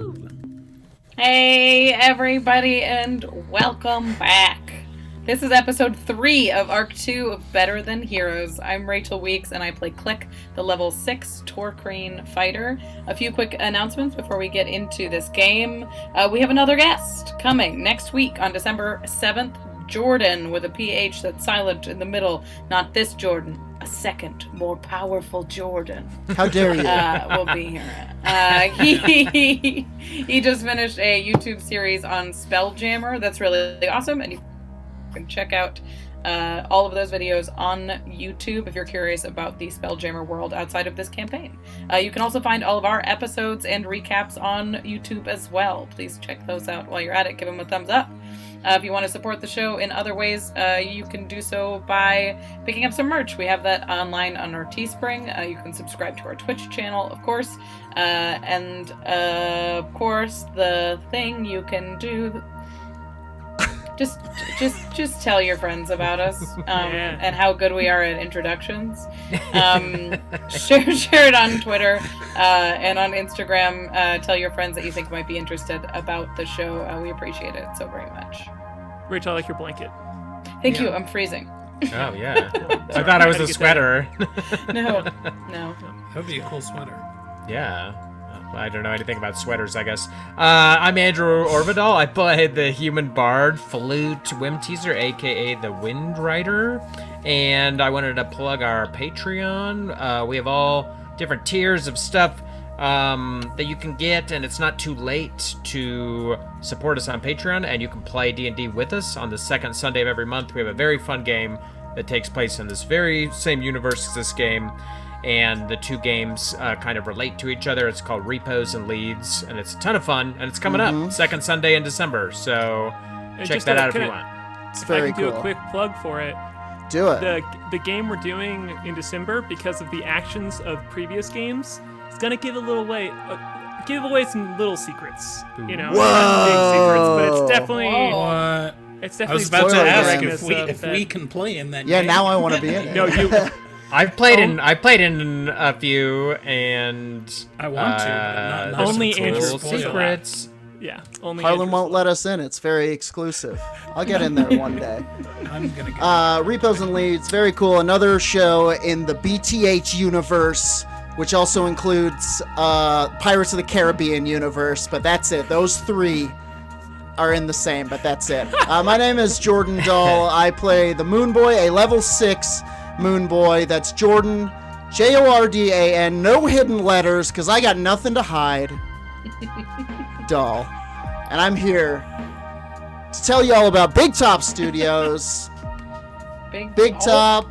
Woo! Hey, everybody, and welcome back. This is episode 3 of Arc 2 of Better Than Heroes. I'm Rachel Weeks, and I play Klik, the level 6 Tohr-Kreen fighter. A few quick announcements before we get into this game. We have another guest coming next week on December 7th. Jordan, with a PH that's silent in the middle. Not this Jordan, a second, more powerful Jordan. How dare you? Will be here. He just finished a YouTube series on Spelljammer that's really awesome, and you can check out all of those videos on YouTube if you're curious about the Spelljammer world outside of this campaign. You can also find all of our episodes and recaps on YouTube as well. Please check those out while you're at it. Give them a thumbs up. If you want to support the show in other ways, you can do so by picking up some merch. We have that online on our Teespring. You can subscribe to our Twitch channel, of course. And of course, the thing you can do... Just tell your friends about us and how good we are at introductions. Share it on Twitter and on Instagram. Tell your friends that you think might be interested about the show. We appreciate it so very much. Rachel, I like your blanket. Thank you. I'm freezing. Oh, yeah. I thought I was a sweater. No. That would be a cool sweater. Yeah. I don't know anything about sweaters, I guess. I'm Andrew Ovredahl. I play the human bard, Flute, Whimteaser, a.k.a. the Windrider. And I wanted to plug our Patreon. We have all different tiers of stuff that you can get, and it's not too late to support us on Patreon, and you can play D&D with us on the second Sunday of every month. We have a very fun game that takes place in this very same universe as this game. And the two games kind of relate to each other. It's called Repos and Leads, and it's a ton of fun, and it's coming up second Sunday in December, so check that out if you want. It's very I can do cool. a quick plug for it. Do it. The game we're doing in December, because of the actions of previous games, it's gonna give away some little secrets. You know, not big secrets, but it's definitely. What? It's I definitely. was about to spoiler ask awareness if we can play in that Yeah, game. now I want to be in it. No, you. I've played in a few, and I want to, but not Only it's a Andrew little spoiled. secrets. Yeah, only. Harlan Andrew's won't let us in. It's very exclusive. I'll get in there one day. I'm gonna get Repos and Leads, very cool. Another show in the BTH universe, which also includes Pirates of the Caribbean universe, but that's it. Those three are in the same, but that's it. My name is Jordan Dahl. I play the Moonboy, a level 6 Moonboy. That's Jordan, Jordan, no hidden letters, because I got nothing to hide. Dahl. And I'm here to tell you all about Big Top Studios. Big Top,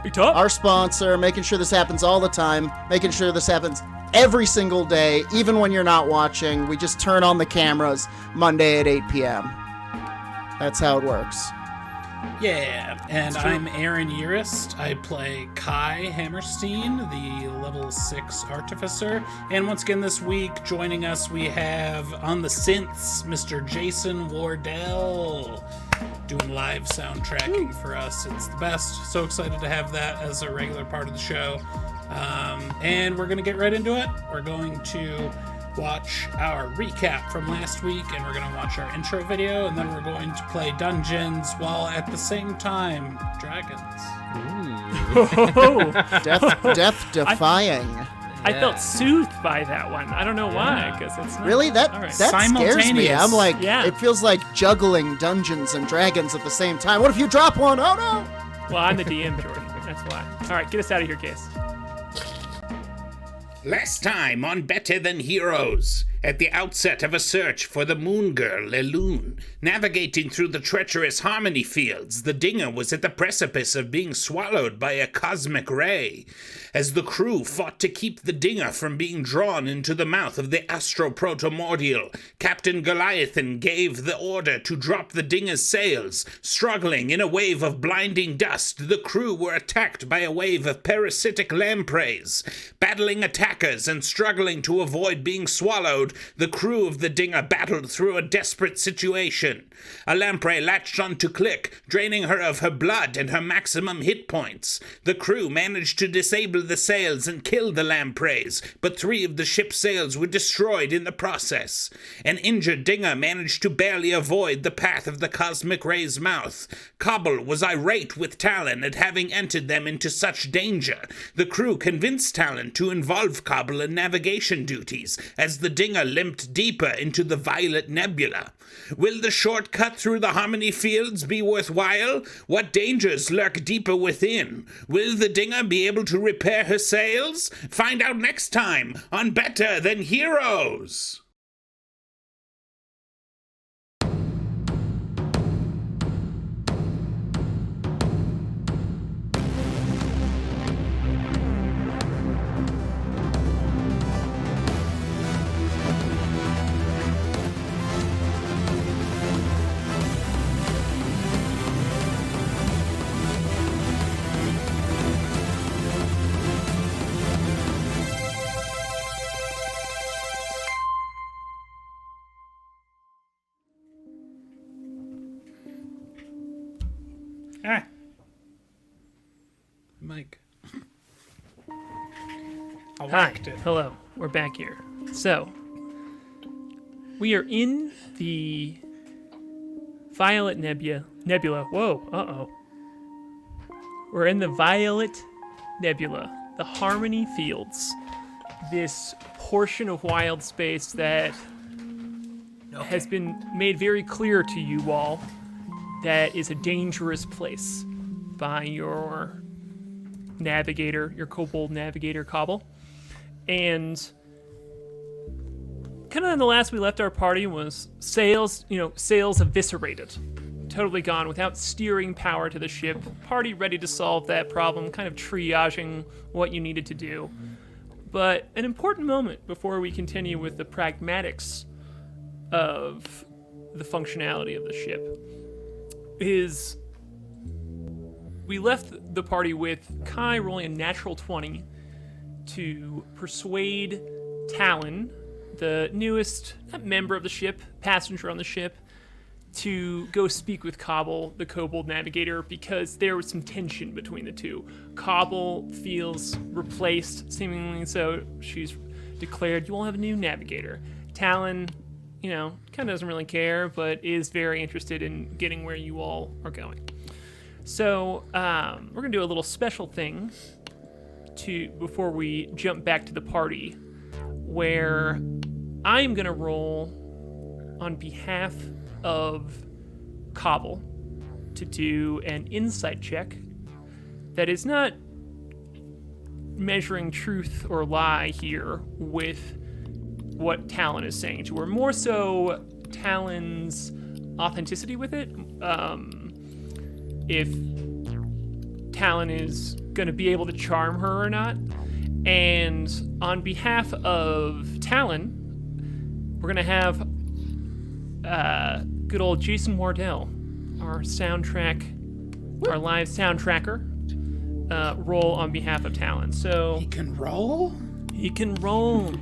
Big top. our sponsor, making sure this happens all the time, making sure this happens every single day, even when you're not watching. We just turn on the cameras Monday at 8 p.m. That's how it works. Yeah, and I'm Aaron Urist. I play K.A.I. Hammerstein, the level 6 Artificer. And once again this week, joining us, we have on the synths, Mr. Jason Wardell, doing live soundtracking for us. It's the best. So excited to have that as a regular part of the show. And we're going to get right into it. We're going to watch our recap from last week, and we're going to watch our intro video, and then we're going to play dungeons while at the same time dragons. Oh, Death defying. I felt soothed by that one. I don't know why, because it's not, Really? That all right. scares me. Simultaneous. I'm like, Yeah. it feels like juggling dungeons and dragons at the same time. What if you drop one? Oh no! Well, I'm the DM, Jordan. That's why. All right, get us out of here, Case. Last time on Better Than Heroes, at the outset of a search for the moon girl, Leloon, navigating through the treacherous Harmony Fields, the Dinger was at the precipice of being swallowed by a cosmic ray. As the crew fought to keep the Dinger from being drawn into the mouth of the Astro-Protomordial, Captain Goliathan gave the order to drop the Dinger's sails. Struggling in a wave of blinding dust, the crew were attacked by a wave of parasitic lampreys. Battling attackers and struggling to avoid being swallowed, revealed, the crew of the Dinger battled through a desperate situation. A lamprey latched onto Klik, draining her of her blood and her maximum hit points. The crew managed to disable the sails and kill the lampreys, but 3 of the ship's sails were destroyed in the process. An injured Dinger managed to barely avoid the path of the cosmic ray's mouth. Cobble was irate with Talon at having entered them into such danger. The crew convinced Talon to involve Cobble in navigation duties as the Dinger limped deeper into the Violet Nebula. Will the shortcut through the Harmony Fields be worthwhile? What dangers lurk deeper within? Will the Dinger be able to repair her sails? Find out next time on Better Than Heroes! Ah. Mike. I Hi. whacked it. Hello. We're back here. So, we are in the Violet Nebula. Whoa. Uh-oh. We're in the Violet Nebula, the Harmony Fields. This portion of wild space that has been made very clear to you all that is a dangerous place by your navigator, your kobold navigator, Cobble. And kind of the last we left our party was sails eviscerated, totally gone without steering power to the ship. Party ready to solve that problem, kind of triaging what you needed to do. But an important moment before we continue with the pragmatics of the functionality of the ship is we left the party with K.A.I rolling a natural 20 to persuade Talon, the newest member of the ship, passenger on the ship, to go speak with Cobble, the kobold navigator, because there was some tension between the two. Cobble feels replaced, seemingly so. She's declared, you will have a new navigator. Talon, kind of doesn't really care, but is very interested in getting where you all are going. So we're going to do a little special thing before we jump back to the party, where I'm going to roll on behalf of Cobble to do an insight check that is not measuring truth or lie here with what Talon is saying to her, more so Talon's authenticity with it. If Talon is going to be able to charm her or not. And on behalf of Talon, we're going to have good old Jason Wardell, our live soundtracker, roll on behalf of Talon. So He can roll? he can roll.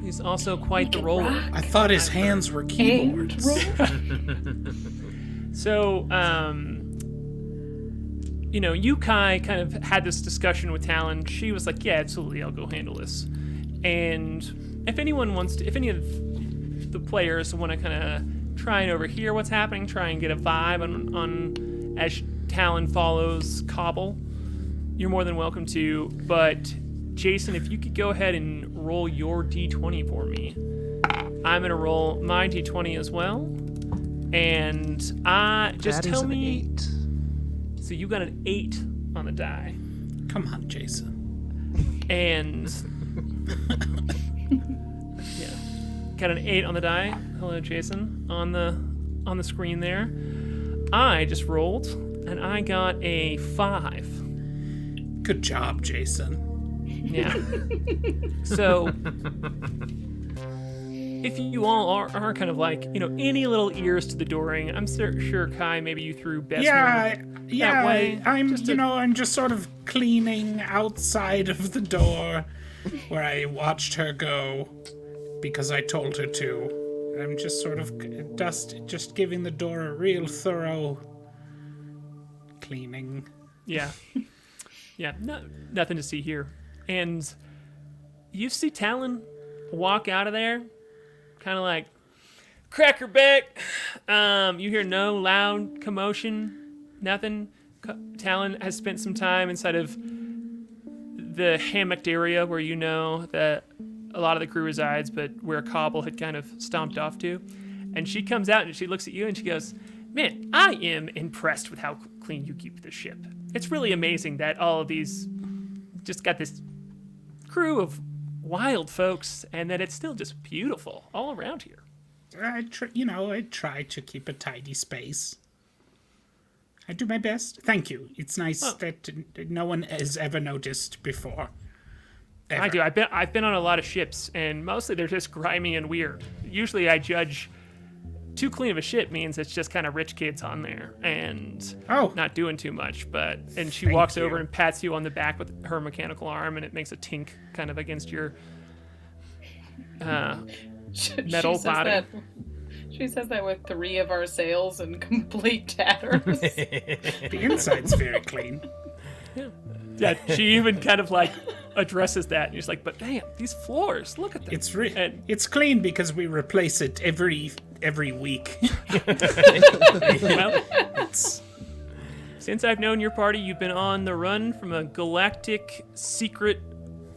He's also quite the roller. I thought his hands were keyboards. So, you, K.A.I, kind of had this discussion with Talon. She was like, yeah, absolutely, I'll go handle this. And if any of the players want to kind of try and overhear what's happening, try and get a vibe on as Talon follows Cobble, you're more than welcome to. But Jason, if you could go ahead and roll your d20 for me. I'm going to roll my d20 as well. And just tell me. 8. So you got an 8 on the die. Come on, Jason. And yeah, got an 8 on the die. Hello, Jason. On the screen there. I just rolled, and I got a 5. Good job, Jason. Yeah. So, if you all are kind of like, any little ears to the door ring, I'm sure, K.A.I, maybe you threw best that way. I'm just sort of cleaning outside of the door where I watched her go because I told her to. I'm just sort of just giving the door a real thorough cleaning. Yeah. Yeah, nothing to see here. And you see Talon walk out of there, kind of like, crack her back. You hear no loud commotion, nothing. Talon has spent some time inside of the hammocked area where you know that a lot of the crew resides, but where Cobble had kind of stomped off to. And she comes out and she looks at you and she goes, man, I am impressed with how clean you keep the ship. It's really amazing that all of these just got this crew of wild folks and that it's still just beautiful all around here. I try to keep a tidy space. I do my best. Thank you. It's nice that no one has ever noticed before. Ever. I do. I've been on a lot of ships, and mostly they're just grimy and weird. Usually I judge too clean of a ship means it's just kind of rich kids on there and not doing too much. And she walks over and pats you on the back with her mechanical arm, and it makes a tink kind of against your metal body. She says that with 3 of our sails in complete tatters. The inside's very clean. Yeah, she even kind of like addresses that, and she's like, "But damn, these floors! Look at them." It's clean because we replace it every week. Well, since I've known your party, you've been on the run from a galactic secret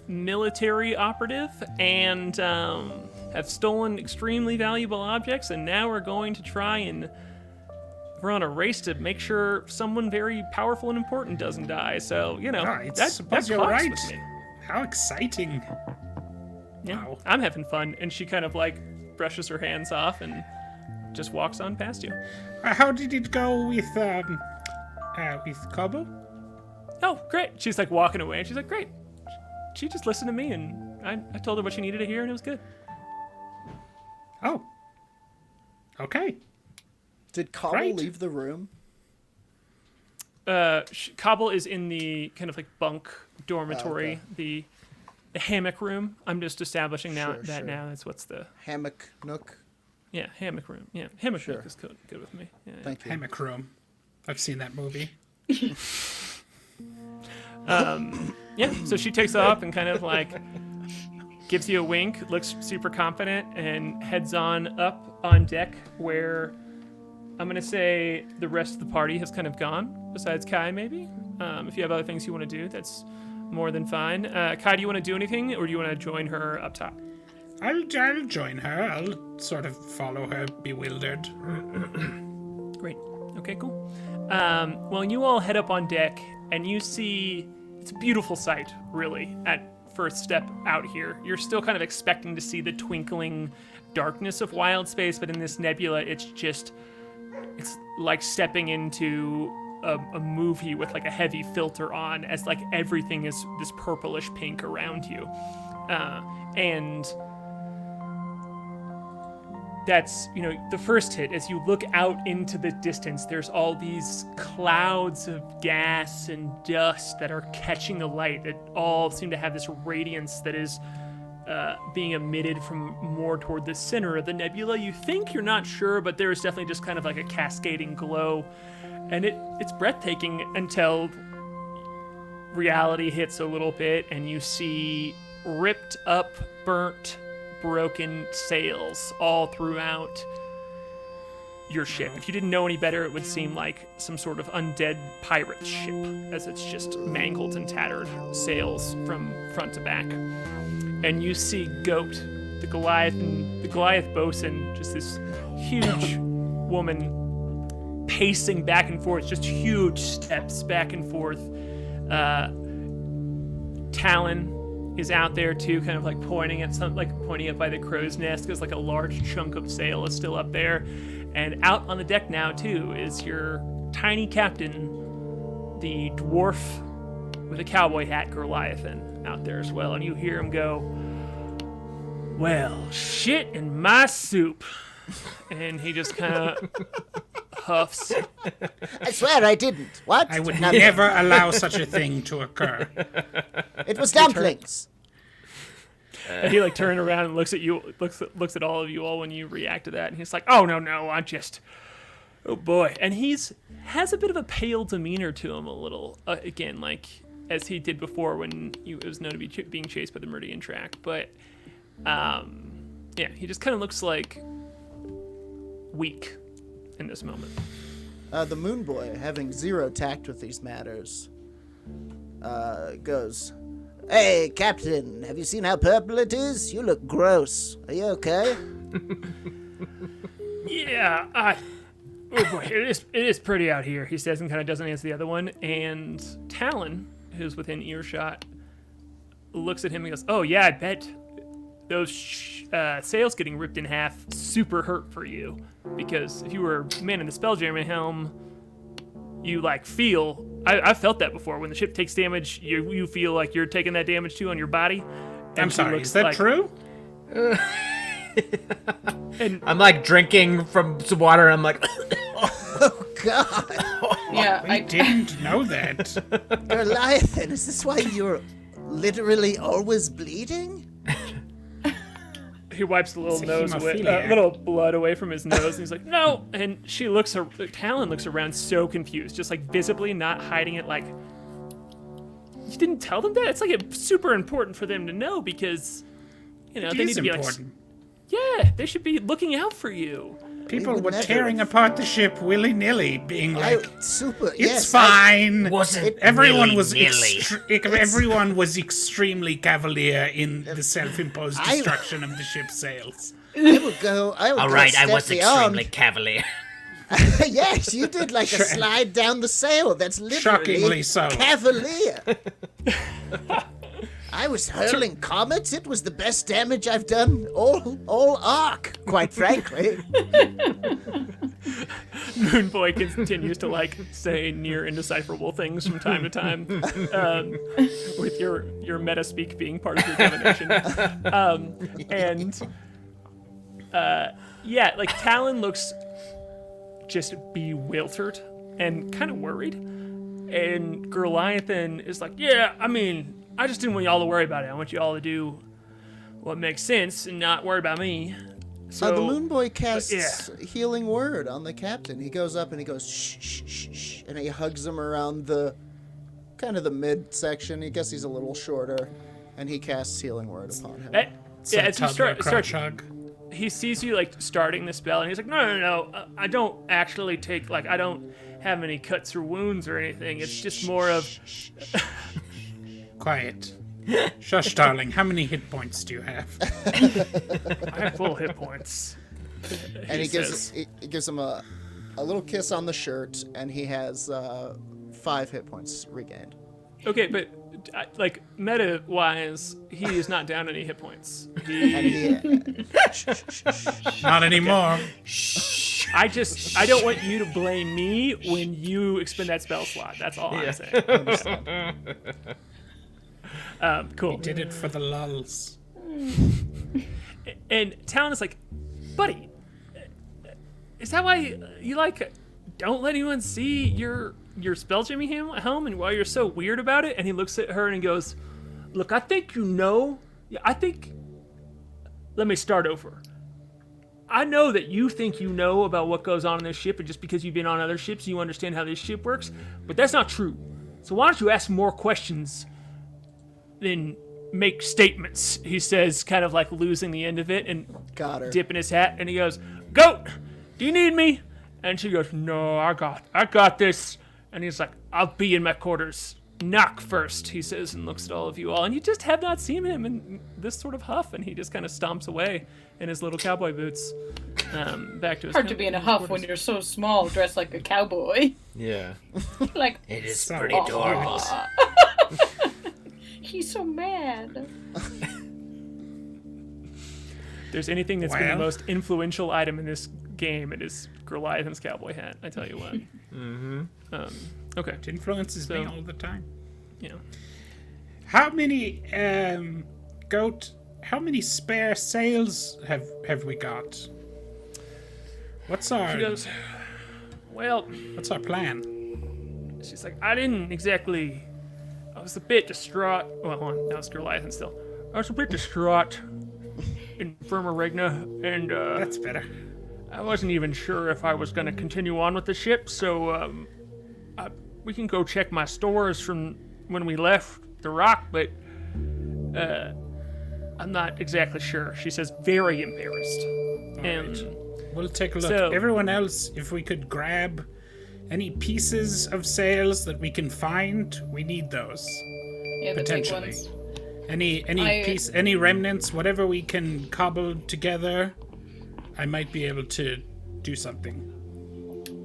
military operative, and have stolen extremely valuable objects, and now we're going to try and run a race to make sure someone very powerful and important doesn't die. So, that you're clocks right. with me. How exciting. Yeah, Wow. I'm having fun. And she kind of like brushes her hands off and just walks on past you. How did it go with Kobo? Oh, great. She's like walking away. She's like, great. She just listened to me, and I told her what she needed to hear, and it was good. Oh. Okay. Did Cobble Right. leave the room? Cobble is in the kind of like bunk dormitory, the hammock room. I'm just establishing now Sure. that's what's the Hammock nook. hammock room. Yeah, hammock nook is good with me. Yeah. Thank you. Hammock room. I've seen that movie. So she takes off and kind of like gives you a wink, looks super confident, and heads on up on deck where I'm going to say the rest of the party has kind of gone, besides K.A.I. maybe. If you have other things you want to do, that's more than fine. K.A.I, do you want to do anything, or do you want to join her up top? I'll join her. I'll sort of follow her bewildered. Great. Okay, cool. Well, you all head up on deck, and you see it's a beautiful sight, really, at first step out here. You're still kind of expecting to see the twinkling darkness of wild space, but in this nebula, it's like stepping into a movie with like a heavy filter on, as like everything is this purplish pink around you. And that's, the first hit. As you look out into the distance, there's all these clouds of gas and dust that are catching the light that all seem to have this radiance that is being emitted from more toward the center of the nebula. You think, you're not sure, but there is definitely just kind of like a cascading glow. And it's breathtaking until reality hits a little bit and you see ripped up, burnt, broken sails all throughout your ship. If you didn't know any better, it would seem like some sort of undead pirate ship, as it's just mangled and tattered sails from front to back. And you see Goat, the Goliath bosun, just this huge woman pacing back and forth, just huge steps back and forth. Talon is out there too, kind of like pointing up by the crow's nest, because like a large chunk of sail is still up there. And out on the deck now too is your tiny captain, the dwarf with a cowboy hat, Goliathan, out there as well. And you hear him go, "Well, shit in my soup." And he just kind of huffs. I swear I didn't. What? I would never allow such a thing to occur. It was dumplings. And he like turned around and looks at you, looks at all of you all when you react to that, and he's like, "Oh no, I'm just, oh boy." And has a bit of a pale demeanor to him, a little again, like as he did before when it was known to be being chased by the Meridian track. But yeah, he just kind of looks like weak in this moment. The Moonboy, having zero tact with these matters, goes, "Hey, Captain, have you seen how purple it is? You look gross. Are you okay?" Yeah, oh boy, it is pretty out here, he says, and kind of doesn't answer the other one. And Talon, who's within earshot, looks at him and goes, "Oh yeah, I bet those sails getting ripped in half super hurt for you, because if you were man in the Spelljammer helm, you like feel. I've felt that before. When the ship takes damage, you feel like you're taking that damage too on your body." And I'm sorry, is that true? And Oh, I'm like drinking from some water, and I'm like, God. Yeah, I didn't know that. Goliathan, is this why you're literally always bleeding? he wipes a little It's a nose away, hemophiliac. little blood away from his nose, and he's like, "No." And Talon looks around so confused, just like visibly not hiding it. Like, you didn't tell them that? It's like it's super important for them to know, because they It need is to be important. yeah, they should be looking out for you. People would were never- tearing apart the ship willy-nilly, being like, Yes, it's fine. wasn't Everyone was willy-nilly. everyone was extremely cavalier in the self-imposed I- destruction of the ship's sails. I would go. I would All go right, a I step was beyond. extremely cavalier. Yes, you did like a slide down the sail. That's literally Shockingly so. cavalier. I was hurling comets. It was the best damage I've done all arc, quite frankly. Moonboy continues to like say near indecipherable things from time to time, with your meta speak being part of your divination. Yeah, like Talon looks just bewildered and kind of worried, and Goliathan is like, "Yeah, I mean, I just didn't want y'all to worry about it. I want y'all to do what makes sense and not worry about me." So The Moonboy casts yeah. healing word on the captain. He goes up and he goes shh, shh, shh, shh, and he hugs him around the kind of the mid section. I guess he's a little shorter, and he casts healing word upon him. Yeah, as he Toddler starts, crotch hug. he sees you like starting the spell, and he's like, no, I don't actually take, like, I don't have any cuts or wounds or anything. It's just more of Quiet. Shush, darling. How many hit points do you have? I have full hit points. And he says. gives him a little kiss on the shirt, and he has 5 hit points regained. Okay, but like meta wise, he is not down any hit points. And he, Not anymore. I don't want you to blame me when you expend that spell slot. That's all I'm saying. Cool. Did it for the lulls. And Talon is like, "Buddy, is that why you like don't let anyone see your Spelljammer helm and why you're so weird about it?" And he looks at her and he goes, "Look, I think you know. Let me start over. I know that you think you know about what goes on in this ship, and just because you've been on other ships, you understand how this ship works, but that's not true. So why don't you ask more questions than make statements?" He says, kind of like losing the end of it and got her. dipping his hat, and he goes, "Goat, do you need me?" And she goes, "No, I got this." And he's like, "I'll be in my quarters. Knock first," he says, and looks at all of you all. And you just have not seen him in this sort of huff, and he just kind of stomps away in his little cowboy boots back to his Hard to be in a huff when you're so small, dressed like a cowboy. Yeah. Like, It is So pretty adorable. he's so mad. If there's anything that's been the Well. most influential item in this game, it is Goliath's cowboy hat. I tell you what. Okay. It influences me So- all the time. Yeah. How many, Goat, how many spare sails have we got? What's She our goes, "Well," what's our plan? she's like, "I didn't exactly. I was a bit distraught." Well, hold on. That was Goliath still. I was a bit distraught in Firma Regna, and That's better. I wasn't even sure if I was going to continue on with the ship, so we can go check my stores from when we left the rock, but I'm not exactly sure. She says, very embarrassed. And We'll take a look. So- Everyone else, if we could grab any pieces of sails that we can find, we need those. Yeah, the big Potentially. ones. Any remnants, whatever we can cobble together, I might be able to do something.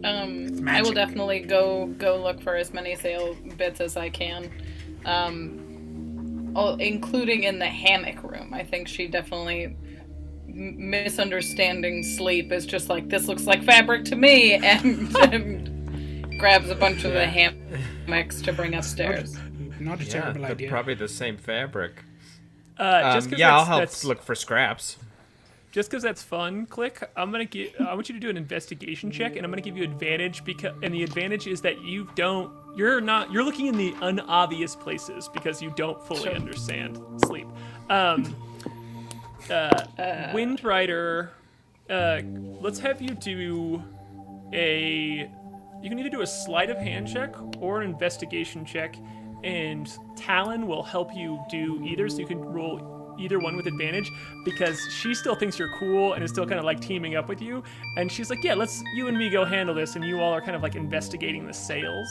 I will magic. definitely go look for as many sail bits as I can, including in the hammock room. I think she definitely misunderstanding sleep is just like, this looks like fabric to me, and grabs a bunch of the hammocks to bring upstairs. Not a Yeah, terrible they're idea. probably the same fabric. just 'cause I'll help that's look for scraps. just because that's fun, Klik, I want you to do an investigation check, and I'm gonna give you advantage and the advantage is that you're looking in the unobvious places because you don't fully understand sleep. Windrider, let's have you do you can either do a sleight of hand check or an investigation check, and Talon will help you do either, so you can roll either one with advantage, because she still thinks you're cool and is still kind of like teaming up with you, and she's like, yeah, let's you and me go handle this, and you all are kind of like investigating the sails.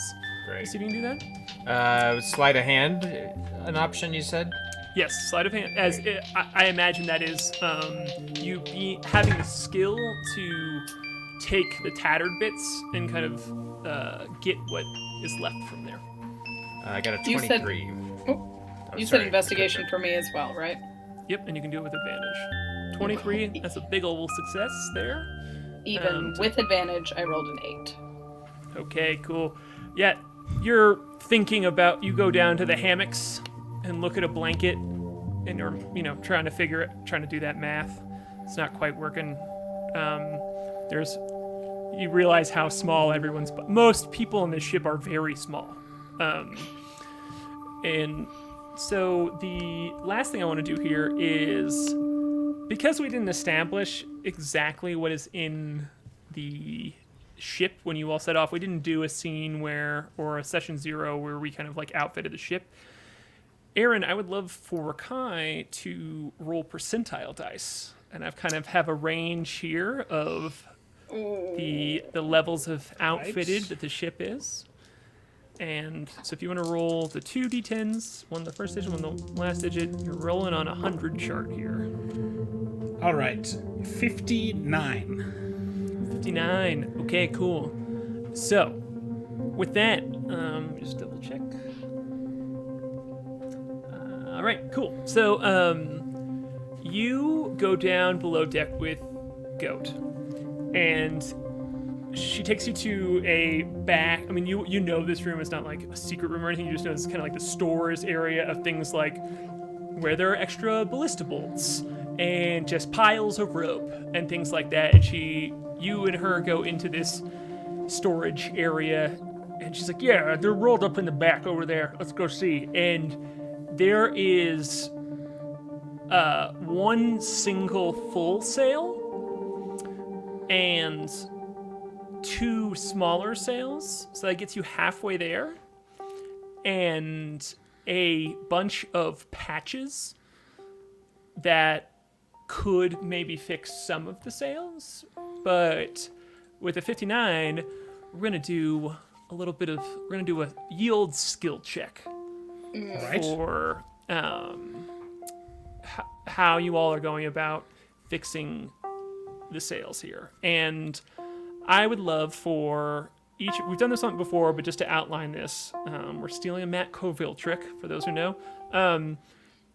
Great. See if you can do that. Sleight of hand, an option you said? Yes, sleight of hand. I imagine that is you having the skill to take the tattered bits and kind of get what is left from there. I got a You said- 23. You sorry. said investigation for me as well, right? Yep, and you can do it with advantage. 23, that's a big old success there. Even with advantage, I rolled an 8. Okay, cool. Yeah, you're thinking about, you go down to the hammocks and look at a blanket, and you're, trying to do that math. It's not quite working. You realize how small most people in this ship are very small. And so the last thing I want to do here is, because we didn't establish exactly what is in the ship when you all set off, we didn't do a scene or a session 0 where we kind of like outfitted the ship. Aaron, I would love for K.A.I to roll percentile dice, and I've kind of have a range here of the levels of outfitted that the ship is. And so if you want to roll the 2 d10s, one the first digit, one the last digit, you're rolling on a 100 chart here. All right, 59. 59. Okay, cool. So, with that, just double check. All right, cool. So, you go down below deck with Goat, and she takes you to a back. I mean, you know this room is not like a secret room or anything. You just know it's kind of like the stores area of things like where there are extra ballista bolts and just piles of rope and things like that. And you and her go into this storage area, and she's like, yeah, they're rolled up in the back over there. Let's go see. And there is one single full sail and 2 smaller sails, so that gets you halfway there, and a bunch of patches that could maybe fix some of the sails. But with a 59, we're gonna do a yield skill check Right. for how you all are going about fixing the sails here. And I would love for we've done this one before, but just to outline this, we're stealing a Matt Colville trick, for those who know.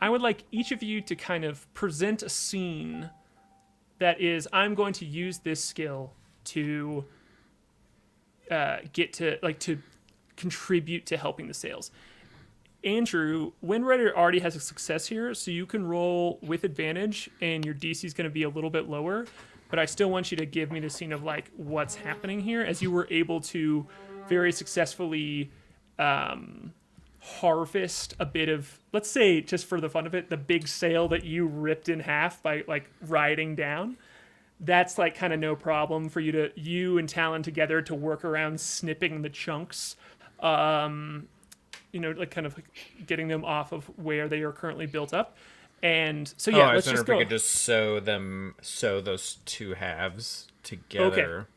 I would like each of you to kind of present a scene that is, I'm going to use this skill to to contribute to helping the sails. Andrew, Windrider already has a success here, so you can roll with advantage, and your DC is going to be a little bit lower. But I still want you to give me the scene of like what's happening here, as you were able to very successfully harvest a bit of, let's say, just for the fun of it, the big sail that you ripped in half by like riding down. That's like kind of no problem for you and Talon together to work around snipping the chunks, like kind of like getting them off of where they are currently built up. And so yeah, let's just go. We could just sew those two halves together. Okay.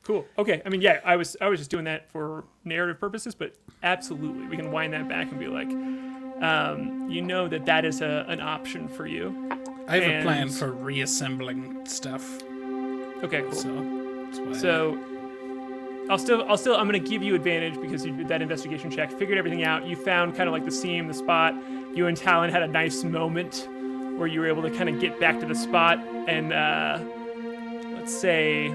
Cool. Okay. I mean, yeah, I was just doing that for narrative purposes, but absolutely, we can wind that back and be like, that is an option for you. I have a plan for reassembling stuff. Okay, cool. So I'm gonna give you advantage because you did that investigation check, figured everything out. You found kind of like the seam, the spot. You and Talon had a nice moment where you were able to kind of get back to the spot and let's say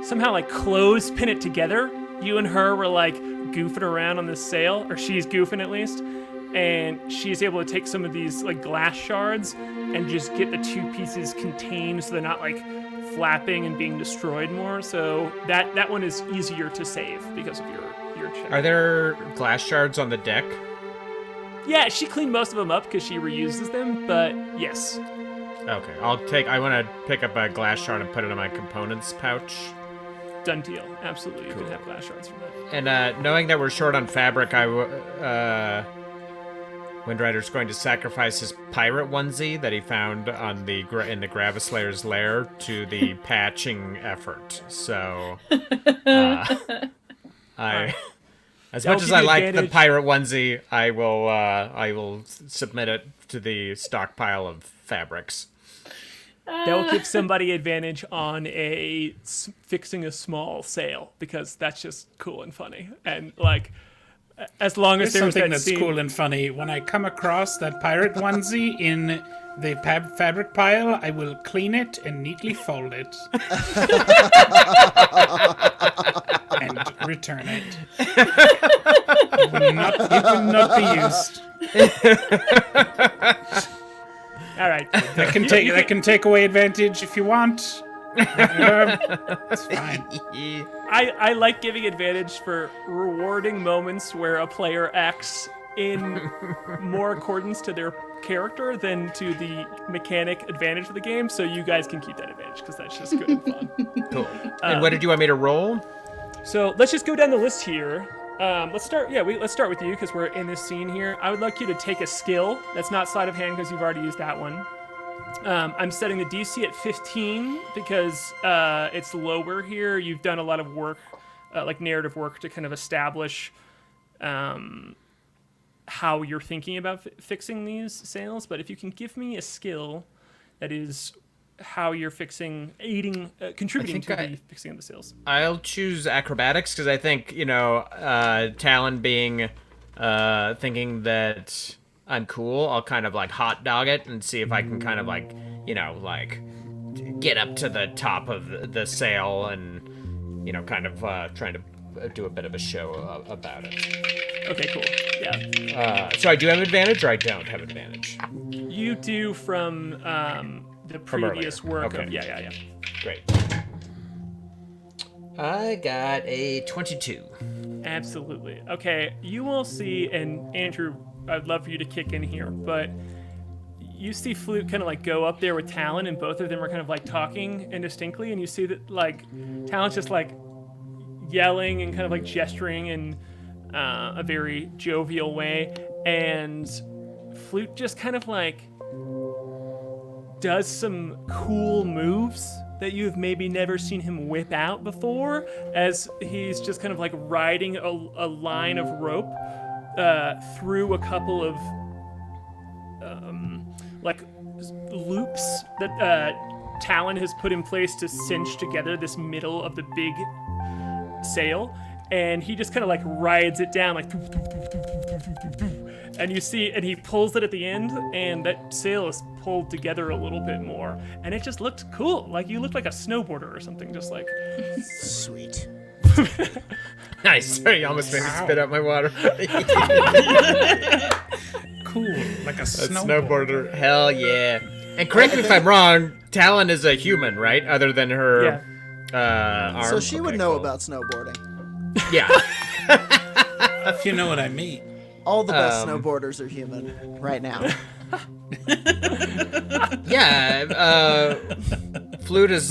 somehow like clothespin it together. You and her were like goofing around on this sail, or she's goofing at least, and she's able to take some of these like glass shards and just get the two pieces contained so they're not like flapping and being destroyed more. So that one is easier to save because of your check. Are there glass shards on the deck? Yeah, she cleaned most of them up because she reuses them, but yes. Okay, I want to pick up a glass shard and put it in my components pouch. Done deal. Absolutely, you can have glass shards from that. And knowing that we're short on fabric, Windrider's going to sacrifice his pirate onesie that he found in the Gravislayer's lair to the patching effort. So, as much as I like the pirate onesie, I will submit it to the stockpile of fabrics. That will give somebody advantage on fixing a small sail because that's just cool and funny. And like, as long as there's something that's cool and funny, when I come across that pirate onesie in the fabric pile, I will clean it and neatly fold it. And return it. It will not be used. All right. That can take away advantage if you want. It's fine. I like giving advantage for rewarding moments where a player acts in more accordance to their character than to the mechanic advantage of the game, so you guys can keep that advantage because that's just good and fun. Cool. And what did you want me to roll? So let's just go down the list here. Let's start with you because we're in this scene here. I would like you to take a skill that's not sleight of hand because you've already used that one. I'm setting the DC at 15 because it's lower here. You've done a lot of work, like narrative work, to kind of establish how you're thinking about fixing these sails. But if you can give me a skill that is how you're contributing to the fixing of the sails. I'll choose acrobatics because I think, Talon being thinking that I'm cool, I'll kind of like hot dog it and see if I can kind of like, get up to the top of the sail and, kind of trying to do a bit of a show about it. Okay, cool. Yeah. So I do have advantage or I don't have advantage? You do from the previous work. Okay. Yeah. Great. I got a 22. Absolutely. Okay, you will see, and Andrew, I'd love for you to kick in here, but you see Flute kind of like go up there with Talon, and both of them are kind of like talking indistinctly, and you see that like Talon's just like yelling and kind of like gesturing in a very jovial way, and Flute just kind of like does some cool moves that you've maybe never seen him whip out before, as he's just kind of like riding a line of rope through a couple of like loops that Talon has put in place to cinch together this middle of the big sail, and he just kind of like rides it down like and you see, and he pulls it at the end, and that sail is pulled together a little bit more, and it just looked cool. Like you looked like a snowboarder or something, just like Sweet. Nice. Sorry, you almost made me spit out my water. Cool, like a snowboarder. Hell yeah. And correct me if I'm wrong, Talon is a human, right? Other than her arm. So she would know about snowboarding. Yeah. If you know what I mean. All the best snowboarders are human right now. Yeah, Flute is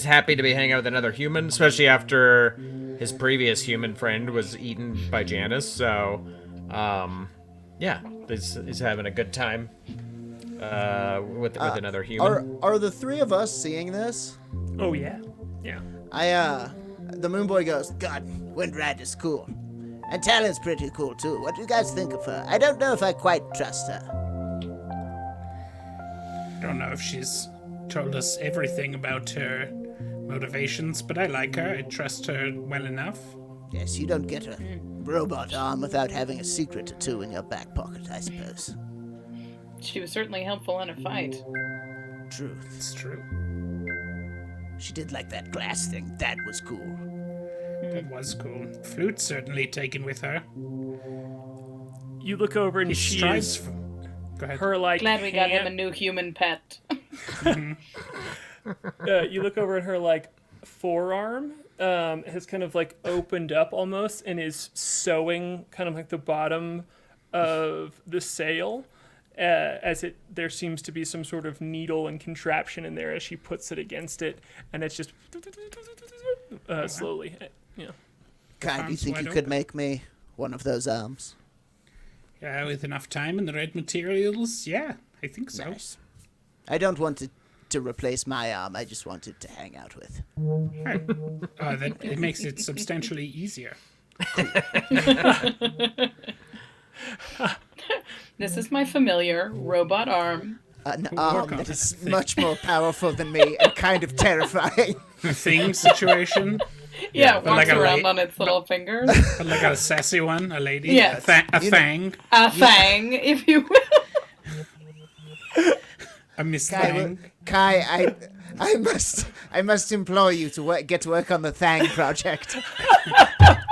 happy to be hanging out with another human, especially after his previous human friend was eaten by Janice. So, yeah, he's having a good time with another human. Are the three of us seeing this? Oh yeah, yeah. The Moonboy goes, God, Windrider's cool. And Talon's pretty cool too. What do you guys think of her? I don't know if I quite trust her. I don't know if she's told us everything about her motivations, but I like her. I trust her well enough. Yes, you don't get a robot arm without having a secret or two in your back pocket, I suppose. She was certainly helpful in a fight. True. It's true. She did like that glass thing. That was cool. That was cool. Flute's certainly taken with her. You look over and He she strives is for... Go ahead. her like. Glad we got him a hand- new human pet. You look over at her like forearm has kind of like opened up almost and is sewing kind of like the bottom of the sail there seems to be some sort of needle and contraption in there as she puts it against it, and it's just slowly Kai, do you think wide you could open. make me one of those arms? Yeah, with enough time and the right materials, yeah, I think so. Nice. I don't want it to replace my arm. I just want it to hang out with. That it makes it substantially easier. This is my familiar robot arm. An Work arm on that it. is much more powerful than me and kind of terrifying. Thing situation, Yeah, it but walks like a around la- on its little fingers. but like a sassy one, a lady, Yes. a fang, A fang, if you will. a Miss Kai, Thang. Kai, I must implore you to get to work on the Thang project.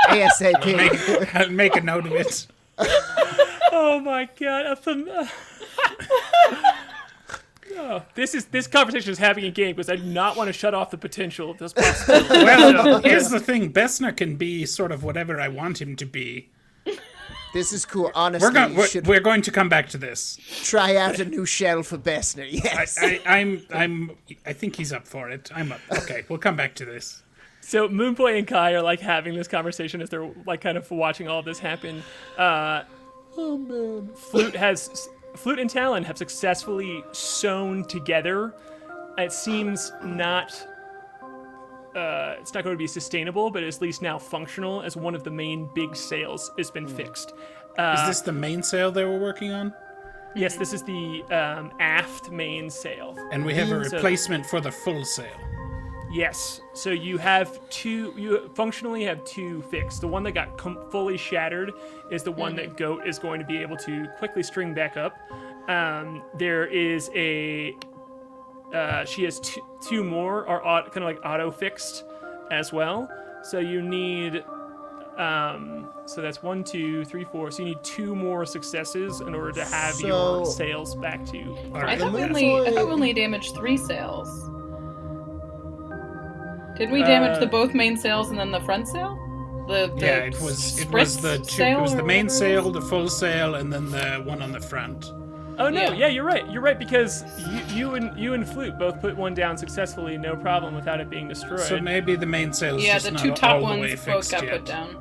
ASAP. I'll make a note of it. Oh my god! This conversation is having a game because I do not want to shut off the potential of this possibility. Well, here's the thing: Bessner can be sort of whatever I want him to be. This is cool. Honestly, you should We're going to come back to this. try out a new shell for Bessner. Yes. I think he's up for it. I'm up. Okay, we'll come back to this. So Moonboy and Kai are like having this conversation as they're like kind of watching all of this happen. Oh man. Flute and Talon have successfully sewn together. It seems not. It's not going to be sustainable, but it's at least now functional as one of the main big sails has been fixed. Is this the mainsail they were working on? Yes, this is the aft mainsail. And we have a So- replacement for the full sail. Yes. So you have two. You functionally have two fixed. The one that got fully shattered is the one that Goat is going to be able to quickly string back up. There is a. She has two more are kind of like auto fixed as well. So you need. So that's 1, 2, 3, 4. So you need 2 more successes in order to have your sails back to. I thought we only damaged 3 sails. Did we damage the both main sails and then the front sail? Yeah, it was the two. It was the main sail, the full sail, and then the one on the front. Oh no! Yeah. Yeah, you're right. You're right because you and Flute both put one down successfully, no problem, without it being destroyed. So maybe the main sail is Yeah, just the not 2 top all the way ones both fixed got yet. put down.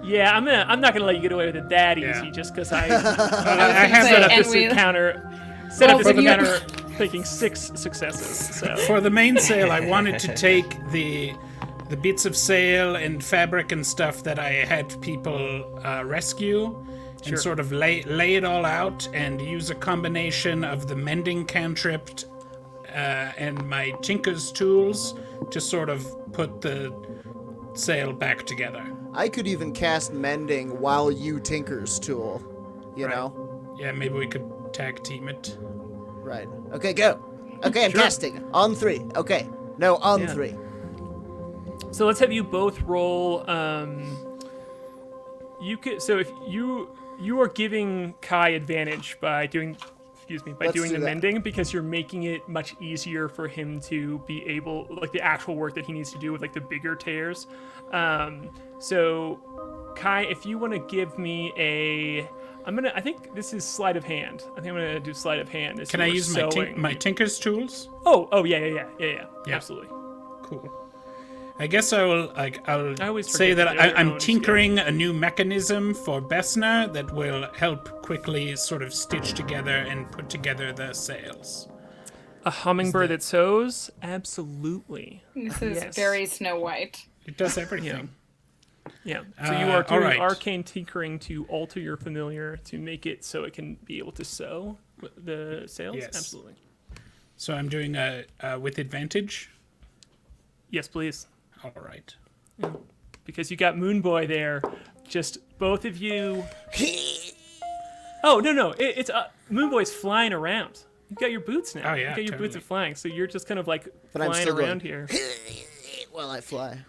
Yeah, I'm not gonna let you get away with it that Yeah. easy, just because I I gonna have say, set up and this we- encounter. Set up Well, this but you- encounter thinking 6 successes. So For the mainsail, I wanted to take the bits of sail and fabric and stuff that I had people rescue and sort of lay it all out and use a combination of the mending cantrip and my tinker's tools to sort of put the sail back together. I could even cast mending while you Tinker's tool. You Right. know? Yeah, maybe we could tag team it. Right. Okay, go. Okay, I'm Sure. casting. On 3. Okay. No, on Yeah. 3. So let's have you both roll. You could. So if you are giving Kai advantage by doing, Let's doing do the that. mending because you're making it much easier for him to be able, like the actual work that he needs to do with like the bigger tears. So Kai, if you want to give me a I think this is sleight of hand. I think I'm gonna do sleight of hand. Can I use my tinker's tools? Oh, yeah. Absolutely. Cool. I guess I'll always say forget that that they're I'm own tinkering a new mechanism for Besna that will help quickly sort of stitch together and put together the sails. A hummingbird that sews? Absolutely. This is Yes. very Snow White. It does everything. Yeah. So you are doing alright. arcane tinkering to alter your familiar to make it so it can be able to sew the sails? Yes. Absolutely. So I'm doing a with advantage. Yes, please. All right. Because you got Moonboy there. Just both of you. Oh, no. It's Moonboy's flying around. You've got your boots now. Oh, yeah, You got your boots totally. are flying. So you're just kind of like But I'm flying still around going. here. While I fly.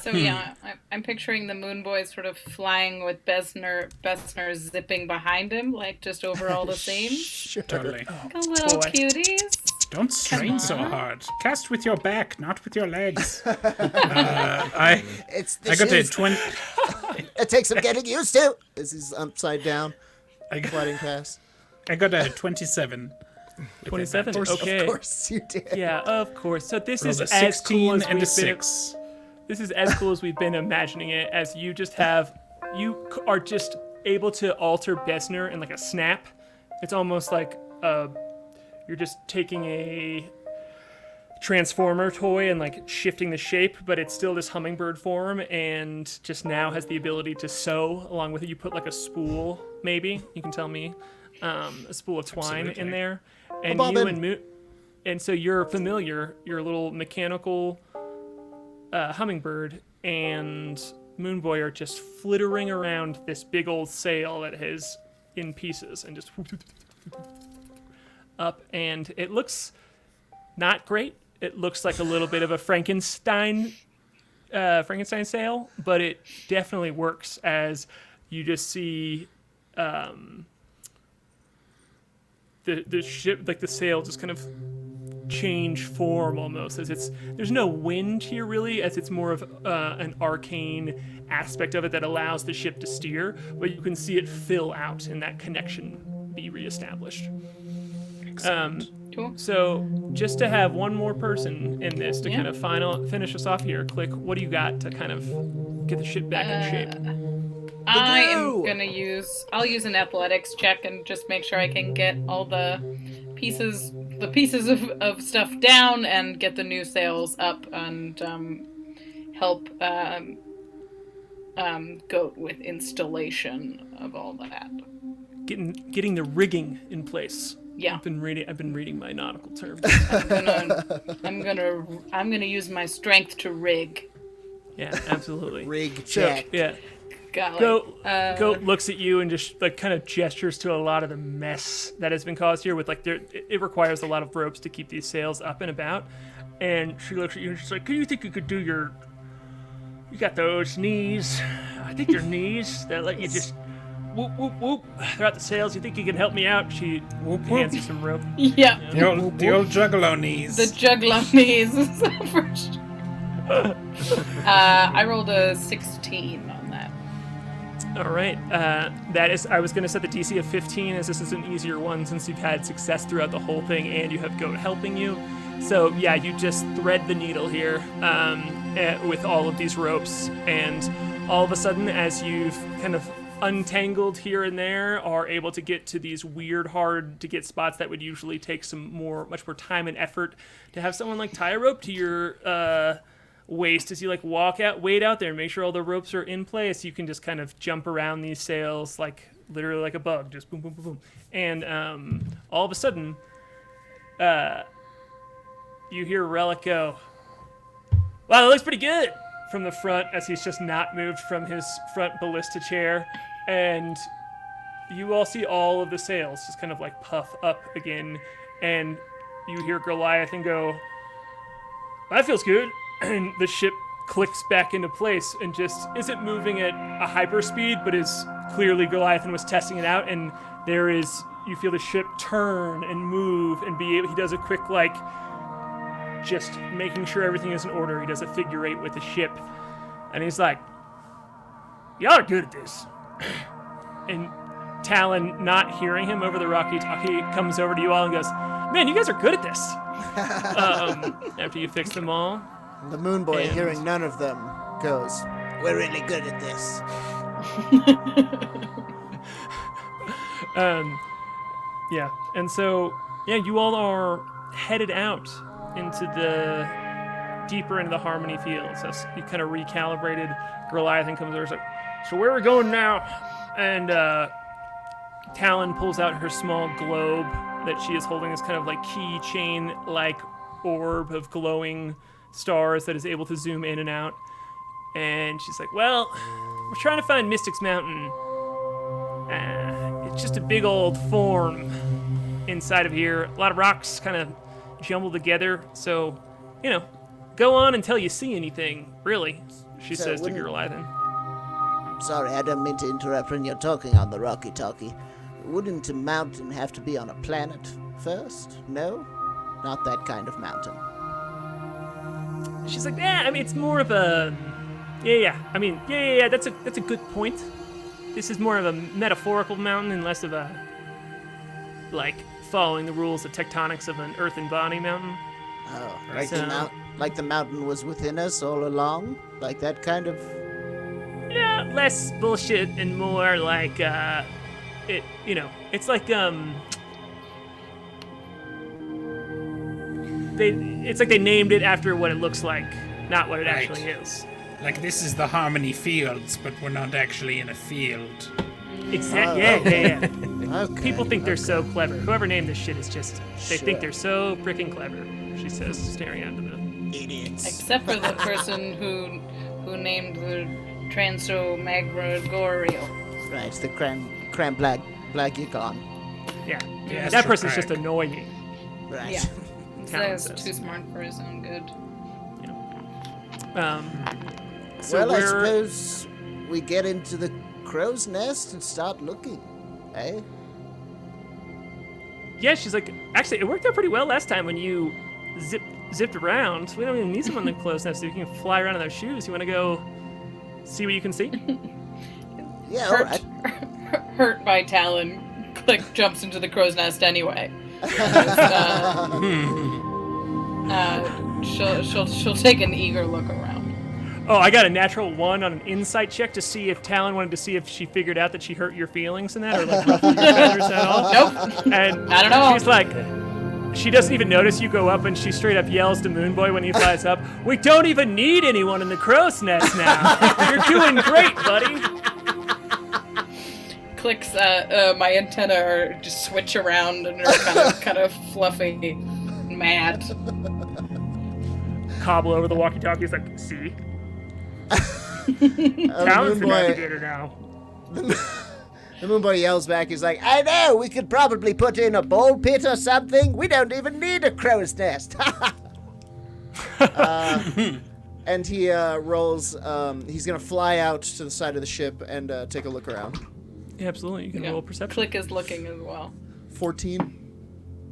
So yeah, I'm picturing the Moonboy sort of flying with Besner zipping behind him, like just over all the seams. Sure. Totally. Like a little boy. cuties. Don't strain so on. hard. Cast with your back, not with your legs. I It's the I got a shoes. 20. It takes some getting used to. This is upside down, I gliding past. got a 27. 27. Of course, Okay. Of course you did. Yeah, of course. So this Rolled is a as 16 cool as and a we've been. 6. This is as cool as we've been imagining it. As you just have, are just able to alter Besner in like a snap. It's almost like you're just taking a transformer toy and like shifting the shape, but it's still this hummingbird form, and just now has the ability to sew along with it. You put like a spool, maybe you can tell me, a spool of twine in Absolutely. there, and bobbin. and so you're familiar, your little mechanical hummingbird and Moonboy are just flittering around this big old sail that is in pieces and just up, and it looks not great. It looks like a little bit of a Frankenstein sail, but it definitely works as you just see the ship, like the sail, just kind of change form almost, as there's no wind here really, as it's more of an arcane aspect of it that allows the ship to steer, but you can see it fill out and that connection be reestablished. Cool. So just to have one more person in this to Yeah. kind of finish us off here, Klik, what do you got to kind of get the ship back in shape? I am glue. I'll use an athletics check and just make sure I can get all the pieces of stuff down and get the new sails up and help Goat with installation of all that. Getting the rigging in place. Yeah. I've been reading my nautical terms. I'm gonna use my strength to rig. Yeah, absolutely. Rig So, check. yeah. Golly. Goat looks at you and just like kind of gestures to a lot of the mess that has been caused here. With like, it requires a lot of ropes to keep these sails up and about. And she looks at you and she's like, "Do you think you could do you got those knees? I think your knees that let you just whoop whoop whoop throughout the sails. You think you can help me out?" She hands you some rope. Yeah. The old juggalo knees. The juggalo knees first. I rolled a 16 on that. All right. That is. I was going to set the DC of 15, as this is an easier one since you've had success throughout the whole thing, and you have Goat helping you. So yeah, you just thread the needle here with all of these ropes, and all of a sudden, as you've kind of untangled here and there, are able to get to these weird, hard to get spots that would usually take much more time and effort to have someone like tie a rope to your waist as you like wade out there and make sure all the ropes are in place. You can just kind of jump around these sails like literally like a bug, just boom, boom, boom, boom, and all of a sudden, you hear Relic go, "Wow, that looks pretty good," from the front, as he's just not moved from his front ballista chair, and you all see all of the sails just kind of like puff up again, and you hear Goliath go, "That feels good," and the ship clicks back into place and just isn't moving at a hyper speed, but is clearly Goliath was testing it out, and you feel the ship turn and move and he does a quick like just making sure everything is in order. He does a figure eight with the ship, and he's like, "Y'all are good at this." And Talon, not hearing him over the walkie-talkie, comes over to you all and goes, "Man, you guys are good at this." After you fix them all. The Moonboy, And- hearing none of them, goes, "We're really good at this." Yeah, and so, you all are headed out into the deeper into the Harmony Fields. As you kind of recalibrated, Goliath comes over and is like, "So where are we going now?" And Talon pulls out her small globe that she is holding, this kind of like keychain-like orb of glowing stars that is able to zoom in and out. And she's like, "Well, we're trying to find Mystic's Mountain. It's just a big old form inside of here. A lot of rocks kind of jumbled together. So, go on until you see anything, really," she So says to wouldn't- Goliath. Sorry, I don't mean to interrupt when you're talking on the walkie-talkie. Wouldn't a mountain have to be on a planet first? No? Not that kind of mountain. She's like, "Yeah, I mean, it's more of a... Yeah. I mean, yeah, that's a good point. This is more of a metaphorical mountain and less of a, like, following the rules of tectonics of an earth and body mountain." Oh, So- like the mountain was within us all along? Like that kind of... Yeah, less bullshit and more like, it's like, it's like they named it after what it looks like, not what it Right. actually is. Like, this is the Harmony Fields, but we're not actually in a field. Exactly. Yeah. Okay. People think they're so clever. Whoever named this shit is just, they think Sure. they're so freaking clever, she says, staring out into the... idiots. Except for the person who named the Transomagrigorio. Right, the cram black yukon. Yeah. Yeah, That sure, person's just Craig. annoying. Right. Yeah. Talon Says says. too smart for his own good. So Well, I we're... suppose we get into the crow's nest and start looking, eh? Yeah, she's like, actually, it worked out pretty well last time when you zipped around. We don't even need someone to close nest. You can fly around in those shoes. You want to go see what you can see? Yeah, all Hurt, right. hurt by Talon, Klik jumps into the crow's nest anyway. She'll take an eager look around. Oh, I got a natural 1 on an insight check to see if Talon wanted to see if she figured out that she hurt your feelings in that or like ruffled your feathers at all. Nope. And I don't know. she's like, she doesn't even notice you go up, and she straight up yells to Moonboy when he flies up, "We don't even need anyone in the crow's nest now. You're doing great, buddy." Klik's my antenna are just switch around and are kind of fluffy, mad. Cobble over the walkie-talkie. He's like, "See, The Talon's the Moonboy, navigator now." the Moonboy yells back, he's like, "I know, we could probably put in a ball pit or something. We don't even need a crow's nest." And he rolls, he's gonna fly out to the side of the ship and take a look around. Yeah, absolutely. You can roll perception. Klik is looking as well. 14.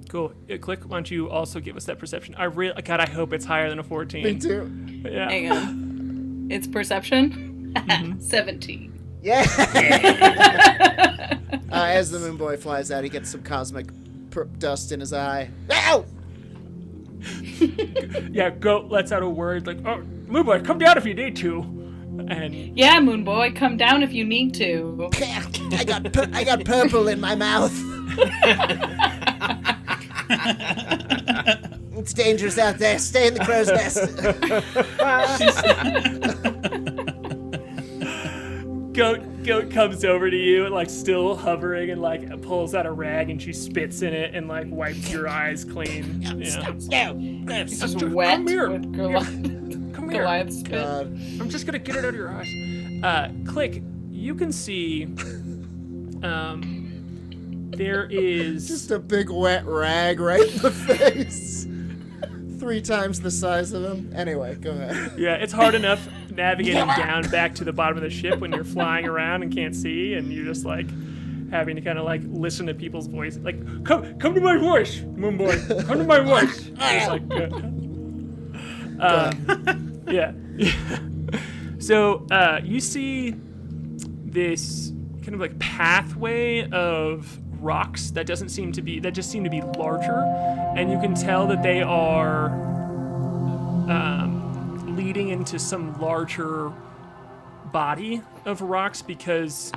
Cool. Klik, why don't you also give us that perception? God, I hope it's higher than a 14. Me too. Yeah. Hang on. It's perception? 17. Yeah. As the Moonboy flies out, he gets some cosmic dust in his eye. Ow! Yeah, Goat lets out a word like, "Oh, Moonboy, come down if you need to." And Yeah, Moonboy, come down if you need to. I got purple in my mouth. It's dangerous out there. Stay in the crow's nest. Goat comes over to you, like still hovering, and like pulls out a rag and she spits in it and like wipes your eyes clean. Yeah. It's just wet Come here. with Come here. Goliath spit. I'm just gonna get it out of your eyes. Klik, you can see. There is Just a big wet rag right in the face. 3 times the size of him. Anyway, go ahead. Yeah, it's hard enough navigating down back to the bottom of the ship when you're flying around and can't see, and you're just like having to kind of like listen to people's voices. Like, come to my voice, Moonboy. Come to my voice. It's like, yeah. So you see this kind of like pathway of rocks that just seem to be larger, and you can tell that they are leading into some larger body of rocks because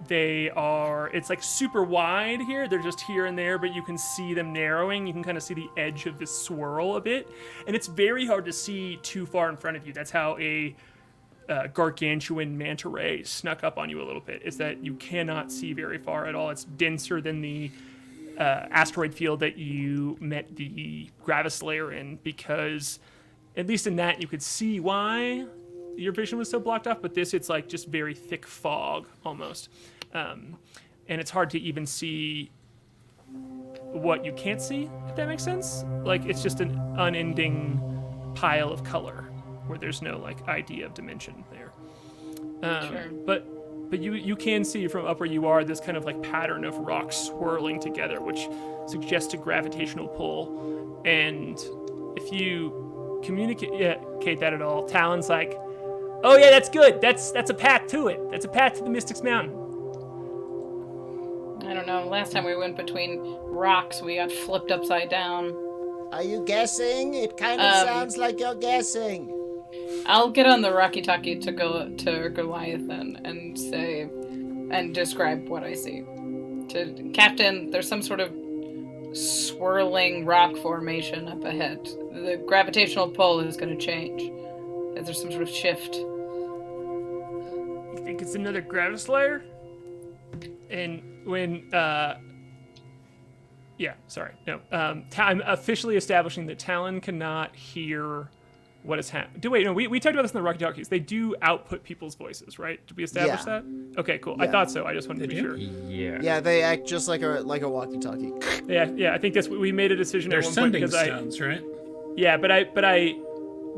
it's like super wide here. They're just here and there, but you can see them narrowing. You can kind of see the edge of this swirl a bit, and it's very hard to see too far in front of you. That's how a gargantuan manta ray snuck up on you a little bit, is that you cannot see very far at all. It's denser than the asteroid field that you met the Gravis layer in, because at least in that you could see why your vision was so blocked off, but this, it's like just very thick fog almost. And it's hard to even see what you can't see, if that makes sense. Like, it's just an unending pile of color where there's no like idea of dimension there. Sure. But you can see from up where you are this kind of like pattern of rocks swirling together, which suggests a gravitational pull. And if you communicate that at all, Talon's like, oh yeah, that's good. That's a path to it. That's a path to the Mystic's Mountain. I don't know. Last time we went between rocks, we got flipped upside down. Are you guessing? It kind of sounds like you're guessing. I'll get on the Rocky-Talkie to go to Goliath and say and describe what I see. To Captain, there's some sort of swirling rock formation up ahead. The gravitational pull is going to change. There's some sort of shift. You think it's another Gravis layer? And when I'm officially establishing that Talon cannot hear what is happening. Wait, no, we talked about this in the Rocky Talkies. They do output people's voices, right? Did we establish that? Okay, cool. Yeah. I thought so. I just wanted to be sure. Yeah. Yeah, they act just like a walkie-talkie. Yeah. I think that's what we made a decision They're at one point sending because stones, right? Yeah, but I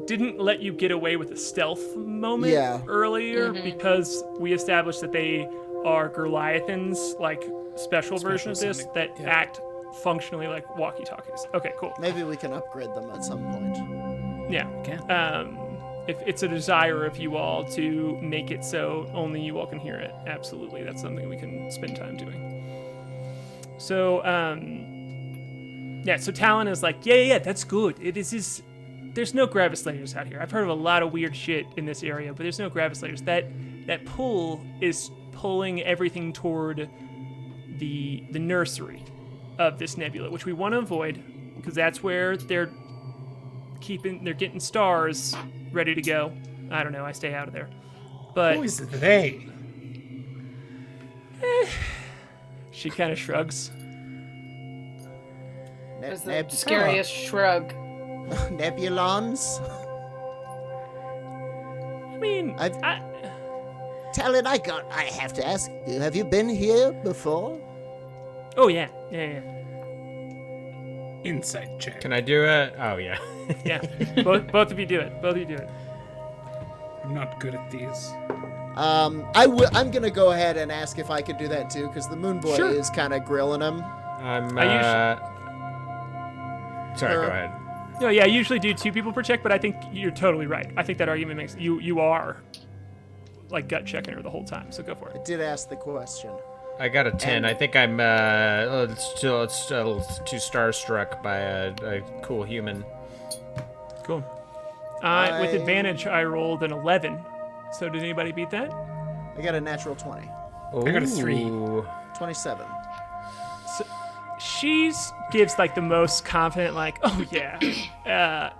didn't let you get away with a stealth moment earlier because we established that they are Goliathans, like special version of this sending, that act functionally like walkie-talkies. Okay, cool. Maybe we can upgrade them at some point. Yeah. Okay. If it's a desire of you all to make it so only you all can hear it, absolutely, that's something we can spend time doing. So, so Talon is like, yeah, that's good. There's no Gravis layers out here. I've heard of a lot of weird shit in this area, but there's no Gravis layers. That pull is pulling everything toward the nursery of this nebula, which we want to avoid because that's where they're getting stars ready to go. I don't know. I stay out of there. But Who is they? She kind of shrugs. That's the scariest shrug. Nebulons? I mean, Talon, I have to ask you, have you been here before? oh yeah. Insight check. Can I do it? Oh, yeah. Yeah. Both of you do it. I'm not good at these. I'm gonna go ahead and ask if I could do that too, because the Moonboy Sure. is kind of grilling him. Sorry, go ahead. No, yeah, I usually do 2 people per check, but I think you're totally right. I think that argument makes you are like gut checking her the whole time. So go for I it. did ask the question. I got a 10. I think I'm still too starstruck by a cool human. Cool. With advantage, I rolled an 11. So did anybody beat that? I got a natural 20. I got a 3. Ooh. 27. So she gives like the most confident, like, oh yeah.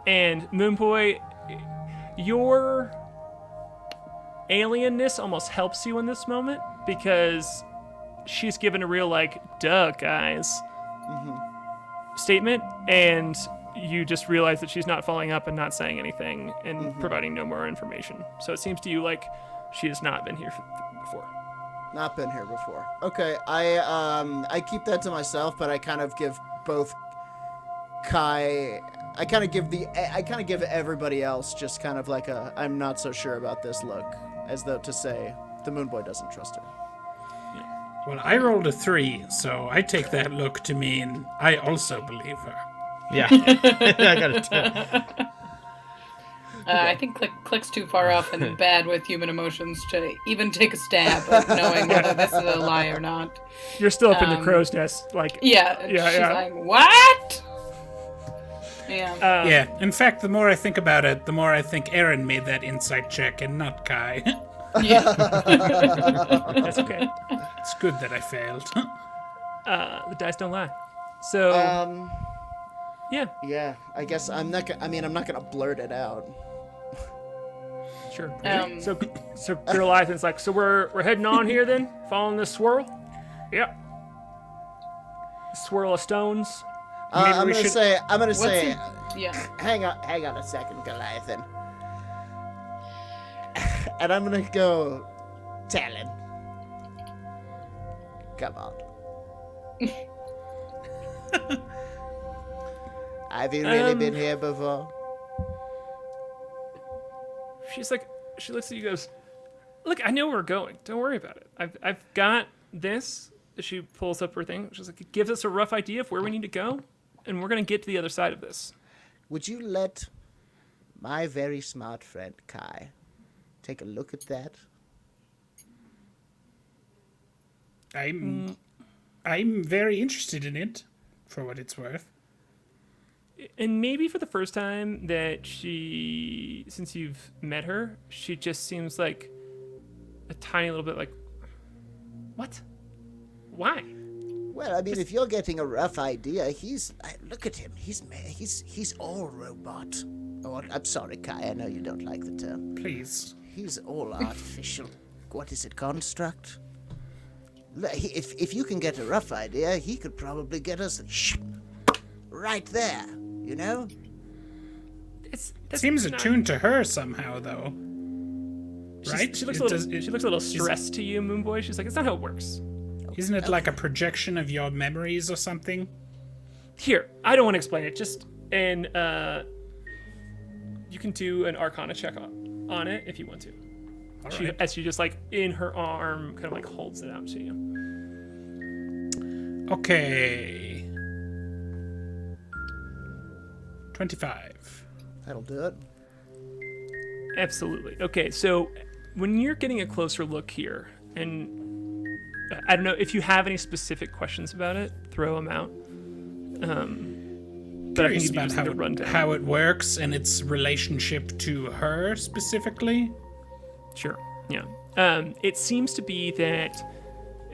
And Moonboy, your alienness almost helps you in this moment because she's given a real like, duh, guys, statement, and you just realize that she's not following up and not saying anything and providing no more information. So it seems to you like she has not been here before. Not been here before. Okay, I keep that to myself, but I kind of give both K.A.I. I kind of give everybody else just kind of like a I'm not so sure about this look, as though to say the Moonboy doesn't trust her. Well, I rolled a 3, so I take that look to mean I also believe her. Yeah. I got a 10. I think Klik's too far off and bad with human emotions to even take a stab at knowing whether this is a lie or not. You're still up in the crow's nest, like. Yeah. Yeah, She's yeah. like, what? Yeah. Yeah. In fact, the more I think about it, the more I think Aaron made that insight check and not Kai. That's okay. It's good that I failed. The dice don't lie. So. Yeah. Yeah, I guess I'm not gonna blurt it out. Sure. So Goliath's like, so we're heading on here then, following this swirl. Yep. Swirl of stones. I'm gonna say. Yeah. Hang on a second, Goliathan. And I'm gonna go, Talon. Come on. Have you really been here before? She's like, she looks at you, goes, look, I know where we're going. Don't worry about it. I've got this. She pulls up her thing. She's like, it gives us a rough idea of where we need to go, and we're gonna get to the other side of this. Would you let my very smart friend Kai take a look at that? I'm very interested in it, for what it's worth. And maybe for the first time that since you've met her, she just seems like a tiny little bit like, what? Why? Well, I mean, if you're getting a rough idea, look at him. He's all robot. Oh, I'm sorry, Kai. I know you don't like the term. Please. He's all artificial. What is it, construct? If you can get a rough idea, he could probably get us right there. You know? That's Seems not- attuned to her somehow, though. Right? She looks It a little stressed to you, Moonboy. She's like, it's not how it works. Isn't it like a projection of your memories or something? Here, I don't want to explain it. Just you can do an Arcana check on it if you want to. Alright. As she just like in her arm, kind of like holds it out to you. Okay. 25. That'll do it. Absolutely. Okay, so when you're getting a closer look here, and I don't know if you have any specific questions about it, throw them out. But I can Curious give you about just like a rundown. how it works and its relationship to her specifically. Sure. Yeah. It seems to be that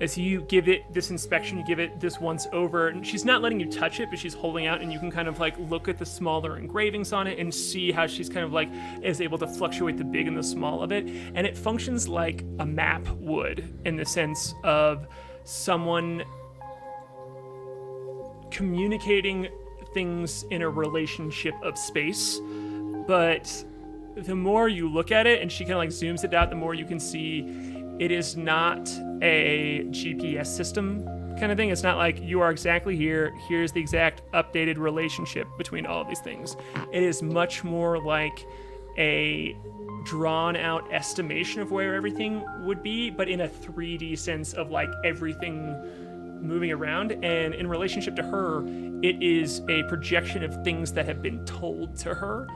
as you give it this inspection, you give it this once over, and she's not letting you touch it, but she's holding out, and you can kind of like look at the smaller engravings on it and see how she's kind of like is able to fluctuate the big and the small of it. And it functions like a map would in the sense of someone communicating things in a relationship of space, but the more you look at it, and she kind of like zooms it out, the more you can see it is not a GPS system kind of thing. It's not like you are exactly here, here's the exact updated relationship between all of these things. It is much more like a drawn out estimation of where everything would be, but in a 3D sense of like everything moving around. And in relationship to her, it is a projection of things that have been told to her.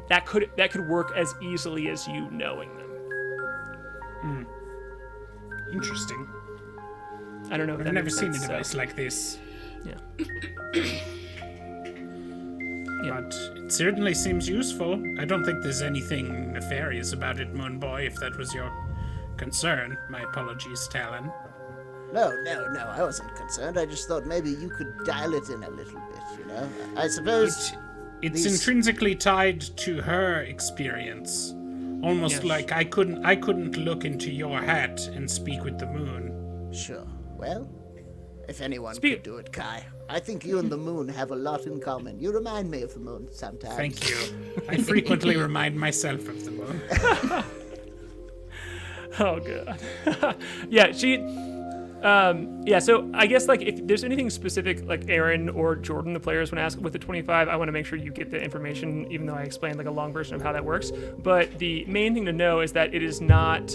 That could work as easily as you knowing them. Interesting. I don't know if I've that never makes seen a sense, device so, like this, yeah. but it certainly seems useful. I don't think there's anything nefarious about it, Moonboy, if that was your concern. My apologies, Talon. No, I wasn't concerned. I just thought maybe you could dial it in a little bit, you know? I suppose... It's These- intrinsically tied to her experience. Almost Yes. like I couldn't look into your hat and speak with the moon. Sure. Well, if anyone Speak- could do it, Kai. I think you and the moon have a lot in common. You remind me of the moon sometimes. Thank you. I frequently remind myself of the moon. Oh god. Yeah, so I guess like if there's anything specific like Aaron or Jordan, the players, want to ask with the 25, I want to make sure you get the information, even though I explained like a long version of how that works. But the main thing to know is that it is not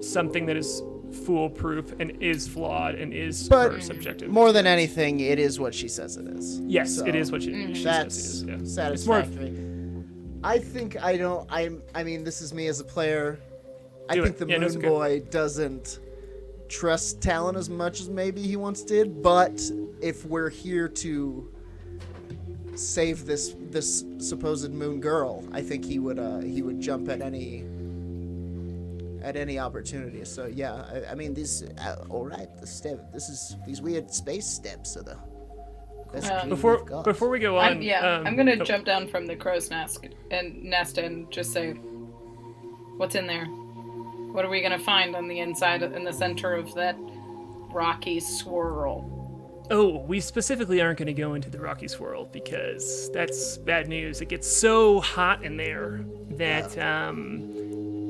something that is foolproof and is flawed and is her subjective. More than anything, it is what she says it is. Yes, So, it is what she says That's it is. Yeah. satisfactory. I think I don't. I mean, this is me as a player. I Do think it. the Yeah, no, it's okay. Moonboy doesn't trust Talon as much as maybe he once did. But if we're here to save this supposed moon girl, I think he would jump at any opportunity. So yeah, I mean these. All right, these weird space steps are the best dream we've got. Before we go on, I'm gonna jump down from the crow's nest and just say, what's in there? What are we gonna find on the inside, in the center of that rocky swirl? Oh, we specifically aren't going to go into the rocky swirl because that's bad news. It gets so hot in there that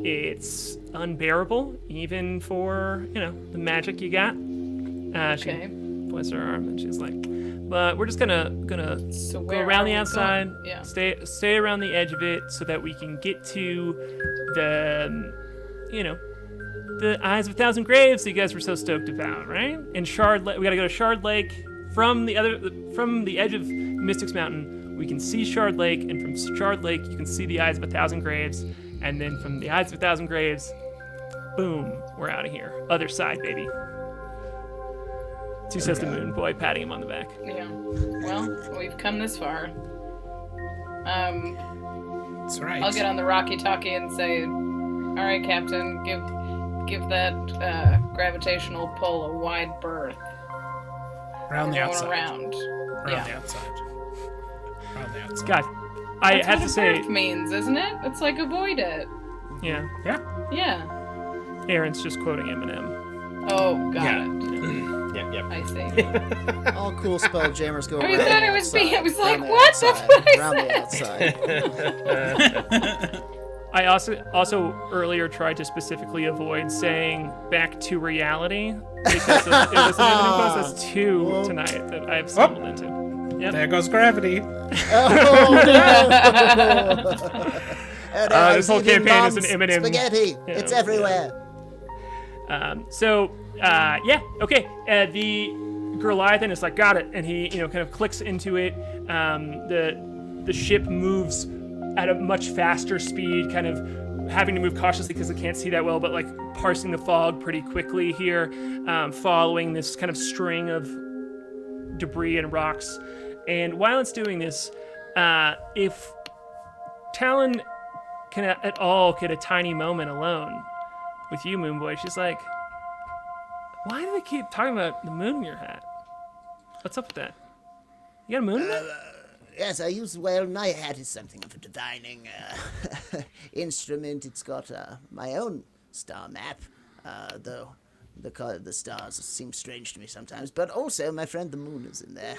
it's unbearable, even for the magic you got. Okay. She points her arm and she's like, "But we're just gonna So go where around are the we outside, going? Yeah. stay around the edge of it, so that we can get to the the Eyes of a Thousand Graves that you guys were so stoked about, right? And Shard Lake, we gotta go to Shard Lake from the edge of Mystic's Mountain. We can see Shard Lake, and from Shard Lake you can see the Eyes of a Thousand Graves, and then from the Eyes of a Thousand Graves, boom, we're out of here. Other side, baby." So says the Moonboy, patting him on the back. Yeah. Well, we've come this far. That's right. I'll get on the Rocky Talkie and say, "All right, Captain, give that gravitational pull a wide berth. Around the Going outside. around." Around Yeah. the outside. Around the outside. God, I That's have what to a say, berth means, isn't it? It's like avoid it. yeah, Yeah. Yeah. Aaron's just quoting Eminem. Oh, got Yeah. it. Yep. I see. All cool Spelljammers go I around thought the it was outside, being- I was like, around the what? outside, That's what I around the outside. I also earlier tried to specifically avoid saying "back to reality" because it was an Eminem quote. That's two tonight that I've stumbled into. Yep. There goes gravity. Oh, no. And I this was whole eating campaign is an mom's Eminem. spaghetti. It's everywhere. Okay. The Goliathan is like, got it, and he kind of clicks into it. The ship moves at a much faster speed, kind of having to move cautiously because it can't see that well, but like parsing the fog pretty quickly here, following this kind of string of debris and rocks. And while it's doing this, if Talon can at all get a tiny moment alone with you, Moonboy, she's like, "Why do they keep talking about the moon in your hat? What's up with that? You got a moon in there?" Yes, my hat is something of a divining instrument. It's got my own star map, though the color of the stars seem strange to me sometimes. But also, my friend the moon is in there.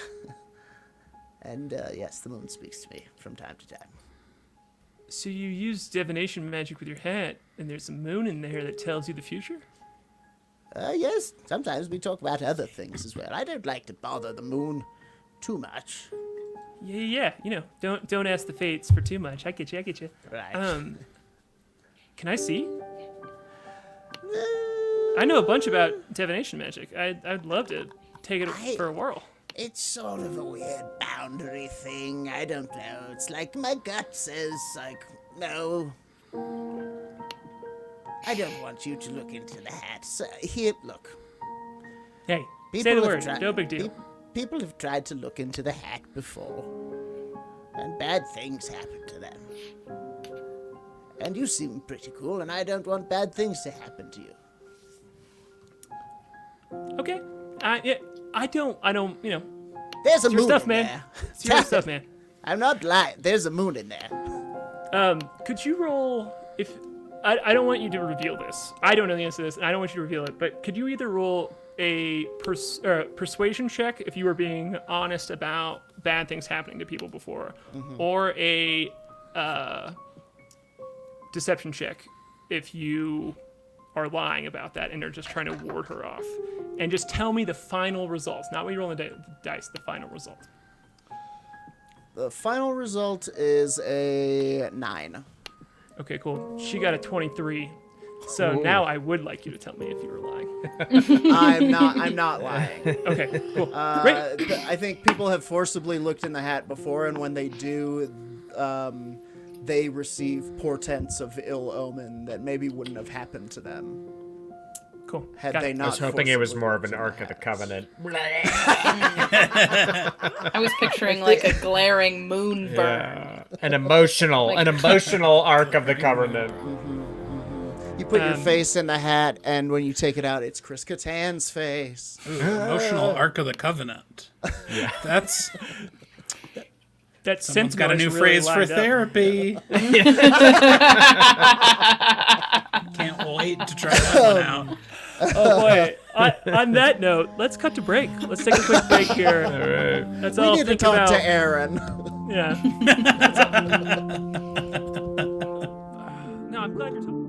And yes, the moon speaks to me from time to time. So you use divination magic with your hat, and there's a moon in there that tells you the future? Yes, sometimes we talk about other things as well. I don't like to bother the moon too much. Yeah. Don't ask the fates for too much. I get you. Right. Can I see? I know a bunch about divination magic. I'd love to take it for a whirl. It's sort of a weird boundary thing. I don't know. It's like my gut says, like, no. I don't want you to look into the hat. So, here, look. Hey, People say the have word. tried- No big deal. People have tried to look into the hat before, and bad things happen to them. And you seem pretty cool, and I don't want bad things to happen to you. Okay. I don't. There's a It's your moon stuff, in man. there. It's your stuff, man. I'm not lying. There's a moon in there. Could you roll if I don't want you to reveal this. I don't know the answer to this, and I don't want you to reveal it. But could you either roll a persuasion check if you were being honest about bad things happening to people before, or a deception check if you are lying about that and are just trying to ward her off? And just tell me the final results, not when you roll the dice, the final result. The final result is a 9. Okay, cool. She got a 23. So now I would like you to tell me if you were lying. I'm not lying. Okay, cool. Great. I think people have forcibly looked in the hat before, and when they do, they receive portents of ill omen that maybe wouldn't have happened to them Cool. had Got they it. not. I was hoping it was forcibly more of lived an in Ark of the house. Covenant. I was picturing like a glaring moon burn. Yeah. An emotional Ark of the Covenant. You put your face in the hat, and when you take it out, it's Chris Kattan's face. Ooh, emotional Ark of the Covenant. Yeah. That's That someone's sentiment got a is new really phrase for lined up. therapy. Can't wait to try that one out. Oh boy. On that note, let's cut to break. Let's take a quick break here. All right. That's We all. need to Think talk about. to Aaron. Yeah. No, I'm glad you're talking.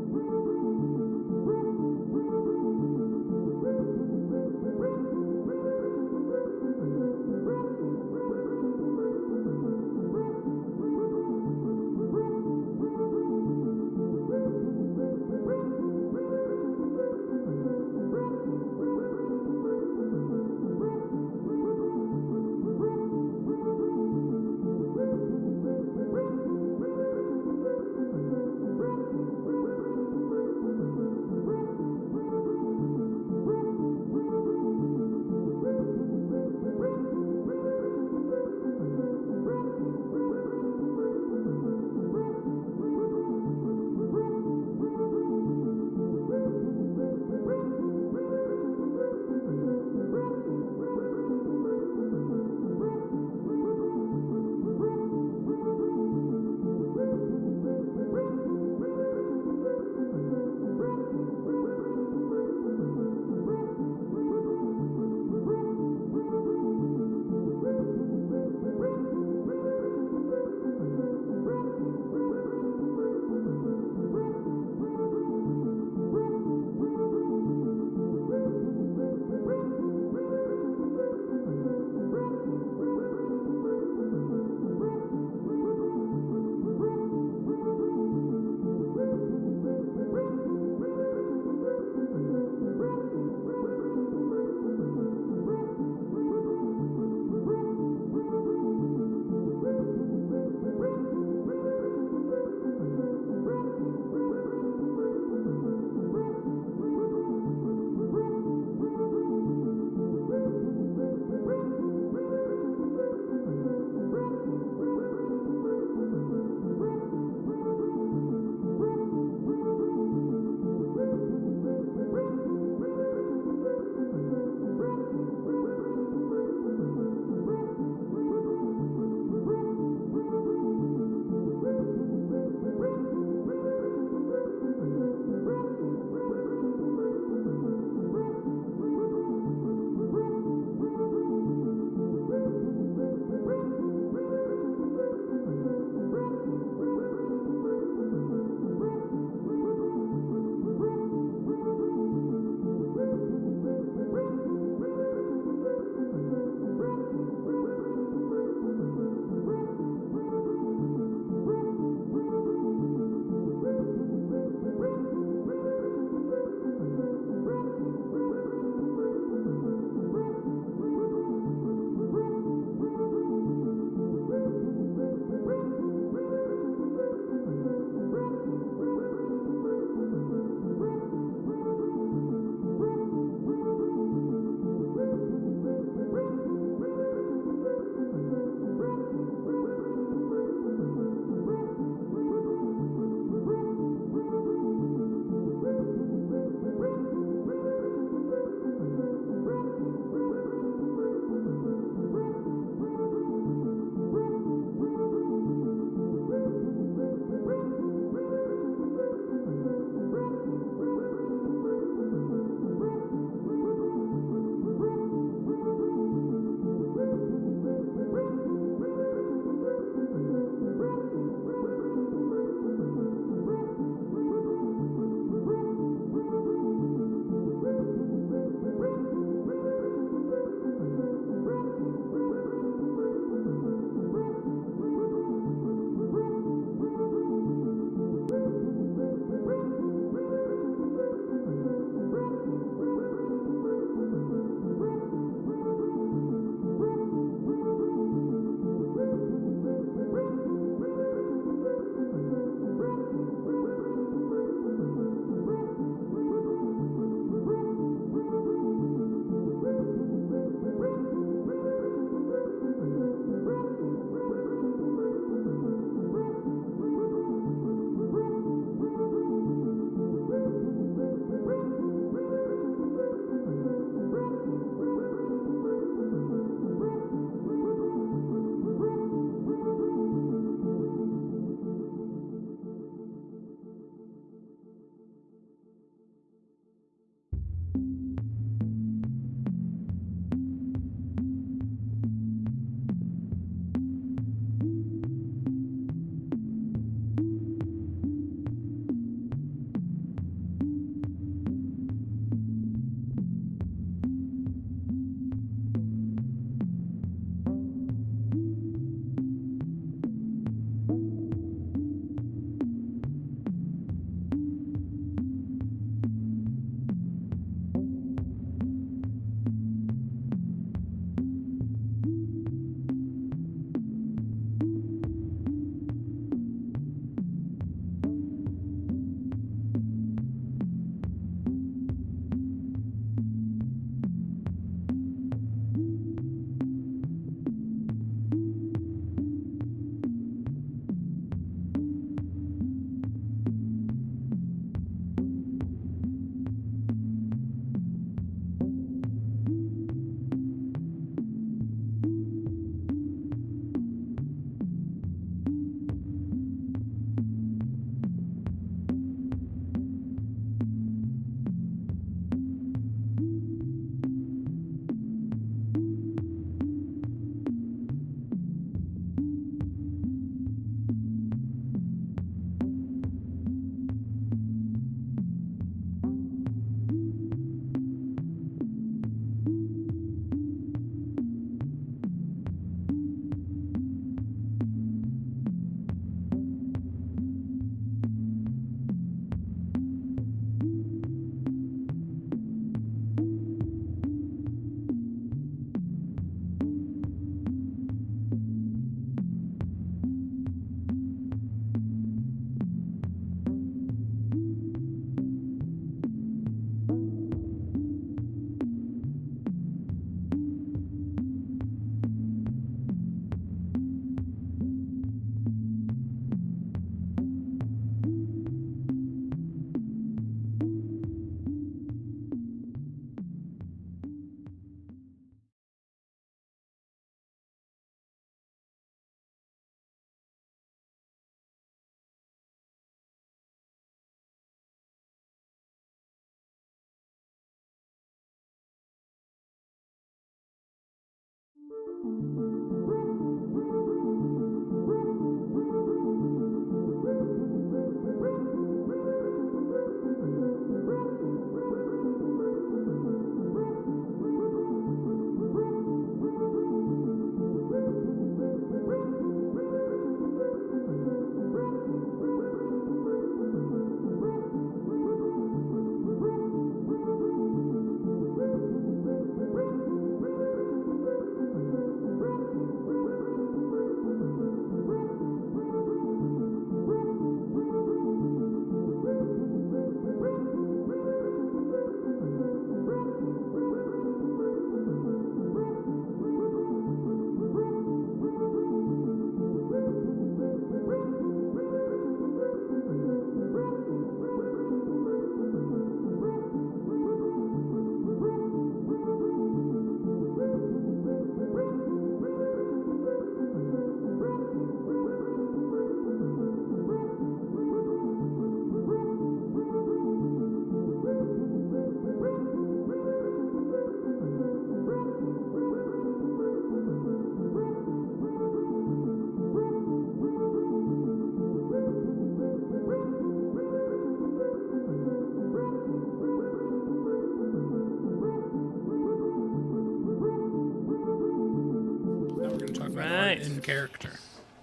Now we're going to talk about Right. art in character.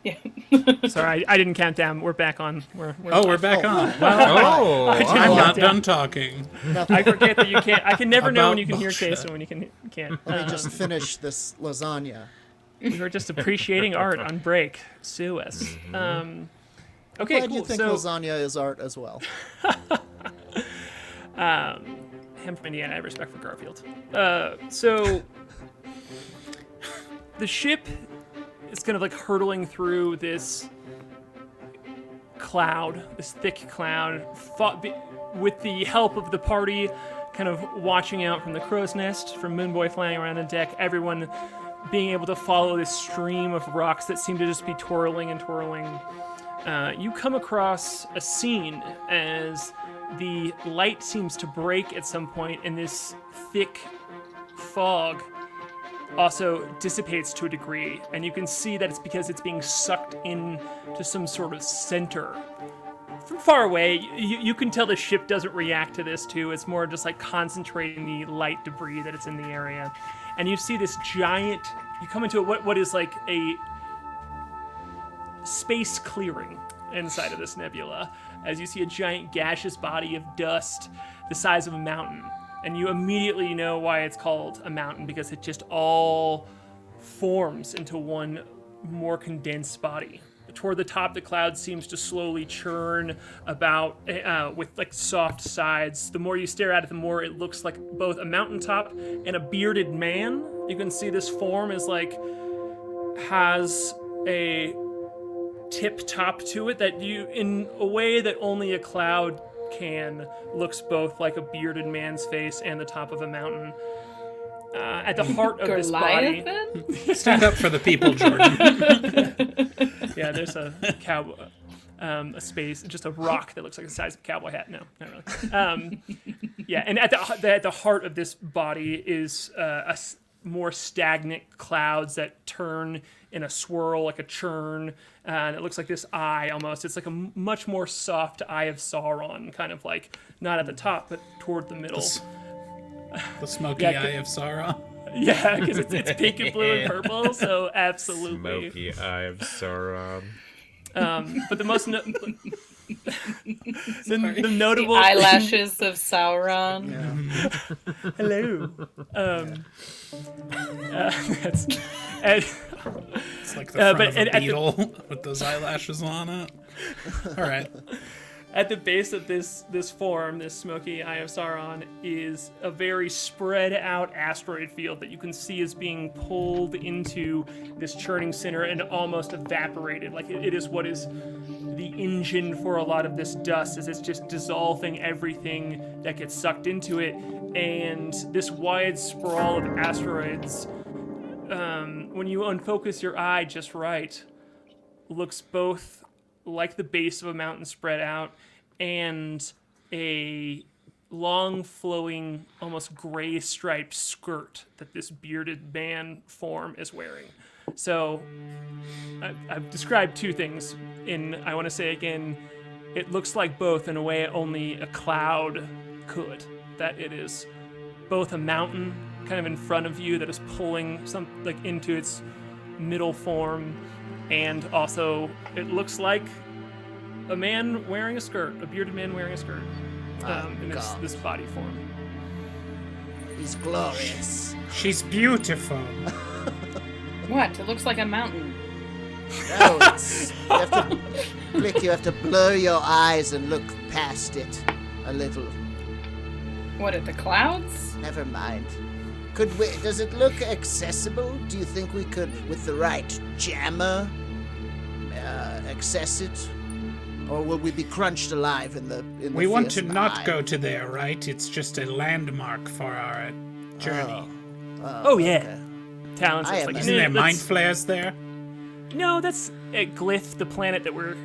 Yeah. Sorry, I didn't count down. We're back on. We're We're back on. Oh, I'm not down. done talking. I forget that you can't. I can never know when About you can hear bullshit. Case and when you can't. Let me just finish this lasagna. We were just appreciating art on break. Sue us. Okay, Why do cool. you think So, lasagna is art as well? him from Indiana, I have respect for Garfield. So the ship is kind of like hurtling through this cloud, this thick cloud, with the help of the party, kind of watching out from the crow's nest, from Moonboy flying around the deck, everyone being able to follow this stream of rocks that seem to just be twirling and twirling. You come across a scene as the light seems to break at some point, and this thick fog also dissipates to a degree, and you can see that it's because it's being sucked in to some sort of center. From far away, you can tell the ship doesn't react to this too. It's more just like concentrating the light debris that it's in the area. And you see this giant, you come into what is like a space clearing inside of this nebula, as you see a giant gaseous body of dust the size of a mountain. And you immediately know why it's called a mountain, because it just all forms into one more condensed body. Toward the top, the cloud seems to slowly churn about with like soft sides. The more you stare at it, the more it looks like both a mountaintop and a bearded man. You can see this form is like has a tip top to it that you, in a way that only a cloud can, looks both like a bearded man's face and the top of a mountain. At the heart of this body, Goliath? Stand up for the people, Jordan. yeah, there's a cowboy, a space, just a rock that looks like the size of a cowboy hat. No, not really. Yeah, and at the heart of this body is more stagnant clouds that turn in a swirl, like a churn, and it looks like this eye almost. It's like a much more soft eye of Sauron, kind of like not at the top, but toward the middle. The smoky Yeah, eye of Sauron. Yeah, because it's pink and blue and purple, so absolutely. Smoky eye of Sauron. But the most the notable The eyelashes of Sauron. Hello. That's and, It's like the front but of at a the- beetle with those eyelashes on it. All right. at the base of this form, this smoky eye of Sauron, is a very spread out asteroid field that you can see is being pulled into this churning center and almost evaporated. Like it is what is the engine for a lot of this dust, is it's just dissolving everything that gets sucked into it. And this wide sprawl of asteroids, when you unfocus your eye just right, looks both like the base of a mountain spread out and a long flowing, almost gray striped skirt that this bearded man form is wearing. So I've described two things I want to say again, it looks like both in a way only a cloud could. That it is both a mountain kind of in front of you that is pulling into its middle form, and also it looks like a man wearing a skirt, a bearded man wearing a skirt, in this body form. He's glorious. She's beautiful. What? It looks like a mountain. No, you have to blur your eyes and look past it a little. What, at the clouds? Never mind. Does it look accessible? Do you think we could, with the right jammer, access it? Or will we be crunched alive in the We want to fearsome not eye? go to there, right? It's just a landmark for our journey. Oh yeah. Talon says, like, Isn't there mind flayers there? No, that's at Glyph, the planet that we're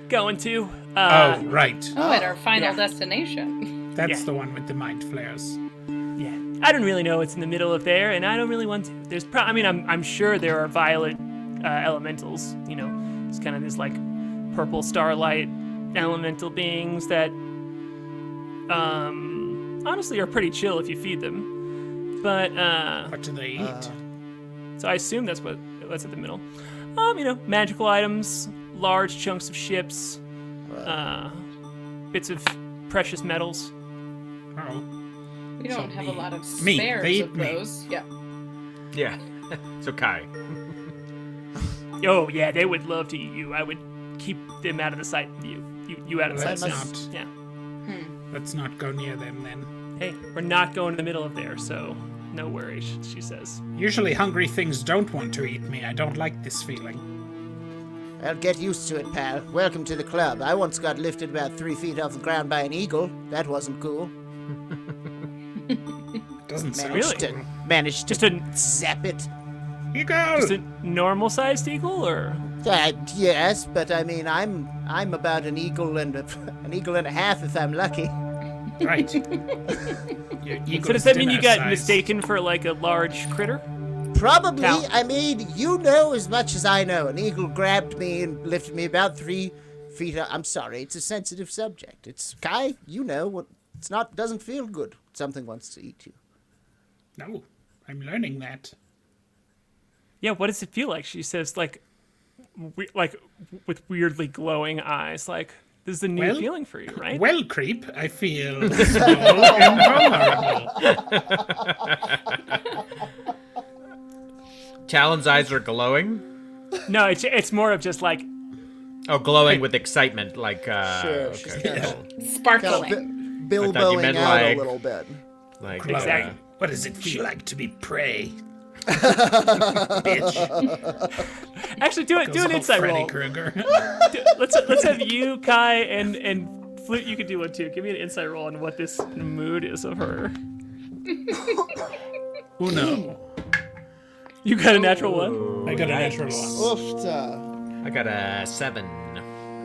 going to. Oh, right. Oh, at our final yeah. destination. That's yeah. the one with the mind flayers. Yeah, I don't really know what's in the middle of there, and I don't really want to. There's, I'm sure there are violet elementals. You know, it's kind of this like purple starlight elemental beings that, honestly, are pretty chill if you feed them. But What do they eat? so I assume that's what's at the middle. You know, magical items, large chunks of ships, bits of precious metals. Oh. We don't So have a lot of meat. spares They eat of meat. those. Yeah. Yeah. So Kai. Oh yeah, they would love to eat you. I would keep them out of the sight of you. You out of Let's sight. not. Yeah. Let's not go near them then. Hey, we're not going to the middle of there, so no worries, she says. Usually hungry things don't want to eat me. I don't like this feeling. Well, get used to it, pal. Welcome to the club. I once got lifted about 3 feet off the ground by an eagle. That wasn't cool. Doesn't sound Really? cool. Managed to Just a zap it. Eagle! just a normal-sized eagle, or Yes, but I mean, I'm about an eagle and a half if I'm lucky. Right. so does that mean you got mistaken for like a large critter? Probably. Cow. I mean, you know as much as I know. An eagle grabbed me and lifted me about 3 feet. I'm sorry, it's a sensitive subject. It's Kai. You know what? Doesn't feel good. Something wants to eat you. No, I'm learning that. Yeah, what does it feel like? She says, like with weirdly glowing eyes, like this is a new Well- feeling for you, right? Well, creep, I feel small and vulnerable. Talon's eyes are glowing. No, it's more of just like Oh, glowing with excitement, like Sure, she's okay. kind of Sparkling. bilbowing meant out like- a little bit. like Glowing. Exactly. What does it feel like to be prey? Bitch. actually do Goes an all insight Freddy roll. Krueger. Let's have you, Kai, and Flute. You can do one too. Give me an insight roll on what this mood is of her. Uno. You got a natural one. I got a natural one. Oofta. I got a 7.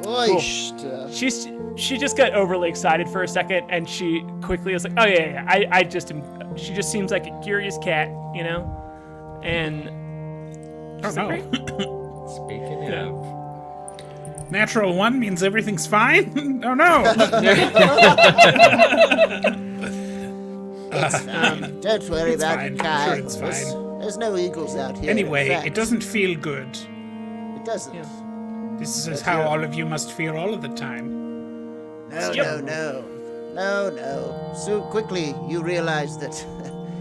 Oishta. She just got overly excited for a second, and she quickly was like, "Oh yeah. She just seems like a curious cat, you know." And Oh no. Speaking Yeah. of. Natural 1 means everything's fine? Oh no. Don't worry It's about fine. it, I'm Kai. sure it's fine. There's no eagles out here. Anyway, In fact, it doesn't feel good. It doesn't. Yeah. This is how all of you must feel all of the time. No, Yep. no. So quickly you realize that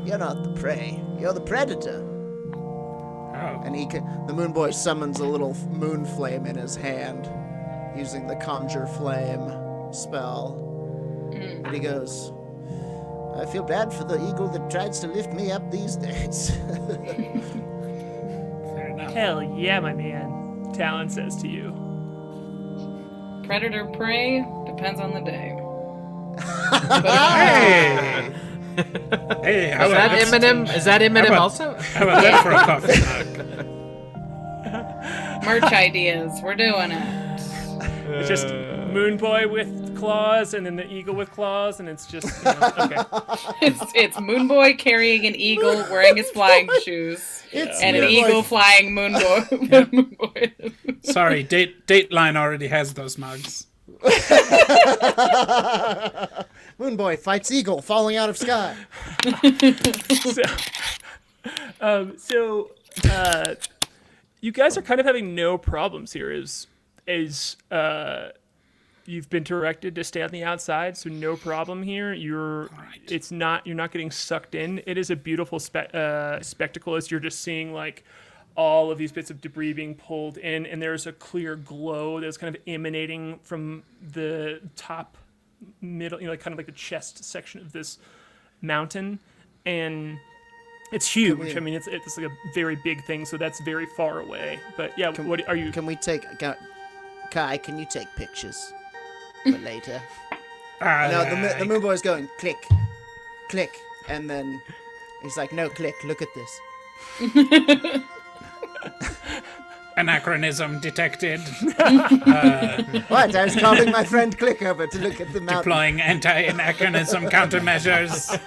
you're not the prey. You're the predator. Oh. And the Moonboy summons a little moon flame in his hand, using the conjure flame spell. And he goes, I feel bad for the eagle that tries to lift me up these days. Fair enough. hell yeah, my man. Talon says to you. Predator prey depends on the day. Hey! Hey, how Is that about Eminem? Is that Eminem about- also? How about that for a coffee mug? Merch ideas. We're doing it. It's just Moonboy with claws, and then the eagle with claws, and it's just okay. It's Moonboy carrying an eagle, wearing his flying shoes, and an eagle flying Moonboy. Sorry, Dateline already has those mugs. Moonboy fights eagle falling out of sky. So, you guys are kind of having no problems here. You've been directed to stay on the outside, so no problem here. You're not getting sucked in. It is a beautiful spectacle as you're just seeing like all of these bits of debris being pulled in, and there's a clear glow that's kind of emanating from the top middle, kind of like the chest section of this mountain, and it's huge. I mean, it's like a very big thing, so that's very far away. But yeah, what are you? Can we take? Kai, can you take pictures for later? No, the Moonboy's going click, click, and then he's like, no, click. Look at this. Anachronism detected. What? I was calling my friend Click over to look at the mountain. Deploying anti-anachronism countermeasures.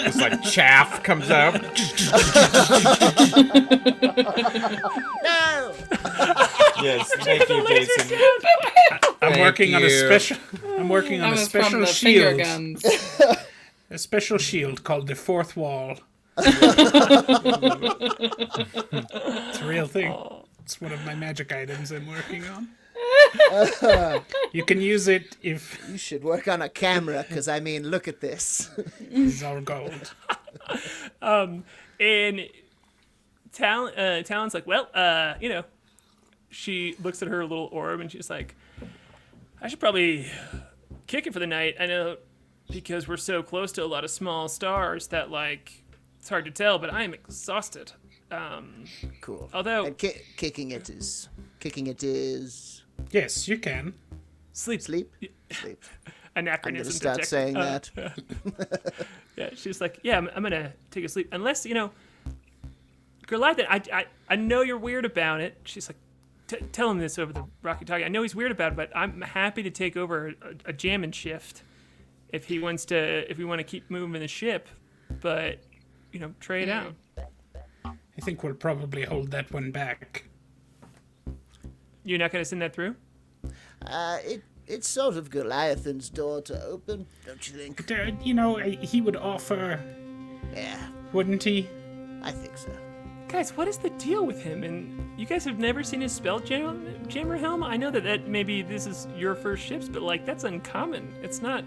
It's like chaff comes out. No! Yes, thank you, Jason. I'm working on a special From the finger shield. guns. A special shield called the Fourth Wall. It's a real thing. It's one of my magic items I'm working on. You can use it if You should work on a camera, because, I mean, look at this. it's all gold. And Talon's like, well, she looks at her little orb and she's like, I should probably kick it for the night. I know because we're so close to a lot of small stars that, like, it's hard to tell, but I am exhausted. Cool. Although And kicking it is. Yes, you can. sleep Sleep. I'm anachronism. gonna start detect- saying that. Yeah, she's like, yeah, I'm gonna take a sleep. Unless, Goliath, I know you're weird about it. She's like, tell him this over the walkie-talkie. I know he's weird about it, but I'm happy to take over a jamming shift if we want to keep moving the ship. But, trade out. I think we'll probably hold that one back. You're not gonna send that through? It's sort of Goliath's door to open, don't you think? He would offer, Yeah, wouldn't he? I think so. Guys, what is the deal with him? And you guys have never seen his Spelljammer helm? I know that maybe this is your first ships, but that's uncommon. It's not.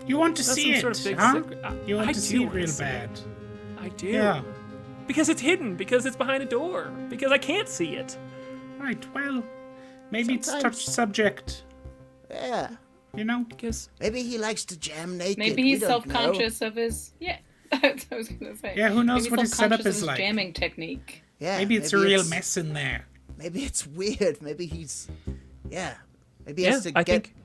You want to That's see some it, sort of big huh? secret. You want I to do see it wanna real see bad. I do. Yeah. Because it's hidden. Because it's behind a door. Because I can't see it. Right, well, maybe it's Sometimes- touch subject, Yeah. Because Maybe he likes to jam naked. Maybe we he's don't know. self-conscious of his. Yeah, that's what I was gonna say. Yeah, who knows Maybe what his setup self-conscious of is his like. Jamming technique. Yeah, Maybe it's a real mess in there. Maybe it's weird. Maybe he's. Yeah. Maybe he yeah, has to I get. think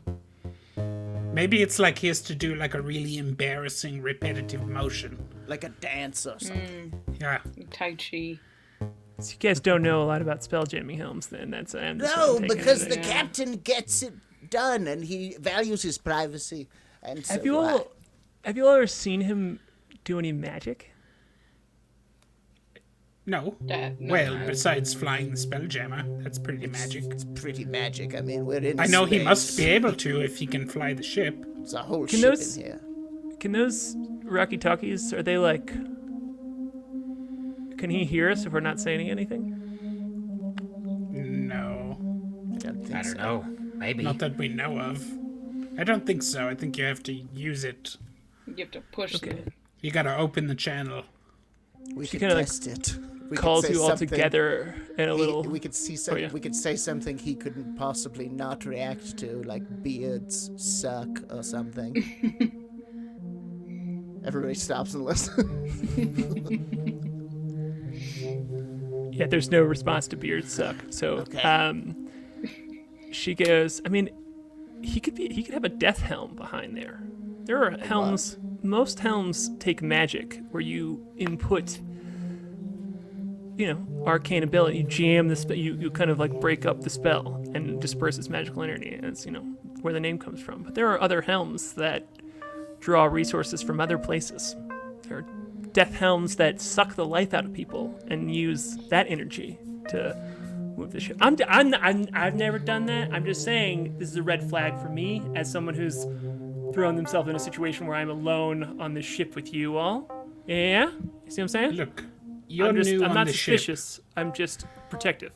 Maybe it's like he has to do like a really embarrassing repetitive motion. Like a dance or something. Yeah. Tai Chi. so you guys don't know a lot about spelljamming helms. Then I'm just what No, I'm taking because it the as. captain gets it done, and he values his privacy. And so Have you do I. all ever seen him do any magic? No. No. Well, besides flying the Spelljammer, that's pretty magic. It's pretty magic. I mean, we're in. I know he space. must be able to if he can fly the ship. There's a whole Can ship those- in here. Can those walkie-talkies, are they like... Can he hear us if we're not saying anything? No. I don't know. Maybe. Not that we know of. I don't think so. I think you have to use it. You have to push Okay. You gotta open the channel. We She can kinda, like, test it. We could Calls say you all something together in a little... We could see some, yeah. We could say something he couldn't possibly not react to, like beards suck or something. Everybody stops and listens. Yeah, there's no response to beards suck. So, Okay. she goes, I mean, he could have a death helm behind there. There are helms, most helms take magic where you input arcane ability. You jam the spell. You kind of like break up the spell and disperse its magical energy. And it's where the name comes from. But there are other helms that draw resources from other places. There are death helms that suck the life out of people and use that energy to move the ship. I've never done that. I'm just saying this is a red flag for me as someone who's thrown themselves in a situation where I'm alone on the ship with you all. Yeah? You see what I'm saying? Look, you're new I'm on not the suspicious. ship. I'm just protective.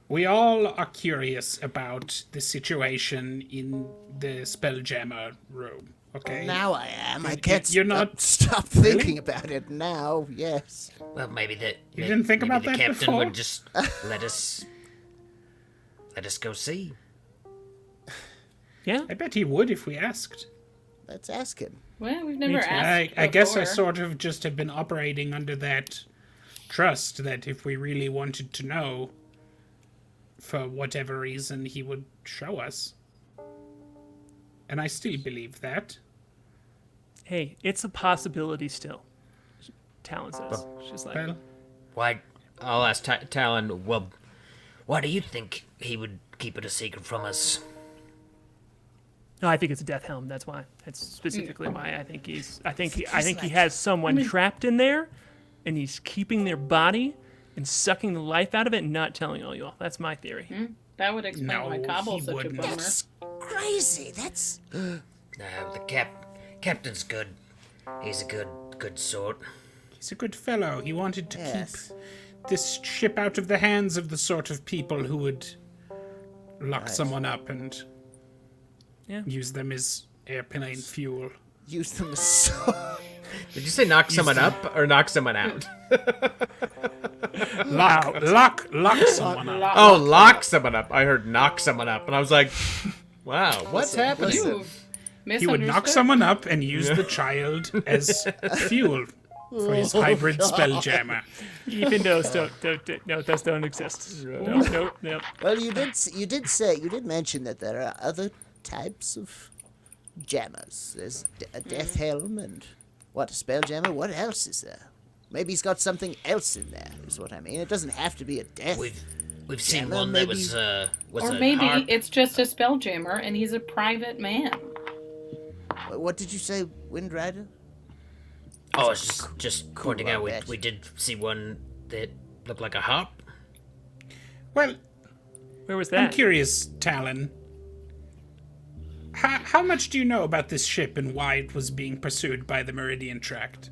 We all are curious about the situation in the Spelljammer room, okay? Now I am. I can't you're not- stop thinking about it now. Yes. Well, maybe that. You didn't think about the that captain before? would just let us go see. Yeah? I bet he would if we asked. Let's ask him. Well, we've never asked. I guess I before. sort of just have been operating under that trust that if we really wanted to know, for whatever reason, he would show us. And I still believe that. Hey, it's a possibility still. Talon says. She's like, Well, Why? I'll ask Talon. Well, Why do you think he would keep it a secret from us? no, I think it's a death helm. That's why. That's specifically why I think I think he has someone trapped in there, and he's keeping their body and sucking the life out of it and not telling all you all. That's my theory. That would explain No, why Cobble's he such wouldn't. a bummer. That's crazy. That's No, the captain's good. He's a good sort. he's a good fellow. He wanted to yes. keep this ship out of the hands of the sort of people who would lock someone up and use them as airplane fuel. Use them as so. did you say knock someone up or knock someone out? Lock someone up. Oh, lock someone up. I heard knock someone up, and I was like, wow, what's happening? You've He would knock misunderstood. someone up and use the child as fuel for his hybrid spelljammer. Even those those don't exist. No. Well, you did mention that there are other types of jammers. There's a death helm and a spelljammer. What else is there? Maybe he's got something else in there. Is what I mean. It doesn't have to be a death. We've seen Jammer, one that maybe- was Or a maybe harp. it's just a spelljammer and he's a private man. What did you say, Windrider? Oh, I was just pointing I out bet. we did see one that looked like a harp. Well, Where was I'm that? curious, Talon. How much do you know about this ship and why it was being pursued by the Meridian Tract?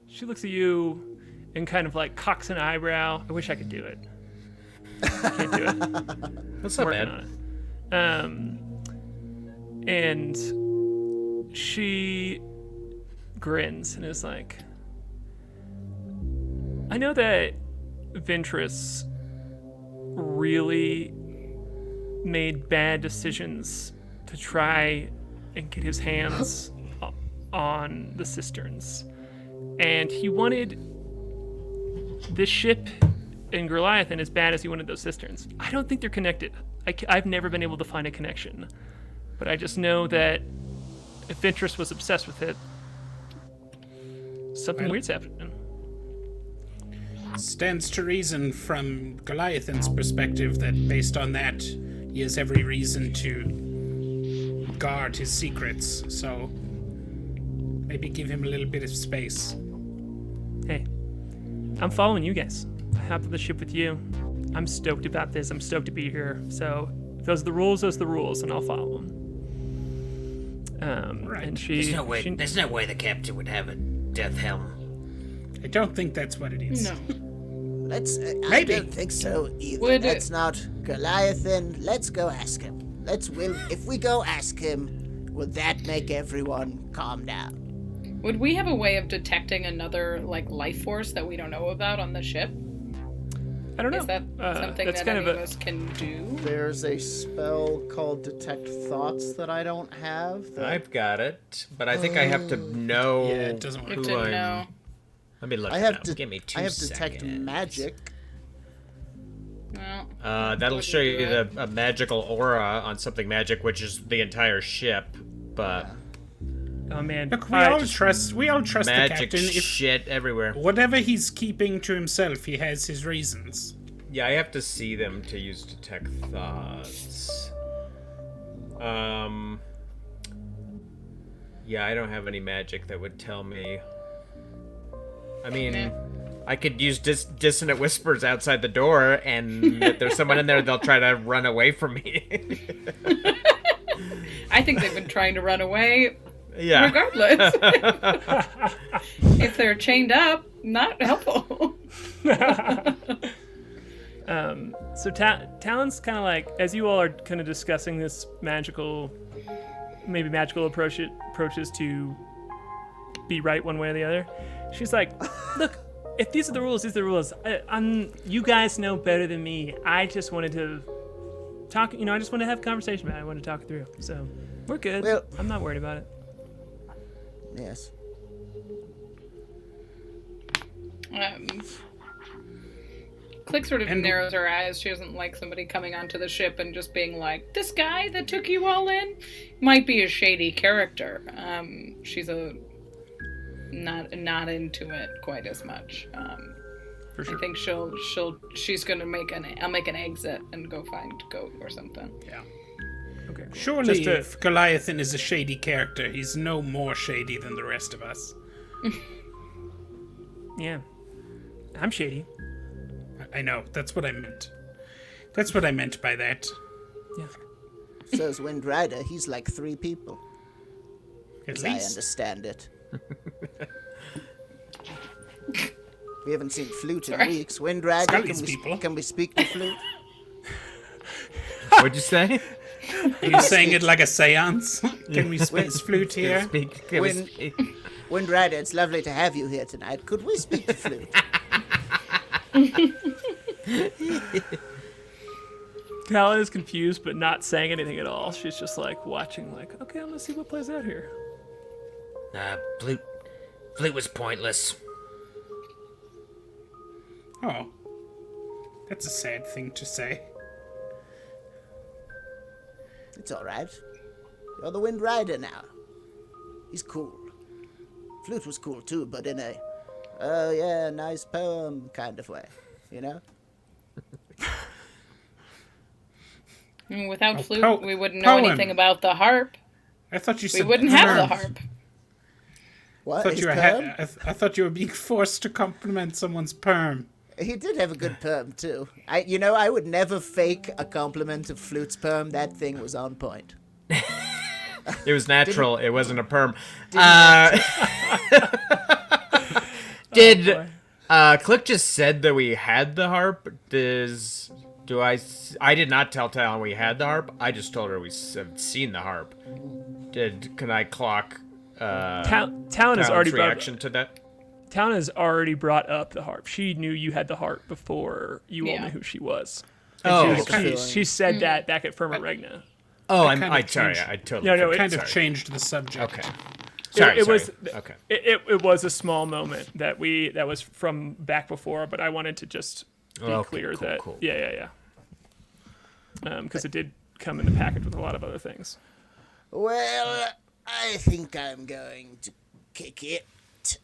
She looks at you and kind of like cocks an eyebrow. I wish I could do it. I can't do it. That's not Working bad. on it. And she grins and is like, I know that Ventress really made bad decisions to try and get his hands on the cisterns. And he wanted this ship and Goliathan as bad as he wanted those cisterns. I don't think they're connected. I've never been able to find a connection. But I just know that if Ventress was obsessed with it, something weird's happening. Stands to reason from Goliathan's perspective that based on that, he has every reason to guard his secrets, so maybe give him a little bit of space. Hey, I'm following you guys. I hopped on the ship with you. I'm stoked about this. I'm stoked to be here. So, if those are the rules, those are the rules, and I'll follow them. Right. And she, There's no way the captain would have a death helm. I don't think that's what it is. No. I Maybe. don't think so either. Would it- That's not Goliathan. Let's go ask him. If we go ask him, will that make everyone calm down? Would we have a way of detecting another life force that we don't know about on the ship? I don't know. Is that something that's that kind any of of us can do? There's a spell called Detect Thoughts that I don't have. I've got it, but I think I have to know. Yeah, it doesn't work. You who have to I'm- know. Let me look. I it have up. to. Give me 2 I have seconds. Detect Magic. Well, That'll Would show you you do a magical aura on something magic, which is the entire ship. But Oh man. Look, All right, we all trust the Magic captain. If shit everywhere. whatever he's keeping to himself, he has his reasons. Yeah, I have to see them to use detect thoughts. Yeah, I don't have any magic that would tell me. I mean, I could use dissonant whispers outside the door, and if there's someone in there, they'll try to run away from me. I think they've been trying to run away Yeah. regardless. If they're chained up, not helpful. So Talon's kind of like, as you all are kind of discussing this magical approaches to be right one way or the other, she's like, look, if these are the rules, these are the rules. You guys know better than me. I just wanted to talk, I just wanted to have a conversation about it. I wanted to talk it through. So we're good. Well- I'm not worried about it. Yes. Klik sort of narrows her eyes. She doesn't like somebody coming onto the ship and just being like, this guy that took you all in might be a shady character. She's not into it quite as much. For sure. I think she's gonna make an exit and go find Goat or something. Yeah. Okay. Cool. Surely, Just to- if Goliathan is a shady character, he's no more shady than the rest of us. Yeah. I'm shady. I know. That's what I meant. That's what I meant by that. Yeah. So's Windrider. He's like 3 people, At as I least. understand it. We haven't seen Flute in Sorry. weeks. Windrider, Scully's people. can we speak to Flute? What'd you say? Are you saying it like a seance? Can we space flute here? Speak. When- Windrider, it's lovely to have you here tonight. Could we speak to Flute? Talon is confused, but not saying anything at all. She's just like watching, like, okay, I'm gonna see what plays out here. Flute was pointless. Oh. That's a sad thing to say. It's all right. You're the Windrider now. He's cool. Flute was cool too, but in a, oh yeah, nice poem kind of way, you know? Without Flute, po- we wouldn't know poem. anything about the harp. I thought you We said wouldn't have the perm. harp. What? I thought His you were perm? I thought you were being forced to compliment someone's perm. He did have a good perm too. I would never fake a compliment of Flute's perm. That thing was on point. It was natural. It wasn't a perm. Did Klik just said that we had the harp? I did not tell Talon we had the harp. I just told her we have seen the harp. Can I clock Talon has Talon's already reaction to that? Talon has already brought up the harp. She knew you had the harp before you all Yeah. knew who she was. Oh, She, okay. she said that back at Firma Regna. Oh, kind of sorry. changed- I totally. No, forgot. Kind of Sorry. changed the subject. Okay. Sorry. It was okay. it was a small moment that was from back before, but I wanted to just be Okay, clear cool, that cool. yeah. Because it did come in the package with a lot of other things. Well, I think I'm going to kick it. Is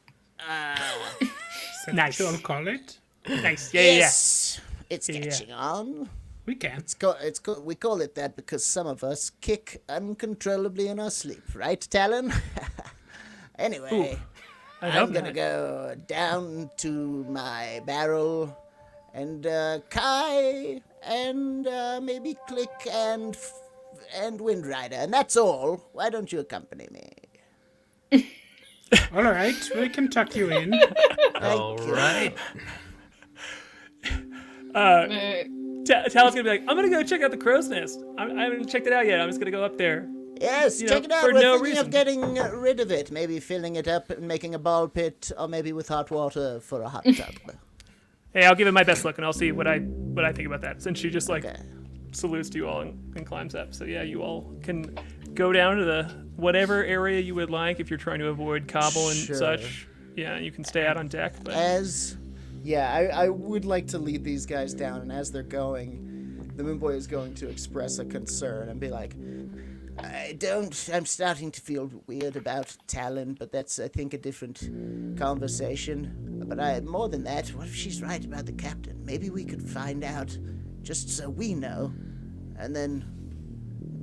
that Nice. Uh, what you'll call it? Nice. Yes, it's Yeah. catching on. We can. We call it that because some of us kick uncontrollably in our sleep, right, Talon? Anyway, I hope I'm gonna not. go down to my barrel, and K.A.I. and maybe Klik and Windrider, and that's all. Why don't you accompany me? All right, we can tuck you in. All right. Talon's gonna be like, I'm gonna go check out the crow's nest. I haven't checked it out yet. I'm just gonna go up there. Yes, You know, check it out. for We're no thinking reason. of getting rid of it, maybe filling it up and making a ball pit, or maybe with hot water for a hot tub. Hey, I'll give it my best look, and I'll see what I think about that. Since she just like Okay. salutes to you all and climbs up. So yeah, you all can go down to the whatever area you would like if you're trying to avoid cobble and Sure. such. Yeah, you can stay out on deck. But I would like to lead these guys down, and as they're going, the Moonboy is going to express a concern and be like, I don't. I'm starting to feel weird about Talon, but that's, I think, a different conversation. But more than that, what if she's right about the captain? Maybe we could find out, just so we know, and then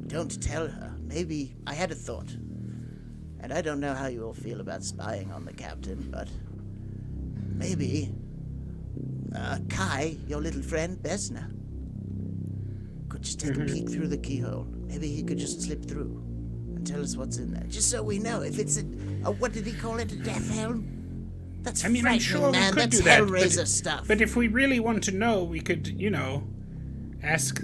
don't tell her. Maybe I had a thought, and I don't know how you all feel about spying on the captain, but maybe K.A.I, your little friend Besna, could just take a peek through the keyhole. Maybe he could just slip through and tell us what's in there, just so we know. If it's what did he call it, a death helm? That's I mean, I'm sure man. we could That's do that. Hellraiser stuff. But if we really want to know, we could, ask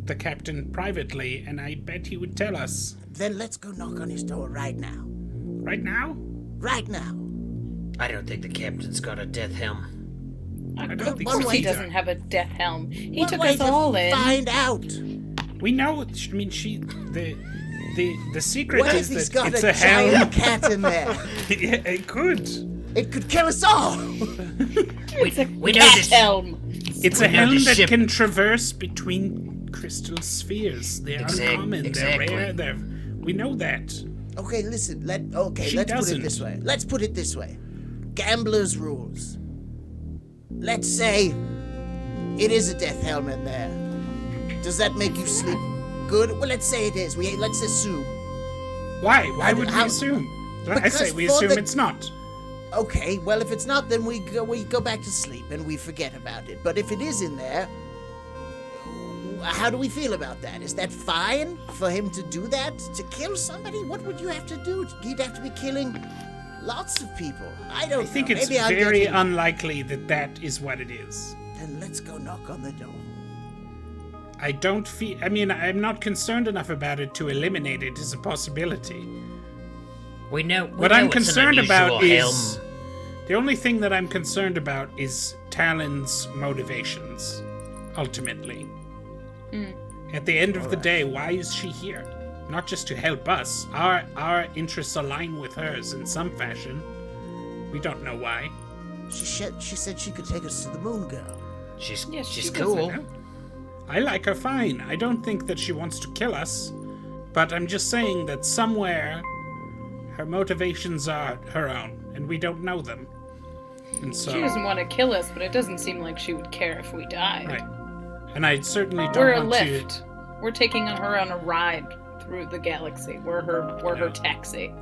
the captain privately, and I bet he would tell us. Then let's go knock on his door right now. Right now? Right now. I don't think the captain's got a death helm. I don't think Of course so he either. doesn't have a death helm. He What took way us to all in. find out. We know. I mean, the secret What is if he's that got it's a a helm. giant cat in there? Yeah, it could. It could kill us all. It's a we know cat this- helm. It's a know helm this that ship- can traverse between crystal spheres. They're uncommon. exactly. They're rare. We know that. Okay, listen. She Let's put doesn't. it this way. Let's put it this way. Gambler's rules. Let's say it is a death helm in there. Does that make you sleep good? Well, let's say it is. Let's assume. Why? Why would we how- assume? I Because say we for assume the- it's not. Okay, well, if it's not, then we go back to sleep and we forget about it. But if it is in there, how do we feel about that? Is that fine for him to do that? To kill somebody? What would you have to do? He'd have to be killing lots of people. I don't I think know. it's Maybe I'll very get him. unlikely that that is what it is. Then let's go knock on the door. I don't feel. I mean, I'm not concerned enough about it to eliminate it as a possibility. We know. What I'm concerned about is. helm. The only thing that I'm concerned about is Talon's motivations, ultimately. At the end of the day, why is she here? Not just to help us. Our interests align with hers in some fashion. We don't know why. She said she could take us to the Moon Girl. She's Yes, she she's does cool. I like her fine. I don't think that she wants to kill us. But I'm just saying that somewhere her motivations are her own, and we don't know them. And so, She doesn't want to kill us, but it doesn't seem like she would care if we died. right. And I certainly don't We're a want lift. We're taking her on a ride through the galaxy. We're her taxi.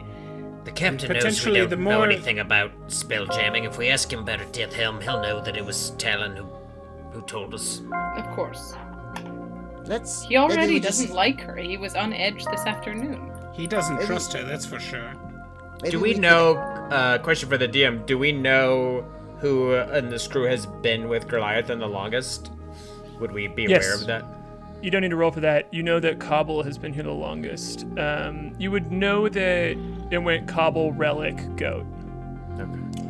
The captain knows we Potentially don't the know more- anything about spell jamming. If we ask him about a death helm, he'll know that it was Talon who told us. Of course. Let's. He maybe already we doesn't just- like her. He was on edge this afternoon. He doesn't Maybe- trust her, that's for sure. maybe Do we could- know, question for the DM, do we know who in this crew has been with Goliath the longest? Would we be Yes. aware of that? You don't need to roll for that. You know that Cobble has been here the longest. You would know that it went Cobble, Relic, Goat.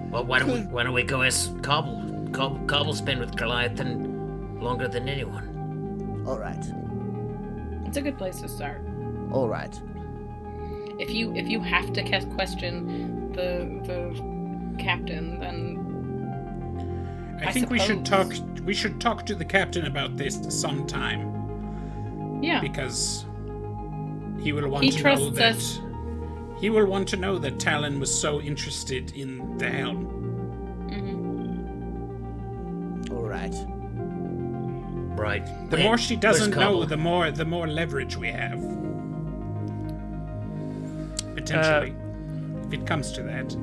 Well, why don't we go ask Cobble? Cobble's been with Goliath longer than anyone. All right. It's a good place to start. All right. If you have to question the captain, then I think we should suppose. talk to the captain about this sometime, yeah. because he will want He to know trusts that us. he will want to know that Talon was so interested in the helm. All right. Right. The more she doesn't Where's know, Cobble? the more leverage we have. Potentially, if it comes to that.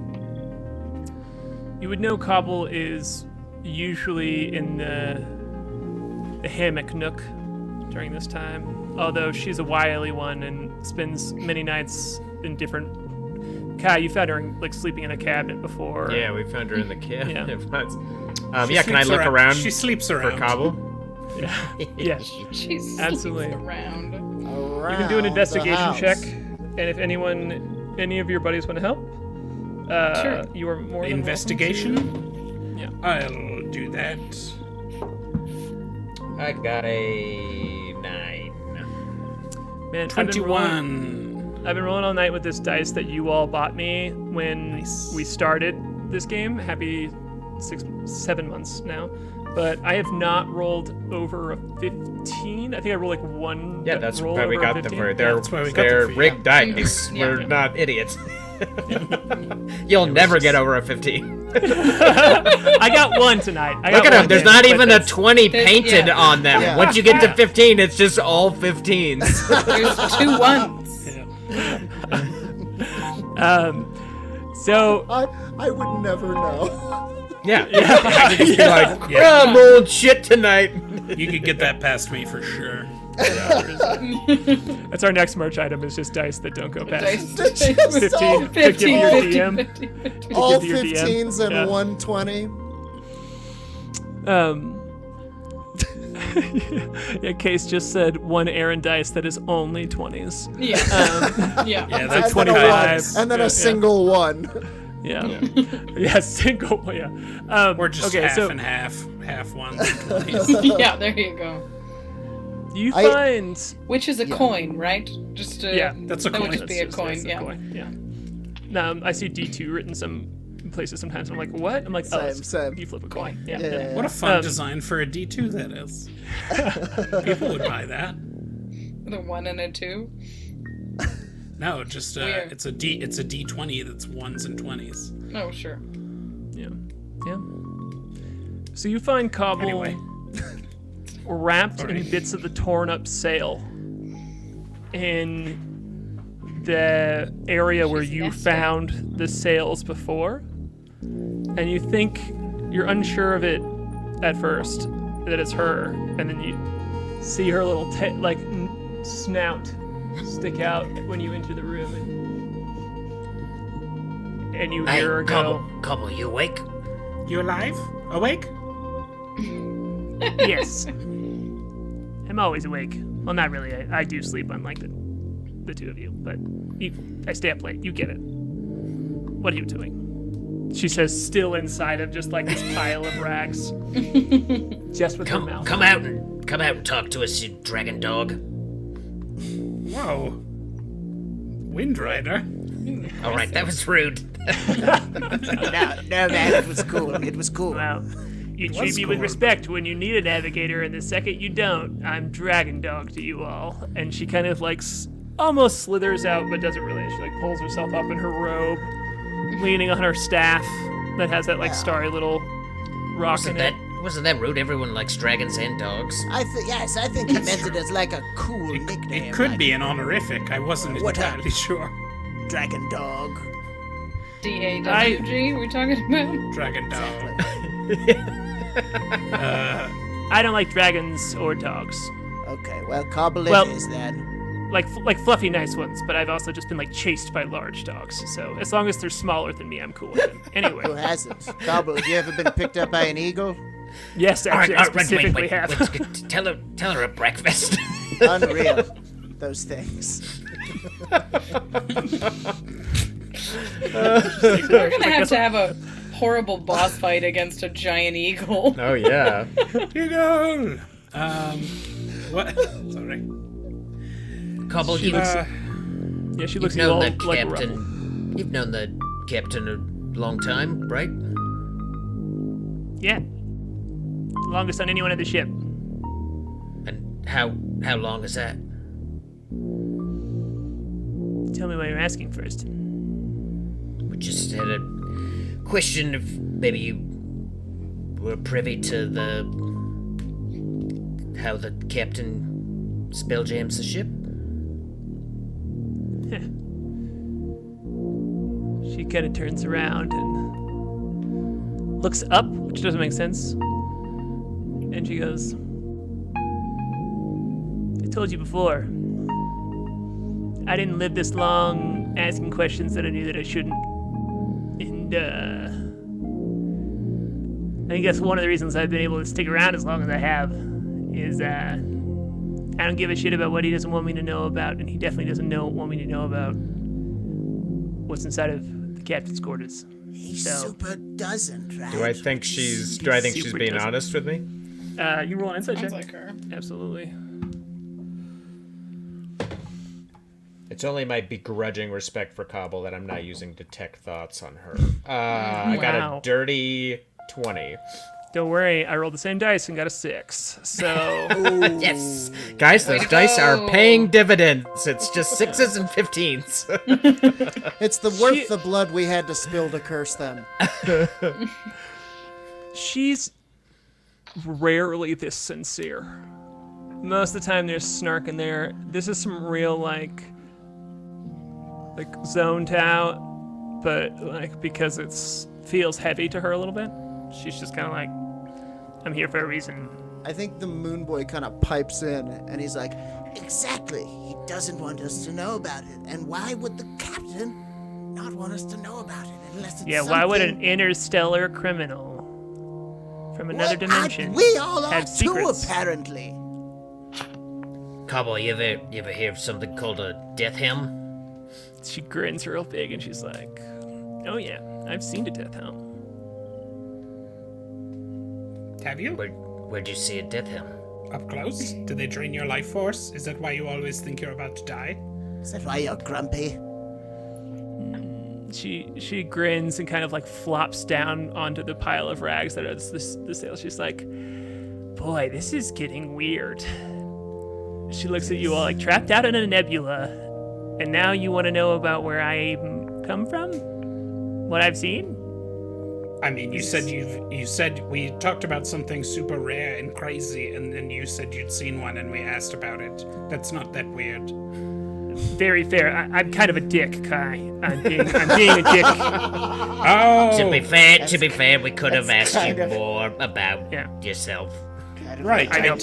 You would know Cobble is usually in the hammock nook during this time, although she's a wily one and spends many nights in different. Kai, you found her sleeping in a cabinet before. Yeah, we found her in the cab. Yeah. Yeah, can I look around She sleeps for around. Cobble? Yeah. She Absolutely. sleeps around. You can do an investigation check, and if any of your buddies want to help, Sure. you are more than Investigation? Yeah. I'll do that. I got a 9. welcome. Man, 21. I've been rolling all night with this dice that you all bought me when Nice. we started this game. Happy 7 months now. but I have not rolled over a 15. I think I rolled like one. Yeah, that's roll why we over got 15. them for they're that's why we got them they're for you. rigged dice. Yeah. We're not idiots. You'll never get over a 15. I got one tonight. Look at them. There's not but even a that's- 20 painted yeah. on them. Yeah. Once you get to 15, it's just all 15s. There's 2 ones. So I would never know. Yeah. I could just be like, Yeah. I'm old shit tonight. You could get that past me for sure. that's our next merch item. Is just dice that don't go past Dice. 15. 15, Your 50, DM. 50, 50. All give to your DM. 15s and Yeah. 120. Yeah, Case just said one Aaron dice that is only 20s. Yeah. Yeah. Yeah, And that's then, a K.A.I. one, and then a single one. Yeah. Yeah, single. Yeah. Or just okay, half so and half ones and 20s. Yeah, there you go. you I- find. Which is a coin, right? Just Yeah, that's a that would coin. just be a That's coin. just a Yeah. coin, yeah. I see D2 written some places sometimes. I'm like, what? I'm like, oh, Same. you flip a coin. Yeah. Yeah. What a fun Um, design for a D2 that is. People would buy that. The 1 and a 2. No, just Weird. it's a D20 that's 1s and 20s. Oh, sure. Yeah. Yeah. So you find Cobble Anyway. wrapped Sorry. in bits of the torn up sail in the area where She's you nesting. found the sails before. And you think you're unsure of it at first, that it's her. And then you see her little snout stick out when you enter the room. And you Hey, hear her go, Cobble, you awake? You alive? Awake? yes. I'm always awake. Well, not really. I do sleep, unlike the two of you. But I stay up late. You get it. What are you doing? She says, still inside of just like this pile of rags. Just with her mouth. Come out and talk to us, you dragon dog. Whoa. Windrider? All right, that was rude. No, man, it was cool. It was cool. Well, you was treat me with cool. respect when you need a navigator, and the second you don't, I'm dragon dog to you all. And she kind of like almost slithers out, but doesn't really. She like pulls herself up in her robe, leaning on her staff that has that like starry little rock in it. Wasn't that rude? Everyone likes dragons and dogs. Yes, I think he meant it as like a cool nickname. It could like be an honorific. I wasn't What entirely sure. Dragon Dog. D-A-W-G, we're talking about? Dragon dog. I don't like dragons or dogs. Okay, well, Cobble Well- it is then. Like fluffy, nice ones, but I've also just been like chased by large dogs. So as long as they're smaller than me, I'm cool with it. Who Anyway, hasn't? Cobble, have you ever been picked up by an eagle? yes, actually, I specifically wait. have. Tell her at breakfast. Unreal. Those things. We're gonna have a horrible boss fight against a giant eagle. Oh, yeah. Eagle! What? Sorry. Cobble, you, Yeah, she you've looks at you known all the like captain. You've known the captain a long time, right? yeah, longest on anyone at the ship. And how long is that? Tell me why you're asking first. We just had a question if maybe you were privy to how the captain spelljams the ship. She kind of turns around and looks up, which doesn't make sense. And she goes, I told you before. I didn't live this long asking questions that I knew that I shouldn't. And, I guess one of the reasons I've been able to stick around as long as I have is, I don't give a shit about what he doesn't want me to know about, and he definitely doesn't want me to know about what's inside of the captain's quarters. He So- super doesn't, right? Do I think she's Super being doesn't. honest with me? You roll an insight check. Sounds like her. Absolutely. It's only my begrudging respect for Cobble that I'm not using detect thoughts on her. I got Wow. a dirty 20. don't worry, I rolled the same dice and got a 6. So Yes. Guys, those to dice are go. paying dividends. It's just 6s and 15s. It's worth the blood we had to spill to curse them. she's rarely this sincere. Most of the time there's snark in there. This is some real like zoned out, but like because it's feels heavy to her a little bit. She's just kind of like, I'm here for a reason. I think the Moonboy kind of pipes in, and he's like, Exactly. He doesn't want us to know about it. And why would the captain not want us to know about it unless it's Yeah, why would an something- interstellar criminal from another Well, dimension we all are have too, secrets? apparently. Cobble, you ever hear of something called a death hymn? She grins real big and she's like, oh yeah, I've seen a death helm. Have you? Where'd you see a death hymn? Up close? Did they drain your life force? Is that why you always think you're about to die? Is that why you're grumpy? She grins and kind of like flops down onto the pile of rags that is the sail. She's like, boy, this is getting weird. She looks at you all like trapped out in a nebula, and now you want to know about where I come from? What I've seen? I mean, you said we talked about something super rare and crazy, and then you said you'd seen one, and we asked about it. That's not that weird. Very fair. I'm kind of a dick, Kai. I'm being a dick. Oh, To be fair, we could have asked you more about Yeah. yourself. right. I know.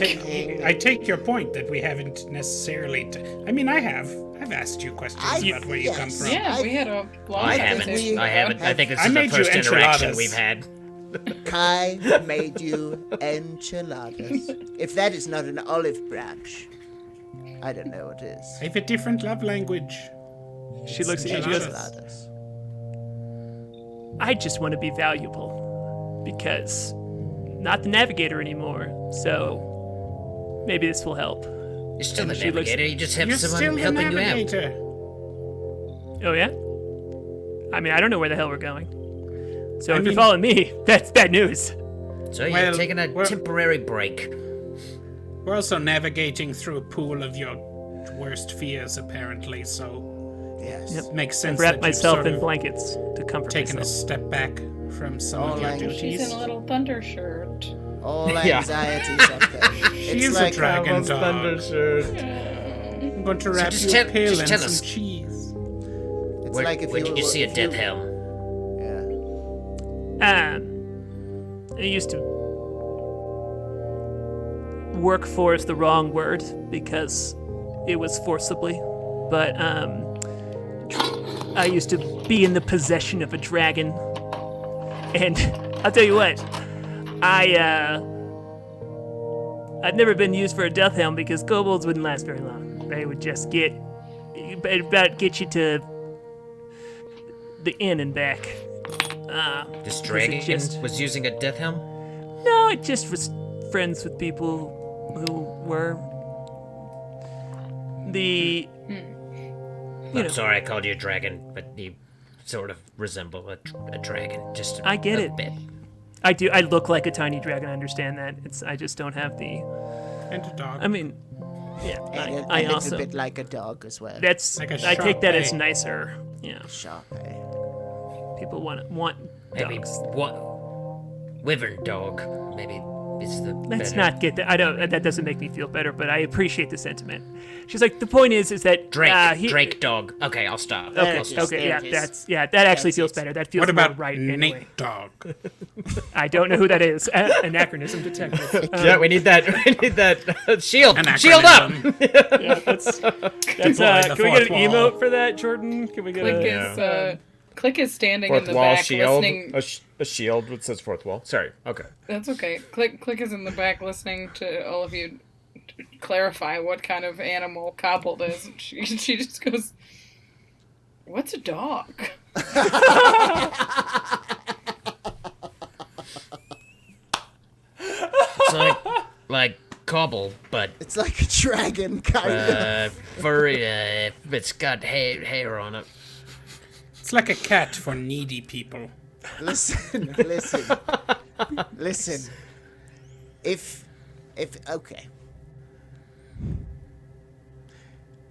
I take your point that we haven't necessarily. I've asked you questions I- about where you come yes. from. Yeah, we had a long I conversation. haven't. I think this I is the made you first interaction enchiladas. we've had. Kai made you enchiladas. If that is not an olive branch, I don't know what is. I have a different love language. She looks at you and she goes, Enchiladas. I just want to be valuable because not the navigator anymore. So maybe this will help. You're still the she looks- navigator. You just have You're someone still the helping you out. navigator. Oh yeah? I mean, I don't know where the hell we're going. So if mean- you're following me, that's bad news. So you're Well, taking a we're- temporary break. We're also navigating through a pool of your worst fears, apparently. So Yes. Yep. makes sense Wrap that myself you've in sort of blankets to comfort taken a myself. step back from some All of your language. She's duties. in a little thunder shirt. All Yeah. anxieties up there. She's It's a like dragon Almost dog. thunder shirt. I'm going to wrap just you tell- a pill just and tell some us. cheese. it's Where, like if where you did you were- see a if death you- helm? Yeah. I used to workforce is the wrong word because it was forcibly, but I used to be in the possession of a dragon, and I'll tell you what, I've never been used for a death helm because kobolds wouldn't last very long. They would just get you to the inn and back. This Was it dragon just- was using a death helm? No, it just was friends with people who were the. You I'm know, sorry I called you a dragon, but you sort of resemble a dragon. Just I get a it. bit. I do. I look like a tiny dragon. I understand that. I just don't have the. And a dog. I mean, yeah. And a I little also. bit like a dog as well. That's. Like a I take that as Shar-Pei. nicer. Yeah. Sharp, eh? People want Maybe dogs. what? Wyvern dog. Maybe it's the. Let's better. not get that. I don't. That doesn't make me feel better, but I appreciate the sentiment. She's like, the point is that Drake dog. Okay, I'll stop. Okay, I'll stop. okay, yeah, There it is. that actually feels better. That feels what about more right Nate anyway. Dog? I don't know who that is. Anachronism detected. Yeah, we need that. We need that shield. An Shield up. acronym. Yeah, that's Deploy the can we get an fourth wall. emote for that, Jordan? Can we get Click is standing Fourth in the wall back shield. listening. A shield that says fourth wall. Sorry. Okay. That's okay. Click is in the back listening to all of you clarify what kind of animal Cobbled is. She just goes, "What's a dog?" It's like cobble, but It's like a dragon, kind of. furry. It's got hair on it. It's like a cat for needy people. Listen. Listen, if okay.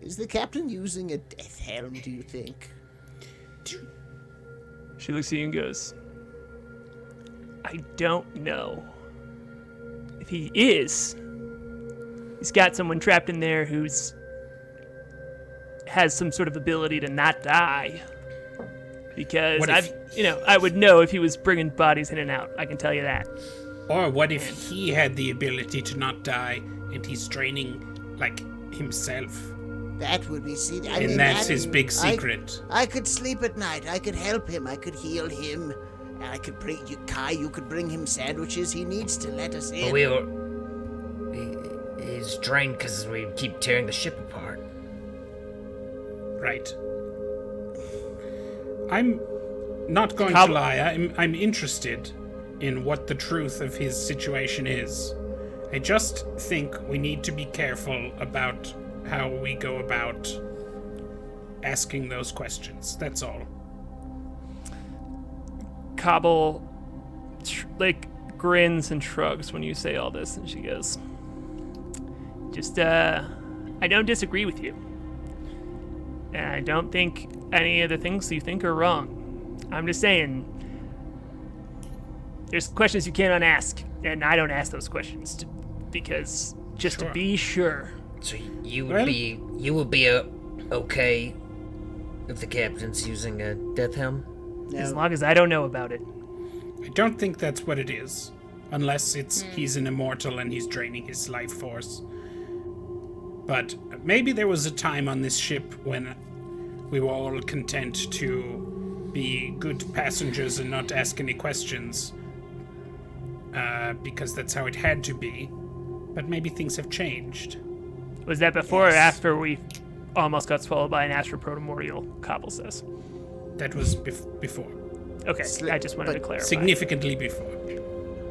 Is the captain using a death helm, do you think? She looks at you and goes, I don't know. If he is, he's got someone trapped in there who's has some sort of ability to not die. Because I would know if he was bringing bodies in and out. I can tell you that. Or what if he had the ability to not die and he's draining, like, himself? That would be And that's his big secret. I could sleep at night. I could help him. I could heal him. And I could bring you, Kai. You could bring him sandwiches. He needs to let us in. He's drained because we keep tearing the ship apart. Right. I'm not going to lie. I'm interested in what the truth of his situation is. I just think we need to be careful about how we go about asking those questions. That's all. Cobble, grins and shrugs when you say all this, and she goes, I don't disagree with you. And I don't think any of the things you think are wrong. I'm just saying, there's questions you can't unask, and I don't ask those questions to be sure. So you would be okay if the captain's using a death helm? No. As long as I don't know about it. I don't think that's what it is. Unless he's an immortal and he's draining his life force. But maybe there was a time on this ship when we were all content to be good passengers and not ask any questions. Because that's how it had to be. But maybe things have changed. Was that before or after we almost got swallowed by an astroprotomordial, Cobble says? That was before. Okay, I just wanted to clarify. Significantly before.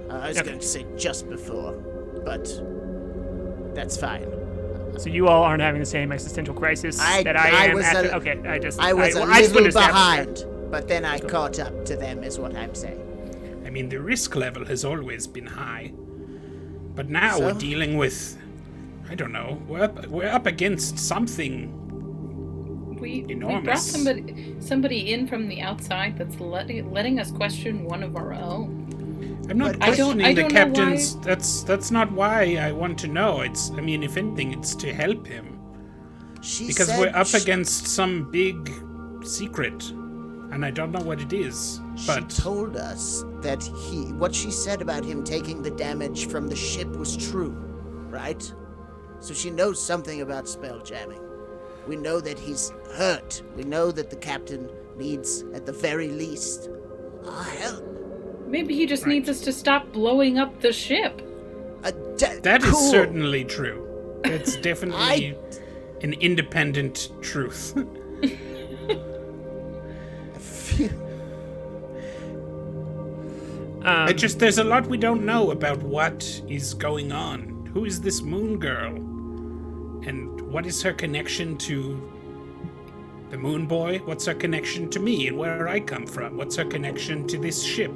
I was going to say just before, but that's fine. So you all aren't having the same existential crisis that I am. I was a little behind, but then I caught up to them, is what I'm saying. I mean, the risk level has always been high, but now we're dealing with, I don't know, we're up against something enormous. We brought somebody in from the outside that's letting us question one of our own. I'm not questioning the captain's. That's not why I want to know. If anything, it's to help him. Because we're up against some big secret, and I don't know what it is. But she told us that what she said about him taking the damage from the ship was true, right? So she knows something about spelljamming. We know that he's hurt. We know that the captain needs, at the very least, our help. Maybe he just needs us to stop blowing up the ship. That is certainly true. It's definitely an independent truth. There's a lot we don't know about what is going on. Who is this moon girl? And what is her connection to the Moonboy? What's her connection to me and where I come from? What's her connection to this ship?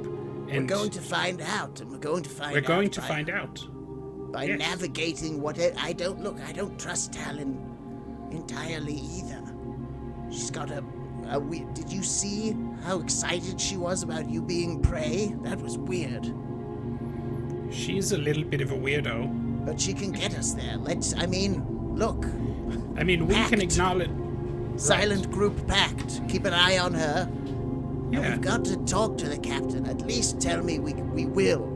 And we're going to find out, and we're going to find out. We're going to find out. By navigating I don't trust Talon entirely either. She's got a weird... Did you see how excited she was about you being prey? That was weird. She's a little bit of a weirdo. But she can get us there. Look. We can acknowledge... Silent group pact. Keep an eye on her. Yeah. And we've got to talk to the captain. At least tell me we will.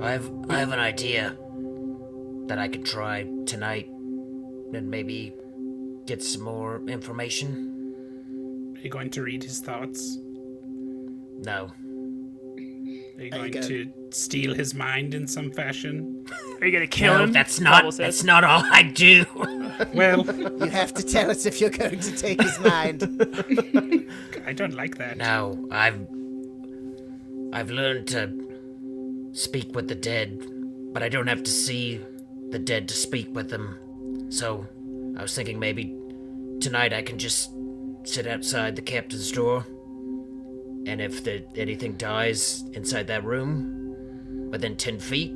I have an idea that I could try tonight and maybe get some more information. Are you going to read his thoughts? No. Are you going to steal his mind in some fashion? Are you going to kill him? That's not all I do. Well, you have to tell us if you're going to take his mind. I don't like that. No, I've learned to speak with the dead, but I don't have to see the dead to speak with them. So, I was thinking maybe tonight I can just sit outside the captain's door And if anything dies inside that room, within 10 feet,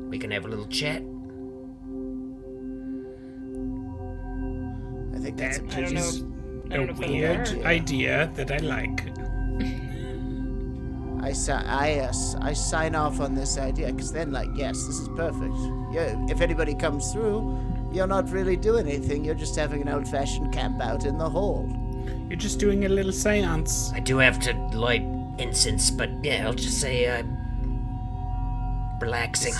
we can have a little chat. I think that's a I don't pretty know. I don't know if that'll Weird work. idea that I like. I sign off on this idea, because then, like, yes, this is perfect. Yeah, if anybody comes through, you're not really doing anything. You're just having an old-fashioned camp out in the hall. You're just doing a little seance. I do have to light incense, but yeah, I'll just say I'm relaxing.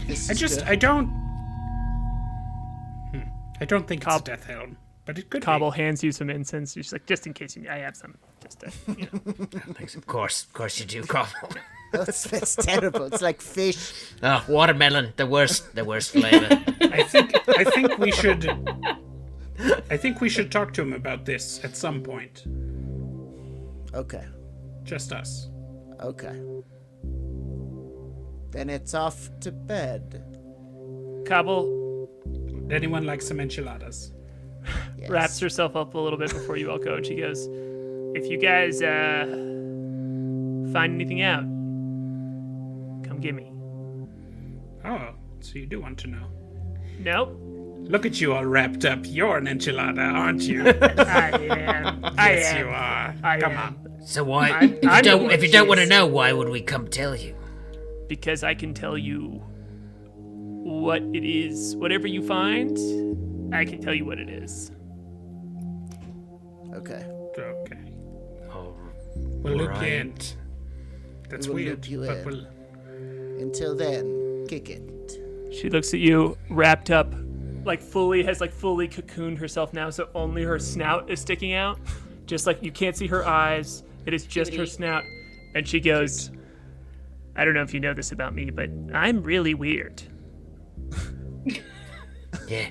This I is just, good. I don't think it's a death helm, but it could Cobble be. hands you some incense. You're just like, just in case I have some. Just Thanks, of course you do, Cobble. That's terrible. It's like fish. Oh, watermelon, the worst flavor. I think we should talk to him about this at some point. Okay. Just us. Okay. Then it's off to bed. Cobble Anyone like some enchiladas? Yes. wraps herself up a little bit before you all go, and she goes, "If you guys find anything out, come get me." Oh, so you do want to know. Nope. Look at you all wrapped up. You're an enchilada, aren't you? I am. Yes, you are. Come on. So why? I'm If you don't want to know, why would we come tell you? Because I can tell you what it is. Whatever you find, I can tell you what it is. Okay. Okay. Oh, We'll loop you in. right. That's We will weird. loop you But in. we'll... Until then, kick it. She looks at you, wrapped up, fully cocooned herself now, so only her snout is sticking out. Just like you can't see her eyes, it is just her snout. And she goes, "I don't know if you know this about me, but I'm really weird." Yeah,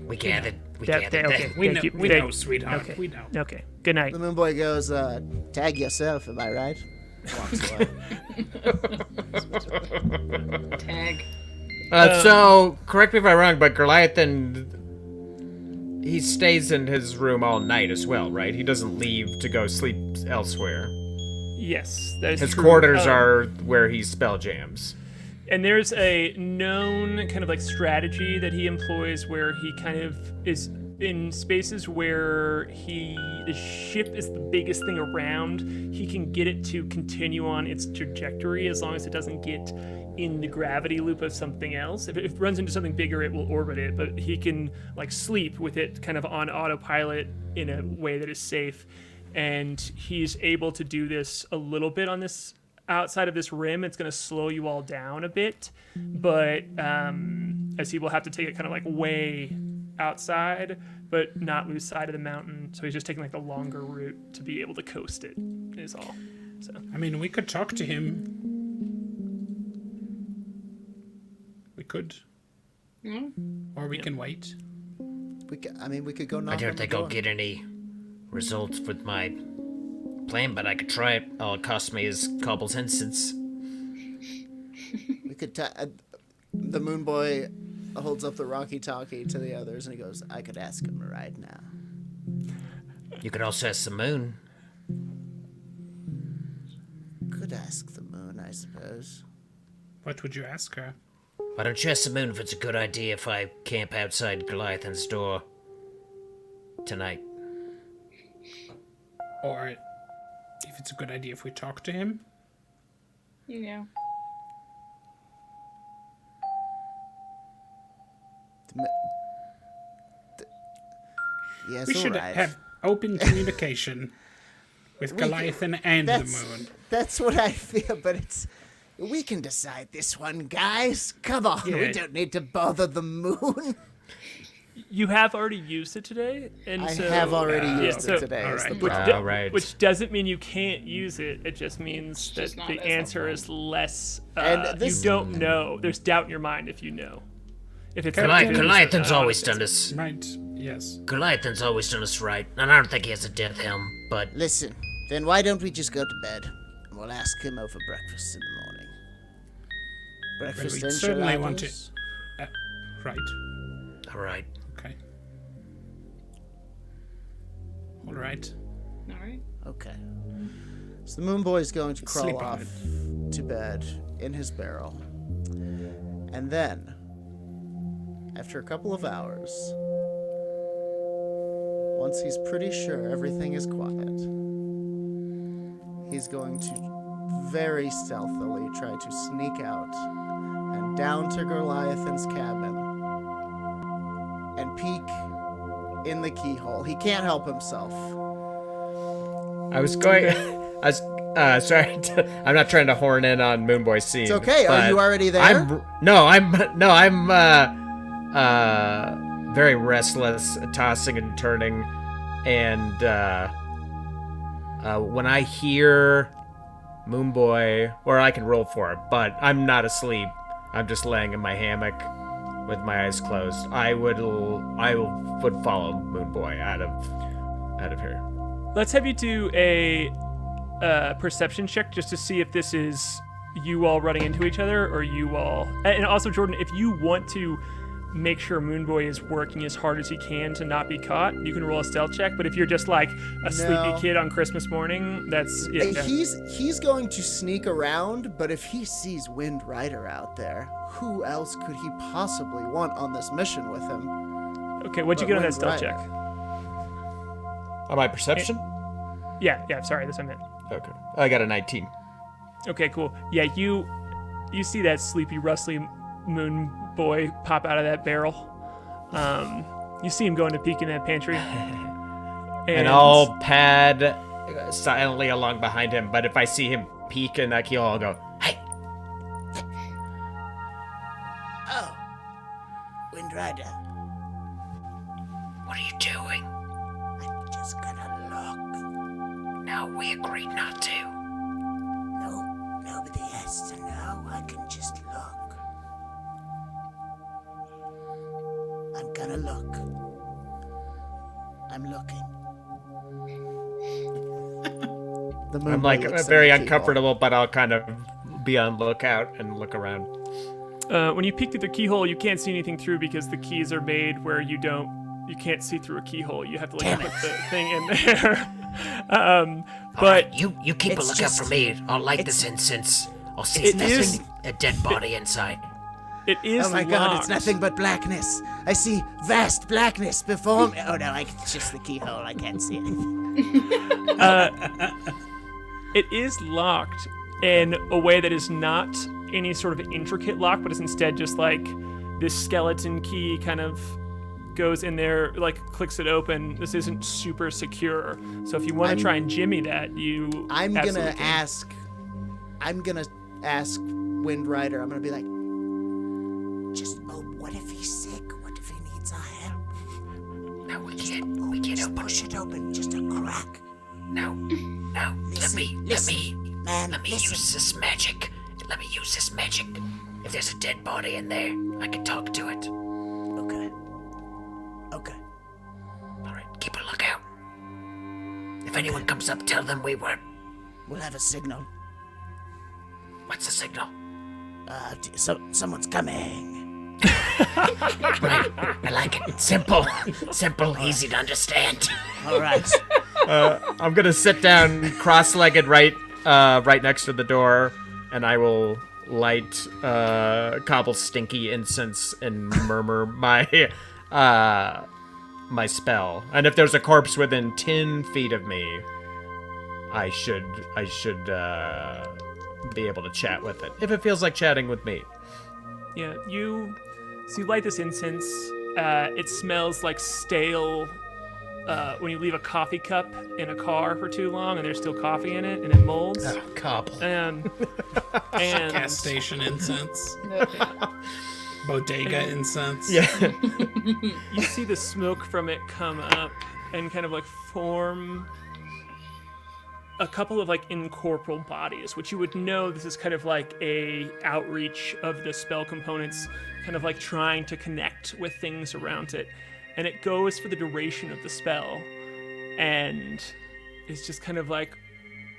we gathered. We That- gathered. okay. We Thank know, you. we Thank- know, sweetheart. Okay. We know. Okay. Good night. The Moonboy goes, tag yourself, am I right? Walks away. Tag. So, correct me if I'm wrong, but Goliathan, he stays in his room all night as well, right? He doesn't leave to go sleep elsewhere. Yes, that is His true. quarters are where he spell jams. And there's a known kind of strategy that he employs where he kind of is in spaces where the ship is the biggest thing around. He can get it to continue on its trajectory as long as it doesn't get in the gravity loop of something else. If it runs into something bigger, it will orbit it, but he can sleep with it kind of on autopilot in a way that is safe. And he's able to do this a little bit on this outside of this rim. It's going to slow you all down a bit, but as he will have to take it kind of way outside, but not lose sight of the mountain. So he's just taking the longer route to be able to coast it, is all. So I mean, we could talk to him. We could. Or we can wait. We could go knock I on don't the think door. I'll get any results with my plan, but I could try it. All it cost me is Cobble's incense. We could the Moonboy holds up the walkie-talkie to the others, and he goes, "I could ask him right now." You could also ask the moon. Could ask the moon, I suppose. What would you ask her? Why don't you ask the moon if it's a good idea if I camp outside Goliathan's door tonight? Or if it's a good idea if we talk to him? Yeah. Yes, We all should right. have open communication with Goliathan and the moon. That's what I feel, but we can decide this one, guys. Come on, we Yeah. don't need to bother the moon. you have already used it today, and I so have already yeah, used so- it today. is the alright. problem. Right. which doesn't mean you can't use it. It just means that just not the as answer helpful. is less. And You this- don't know. There's doubt in your mind if you know. If it's Goliathan's always done us. Right, yes. Goliathan's always done us right, and I don't think he has a death helm, but Listen, then why don't we just go to bed? And we'll ask him over breakfast in the morning. Breakfast we and certainly want enchiladas? Right. alright. Okay. All right. All right. Okay. So the Moonboy is going to crawl Sleep on off to bed in his barrel. And then, after a couple of hours, once he's pretty sure everything is quiet, he's going to very stealthily try to sneak out and down to Goliath's cabin and peek in the keyhole. He can't help himself. Sorry, I'm not trying to horn in on Moonboy's scene. It's okay. Are but you already there? I'm very restless, tossing and turning, and when I hear Moonboy, or I can roll for it, but I'm not asleep. I'm just laying in my hammock with my eyes closed. I would follow Moonboy out of here. Let's have you do a perception check just to see if this is you all running into each other or you all. And also, Jordan, if you want to make sure Moonboy is working as hard as he can to not be caught, you can roll a stealth check. But if you're just like a sleepy kid on Christmas morning, that's He's going to sneak around, but if he sees Windrider out there, who else could he possibly want on this mission with him? Okay, what'd you get on that stealth check? On my perception? Yeah, sorry, that's what I meant. Okay. I got a 19. Okay, cool. Yeah, you see that sleepy, rustly moon boy pop out of that barrel. You see him going to peek in that pantry. And I'll pad silently along behind him, but if I see him peek in that keyhole, I'll go, hey! Oh, Windrider. What are you doing? I'm just gonna look. No, we agreed not to. No, nobody has to know. I can just look. I'm gonna look. I'm looking. I'm like very uncomfortable, but I'll kind of be on lookout and look around. When you peek through the keyhole, you can't see anything through because the keys are made where you can't see through a keyhole. You have to like put the thing in there. But right, you keep a lookout for me. I'll light this incense. I'll see if there's a dead body inside. It is. Oh my God! locked. It's nothing but blackness. I see vast blackness before me. Oh no! It's just the keyhole. I can't see it. It is locked in a way that is not any sort of intricate lock, but is instead just like this skeleton key kind of goes in there, like clicks it open. This isn't super secure. So if you want to try and jimmy that, I'm absolutely gonna can. ask Windrider. I'm gonna be like, What if he's sick? What if he needs our help? No, we can't Just open push it open. Just a crack. No. Listen, Let me listen. use this magic. Let me use this magic. If there's a dead body in there, I can talk to it. Okay. All right, keep a lookout. If anyone comes up, tell them we were. We'll have a signal. What's the signal? Someone's coming. Right, I like it. Simple, easy to understand. All right. I'm gonna sit down cross-legged right next to the door, and I will light cobble stinky incense and murmur my my spell. And if there's a corpse within 10 feet of me, I should be able to chat with it if it feels like chatting with me. Yeah, you light this incense. It smells like stale. When you leave a coffee cup in a car for too long and there's still coffee in it and it molds. Oh, cobble. And Gas station incense. Bodega incense. Yeah. you see the smoke from it come up and kind of like form a couple of like incorporeal bodies, which you would know this is kind of like a outreach of the spell components, kind of like trying to connect with things around it. And it goes for the duration of the spell, and it's just kind of like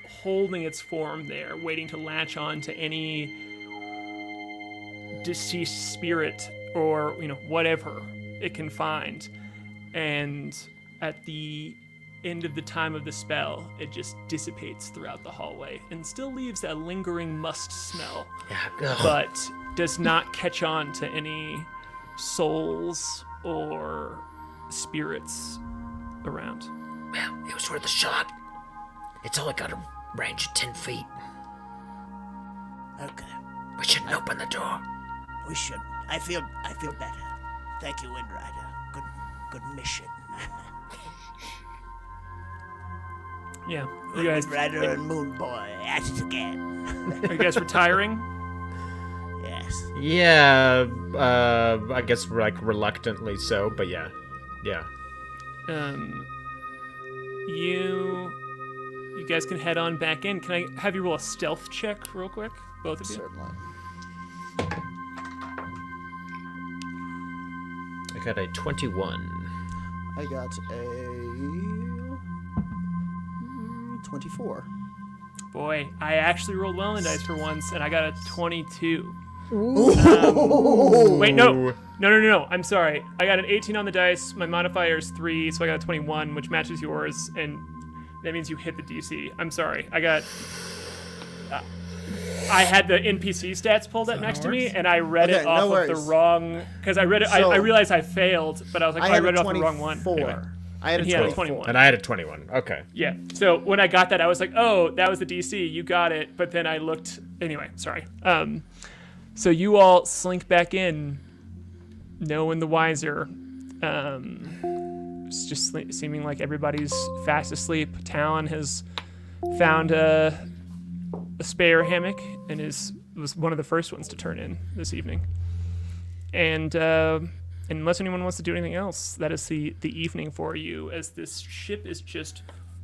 holding its form there, waiting to latch on to any deceased spirit or whatever it can find. And at the end of the time of the spell, it just dissipates throughout the hallway and still leaves a lingering must smell, but does not catch on to any souls or spirits around. Well, it was worth a shot. It's only got a range of 10 feet. Okay. We shouldn't open the door. We should. I feel better. Thank you, Windrider. Good mission. Yeah, you guys, Windrider and Moonboy at it again. are you guys retiring? Yes. Yeah, I guess like reluctantly so, but yeah. You guys can head on back in. Can I have you roll a stealth check real quick, both of you? Certainly. I got a 21. I got a 24. Boy, I actually rolled well in the dice for once, and I got a 22. Wait, no. I'm sorry. I got an 18 on the dice. My modifier is 3, so I got a 21, which matches yours, and that means you hit the DC. I'm sorry. I had the NPC stats pulled up next to me, and I read it off of the wrong... Because I read it... I realized I failed, but I was like, I read it off the wrong one. Anyway. I had a 24. And I had a 21. Okay. Yeah. So when I got that, I was like, oh, that was the DC. You got it. But then I looked... Anyway, sorry. So you all slink back in, knowing the wiser. It's just seeming like everybody's fast asleep. Talon has found a spare hammock and was one of the first ones to turn in this evening. And unless anyone wants to do anything else, that is the evening for you, as this ship is just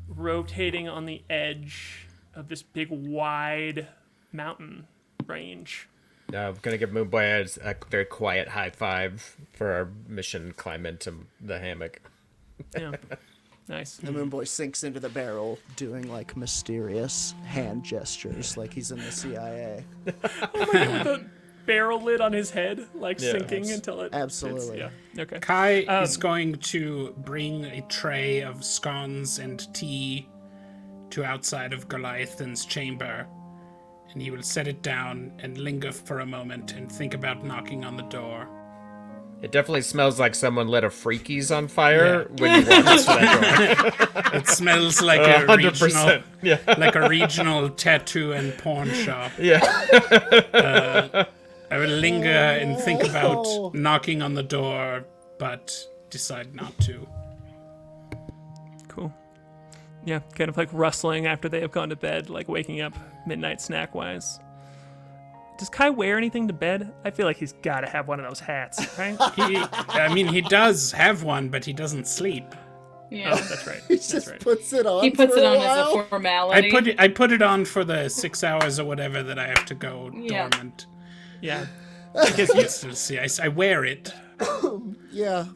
rotating on the edge of this big, wide mountain range. I'm going to give Moonboy a very quiet high five for our mission climb into the hammock. Yeah. Nice. The Moonboy sinks into the barrel, doing like mysterious hand gestures, like he's in the CIA. Oh my god, the barrel lid on his head, like sinking until it... Absolutely. Yeah. Okay. K.A.I is going to bring a tray of scones and tea to outside of Goliath's chamber, and he will set it down and linger for a moment and think about knocking on the door. It definitely smells like someone lit a Freakies on fire when you walk into that door. It smells like a 100%. regional tattoo and porn shop. Yeah. I will linger and think about knocking on the door, but decide not to. Cool. Yeah, kind of like rustling after they have gone to bed, like waking up midnight snack-wise. Does K.A.I wear anything to bed? I feel like he's got to have one of those hats, right? He does have one, but he doesn't sleep. Yeah. Oh, that's right. He That's just right. puts it on. He puts for it a on while. as a formality. I put it on for the 6 hours or whatever that I have to go dormant. Yeah. Because you... Still see, I wear it, Yeah.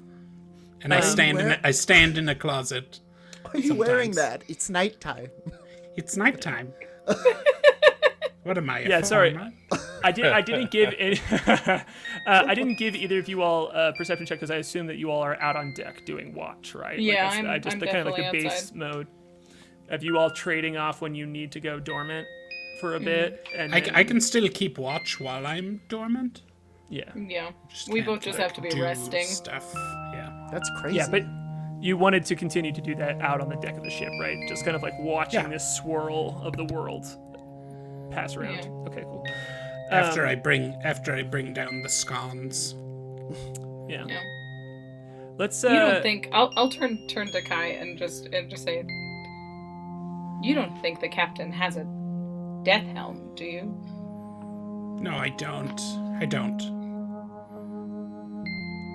and I stand in a closet. Why are you wearing sometimes. that? It's nighttime. It's nighttime. What am I? Yeah, sorry. I didn't give any, I didn't give either of you all a perception check because I assume that you all are out on deck doing watch, right? Yeah, like I'm the kind of like a definitely base outside. mode of you all trading off when you need to go dormant for a bit. And I then- can still keep watch while I'm dormant. yeah, Yeah. We both just have to be do resting. stuff. Yeah. That's crazy. yeah, but you wanted to continue to do that out on the deck of the ship, right? Just kind of like watching this swirl of the world pass around. Yeah. Okay, cool. After I bring down the scones. Yeah. Yeah. Let's. You don't think I'll turn to K.A.I and just say, you don't think the captain has a death helm, do you? No, I don't.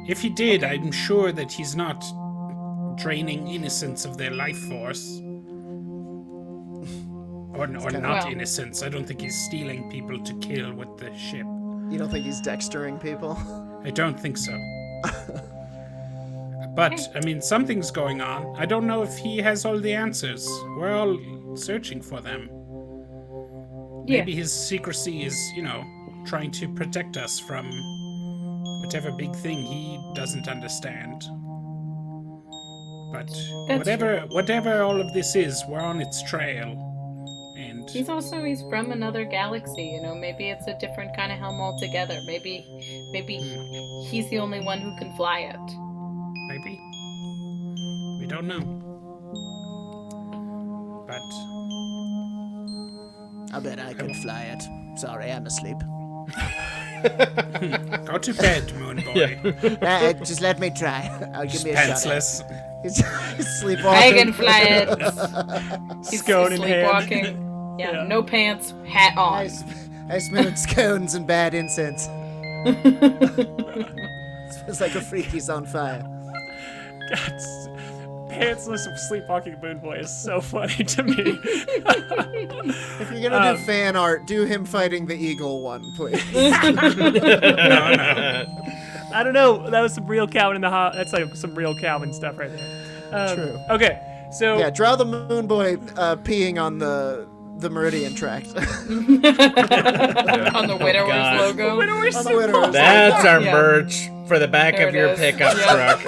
If he did, I'm sure that he's not draining innocents of their life force. Or not Well. innocents. I don't think he's stealing people to kill with the ship. You don't think he's dextering people? I don't think so. But, I mean, something's going on. I don't know if he has all the answers. We're all searching for them. Yeah. Maybe his secrecy is, trying to protect us from whatever big thing he doesn't understand. But That's whatever all of this is, we're on its trail. And He's from another galaxy, you know. Maybe it's a different kind of helm altogether. Maybe he's the only one who can fly it. maybe. We don't know. But I bet I could fly it. Sorry, I'm asleep. go to bed, Moonboy. Just let me try. I'll give me a shot. Pantsless. He's I sleepwalking. can fly it. He's Scone in hand. sleepwalking. Yeah, no pants, hat on. I smell scones and bad incense. It's like a freaky's on fire. God, pantsless sleepwalking Moonboy is so funny to me. If you're gonna do fan art, do him fighting the eagle one, please. I don't know. That was some real Calvin in the That's like some real Calvin stuff right there. True. Okay, so Yeah, draw the Moonboy peeing on the Meridian tract. On the Widowers God. logo. On the Widowers. That's our Yeah. merch for the back There of it your is. pickup Yep. truck.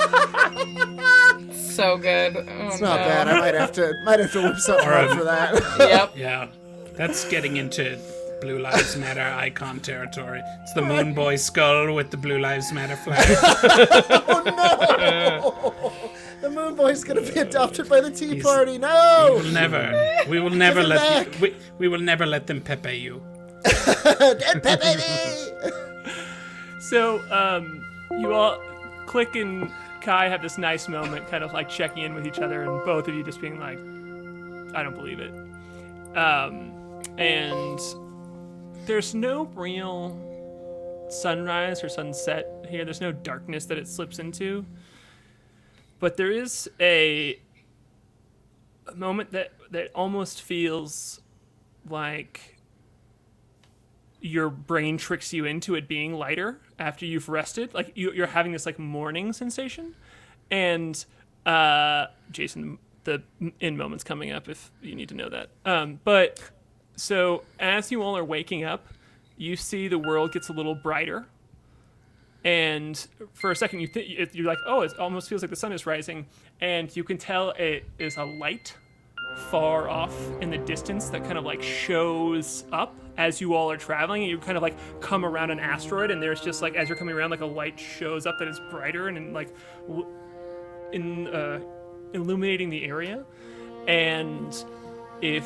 So good. Oh, It's not no. bad. I might have to whip something up for that. Yep. Yeah, that's getting into Blue Lives Matter icon territory. It's the Moonboy skull with the Blue Lives Matter flag. Oh no! The Moonboy's gonna be adopted by the Tea Party. No! We will never Give it let back. we will never let them pepe you. So, you all, Klik and K.A.I have this nice moment, kind of like checking in with each other, and both of you just being like, I don't believe it. And there's no real sunrise or sunset here. There's no darkness that it slips into. But there is a moment that almost feels like your brain tricks you into it being lighter after you've rested. Like you're having this like morning sensation. And Jason, the in moment's coming up if you need to know that. But so as you all are waking up, you see the world gets a little brighter. And for a second, you're like, oh, it almost feels like the sun is rising. And you can tell it is a light far off in the distance that kind of like shows up as you all are traveling. And you kind of like come around an asteroid, and there's just like, as you're coming around, like a light shows up that is brighter and like illuminating the area. And if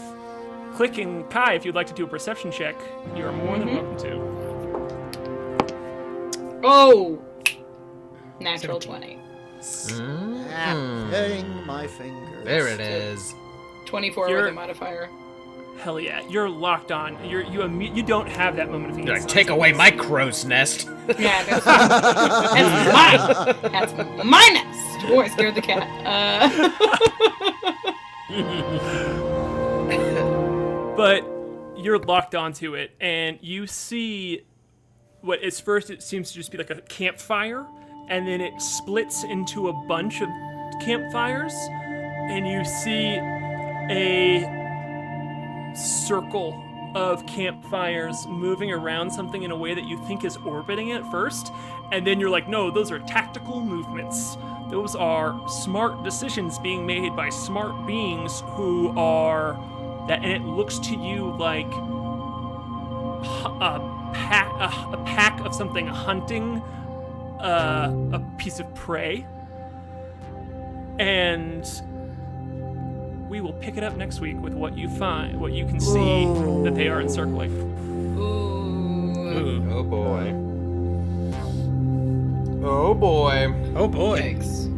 Klik and K.A.I, if you'd like to do a perception check, you're more than welcome to. Oh! Natural 20. Snapping my fingers. There it is. 24 with a modifier. Hell yeah, you're locked on. You don't have that moment of You're like, innocence. take away my crow's nest. Yeah, that's mine. That's my nest. Oh, I scared the cat. But you're locked onto it, and you see what at first it seems to just be like a campfire, and then it splits into a bunch of campfires, and you see a circle of campfires moving around something in a way that you think is orbiting it first, and then you're like, no, those are tactical movements. Those are smart decisions being made by smart beings who are that, and it looks to you like a pack of something hunting a piece of prey. And we will pick it up next week with what you find, what you can see that they are encircling. Ooh. Oh boy. Oh boy. Oh boy. Yikes.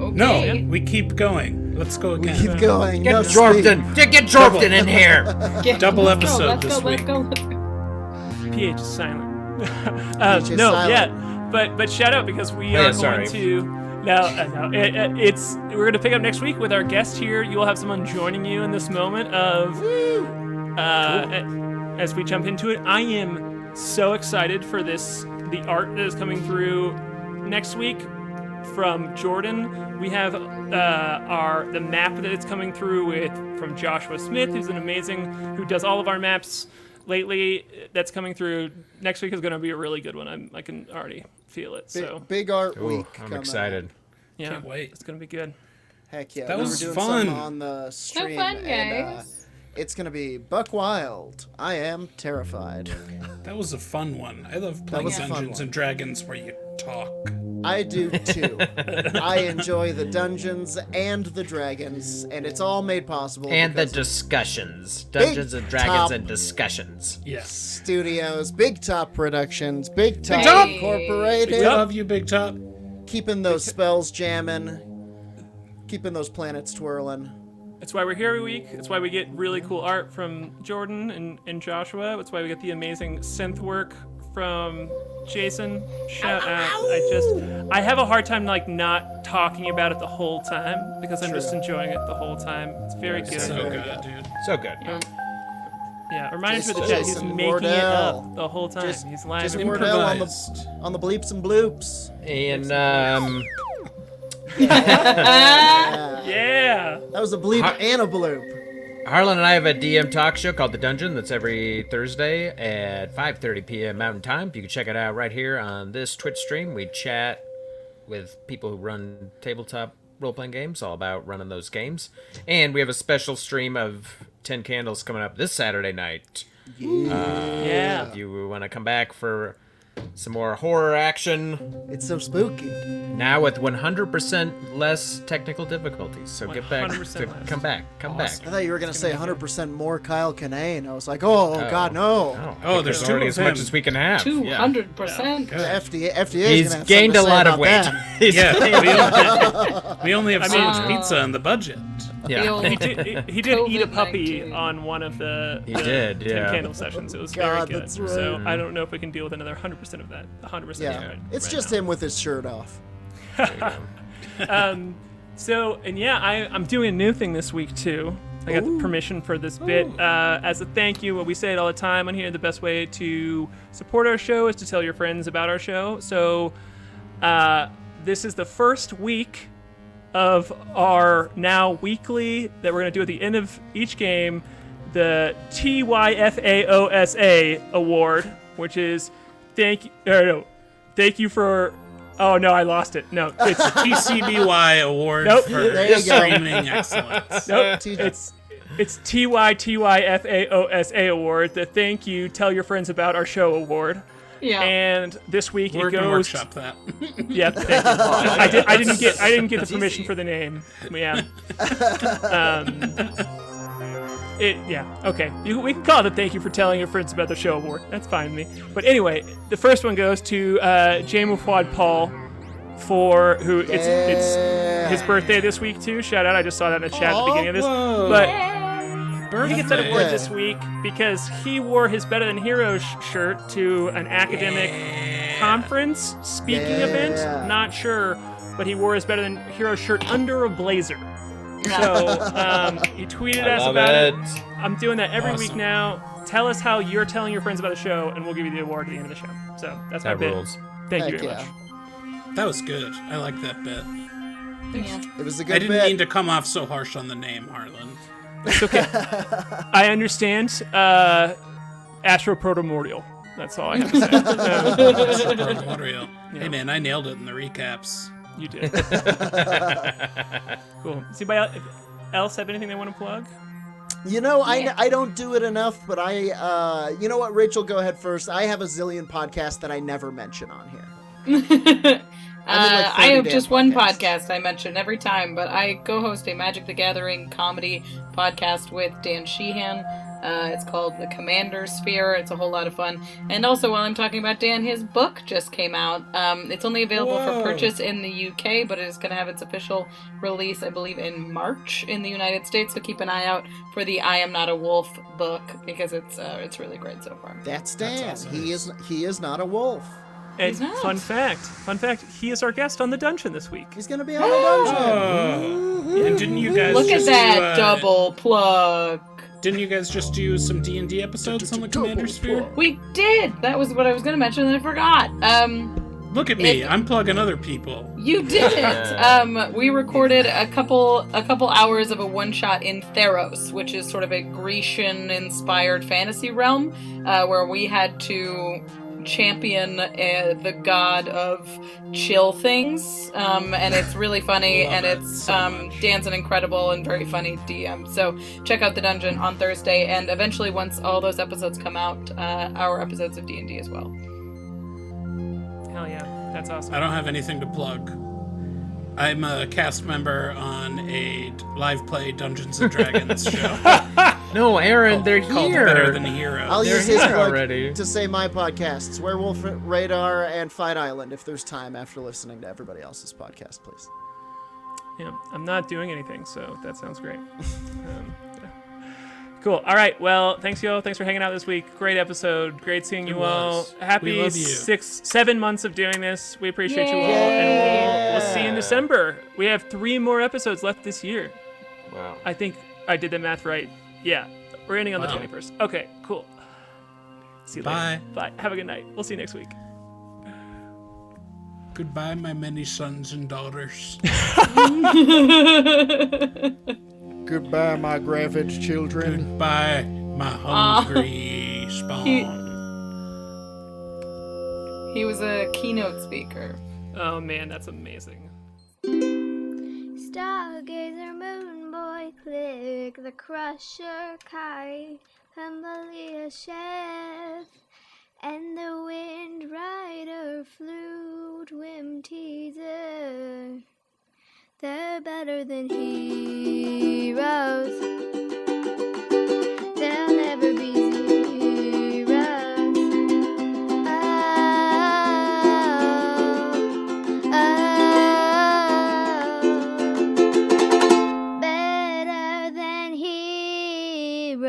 Okay. No, we keep going. Let's go again. Keep going. Get no Jorpton. Get Jorpton in here. Yeah, Double let's go, episode let's this go, week. Let's go. PH is silent. PH is no, silent. yeah, but shout out because we Oh, are yeah, going sorry. to. No. We're going to pick up next week with our guest here. You will have someone joining you in this moment of as we jump into it. I am so excited for the art that is coming through next week from Jordan. We have the map that it's coming through from Joshua Smith, who does all of our maps lately. That's coming through next week is going to be a really good one. I can already feel it. So Big art Ooh, week. I'm coming excited. Yeah, Can't wait. It's gonna be good. Heck yeah. That we was were doing fun. some on the stream. fun, and, guys. it's going to be buck wild. I am terrified. That was a fun one. I love playing was a fun Dungeons one. and Dragons where you talk. I do too. I enjoy the dungeons and the dragons, and it's all made possible. And the because discussions. Dungeons and Dragons top and discussions. Yes. studios, Big Top Productions, Big Top Top! Incorporated, We love you, Big Top. keeping those spells jamming, keeping those planets twirling. That's why we're here every week. That's why we get really cool art from Jordan and Joshua. That's why we get the amazing synth work from Jason. Shout out. I have a hard time like not talking about it the whole time because I'm just enjoying it the whole time. It's very good. So good, dude. So good. Yeah, reminds me of the chat. He's Jason making it Wardell. up the whole time. He's lying. Jason Wardell on Improvised. the bleeps and bloops. And Yeah. That was a bleep and a bloop. Harlan and I have a DM talk show called The Dungeon that's every Thursday at 5:30 p.m. Mountain Time. You can check it out right here on this Twitch stream. We chat with people who run tabletop role-playing games, all about running those games. And we have a special stream of 10 Candles coming up this Saturday night. Yeah. If you want to come back for some more horror action, It's so spooky. now with 100% less technical difficulties. So get back 100% to less. come back. I thought you were going to say 100% more K.A.I. I was like, oh God, no. Oh, there's two already of as much him. as we can have. 200%. The FDA is He's gonna have gained something a to say lot of about weight. that. He's Yeah, we only have so mean- much pizza in the budget. yeah. The old- He did eat a puppy COVID-19. on one of the He did, 10 yeah. candle sessions. It was God, very good. that's right. So I don't know if we can deal with another 100% of that. 100% Yeah, right. it's just him with his shirt off. So, and yeah, I'm doing a new thing this week too. I got the permission for this bit. As a thank you, we say it all the time on here, the best way to support our show is to tell your friends about our show. So, this is the first week of our now weekly that we're going to do at the end of each game, the TYFAOSA award, which is thank you for. Oh no, I lost it. No, it's PCBY award Nope. for There you go. streaming excellence. nope. TJ. It's TYFAOSA award. The thank you, tell your friends about our show award. Yeah. And this week We're it gonna goes. workshop that. Yeah, thank you. I didn't get the permission for the name. Yeah. Okay. We can call it a thank you for telling your friends about the show award. That's fine with me. But anyway, the first one goes to James Fuad Paul for who it's his birthday this week too. Shout out! I just saw that in the chat at the beginning of this. whoa. But he gets that Birthday. award this week because he wore his Better Than Heroes shirt to an academic conference speaking event. Not sure, but he wore his Better Than Heroes shirt under a blazer. So he tweeted us love about it. I'm doing that every week Awesome. now. Tell us how you're telling your friends about the show, and we'll give you the award at the end of the show. So that's my That bit. rules. Thank you Heck very yeah. much. That was good. I like that bit. Yeah. It was a I good didn't bit. mean to come off so harsh on the name, Harlan. It's okay. I understand. Astroprotomordial. That's all I have to say. Memorial. Hey man, I nailed it in the recaps. You did. Cool. Does anybody else have anything they want to plug? You know, I don't do it enough, but you know what, Rachel, go ahead first. I have a zillion podcasts that I never mention on here. I have 30 just damn one podcasts. podcast I mention every time, but I co-host a Magic the Gathering comedy podcast with Dan Sheehan. It's called The Commander Sphere. It's a whole lot of fun. And also, while I'm talking about Dan, his book just came out. It's only available for purchase in the UK, but it is going to have its official release, I believe, in March in the United States. So keep an eye out for the I Am Not a Wolf book because it's really great so far. That's Dan. awesome. He is not a wolf. And He's not. fun fact, he is our guest on the dungeon this week. He's gonna be on the dungeon. Oh. And didn't you guys Look at just that do, double plug. Didn't you guys just do some D&D episodes on the Commander Sphere? We did. That was what I was going to mention, and I forgot. Look at me. I'm plugging other people. You did it. We recorded a couple hours of a one shot in Theros, which is sort of a Grecian-inspired fantasy realm, where we had to champion the god of chill things, and it's really funny, Love and it it's so much. Dan's an incredible and very funny DM. So check out the dungeon on Thursday, and eventually, once all those episodes come out, our episodes of D&D as well. Hell yeah, that's awesome. I don't have anything to plug. I'm a cast member on a Liveplay Dungeons and Dragons show. No, Aaron, they're called here. Better Than Heroes. I'll They're use his here plug already. to say my podcasts, Werewolf Radar and Fight Island, if there's time after listening to everybody else's podcast, please. Yeah, I'm not doing anything, so that sounds great. Yeah. Cool. All right. Well, thanks, yo. Thanks for hanging out this week. Great episode. Great seeing you all. was. Happy We love you. 7 months of doing this. We appreciate you all, and we'll see you in December. We have 3 more episodes left this year. Wow. I think I did the math right. Yeah, we're ending on the Wow. 21st. Okay, cool. See you Bye. later. Bye. Have a good night. We'll see you next week. Goodbye, my many sons and daughters. Goodbye, my graphic children. Goodbye, my hungry spawn. He was a keynote speaker. Oh man, that's amazing. Stargazer, Moonboy, Klik, the Crusher, K.A.I, Humbly Chef, and the Windrider, Flute, Whimteaser. They're better than heroes. They'll never be zeros. Better than heroes.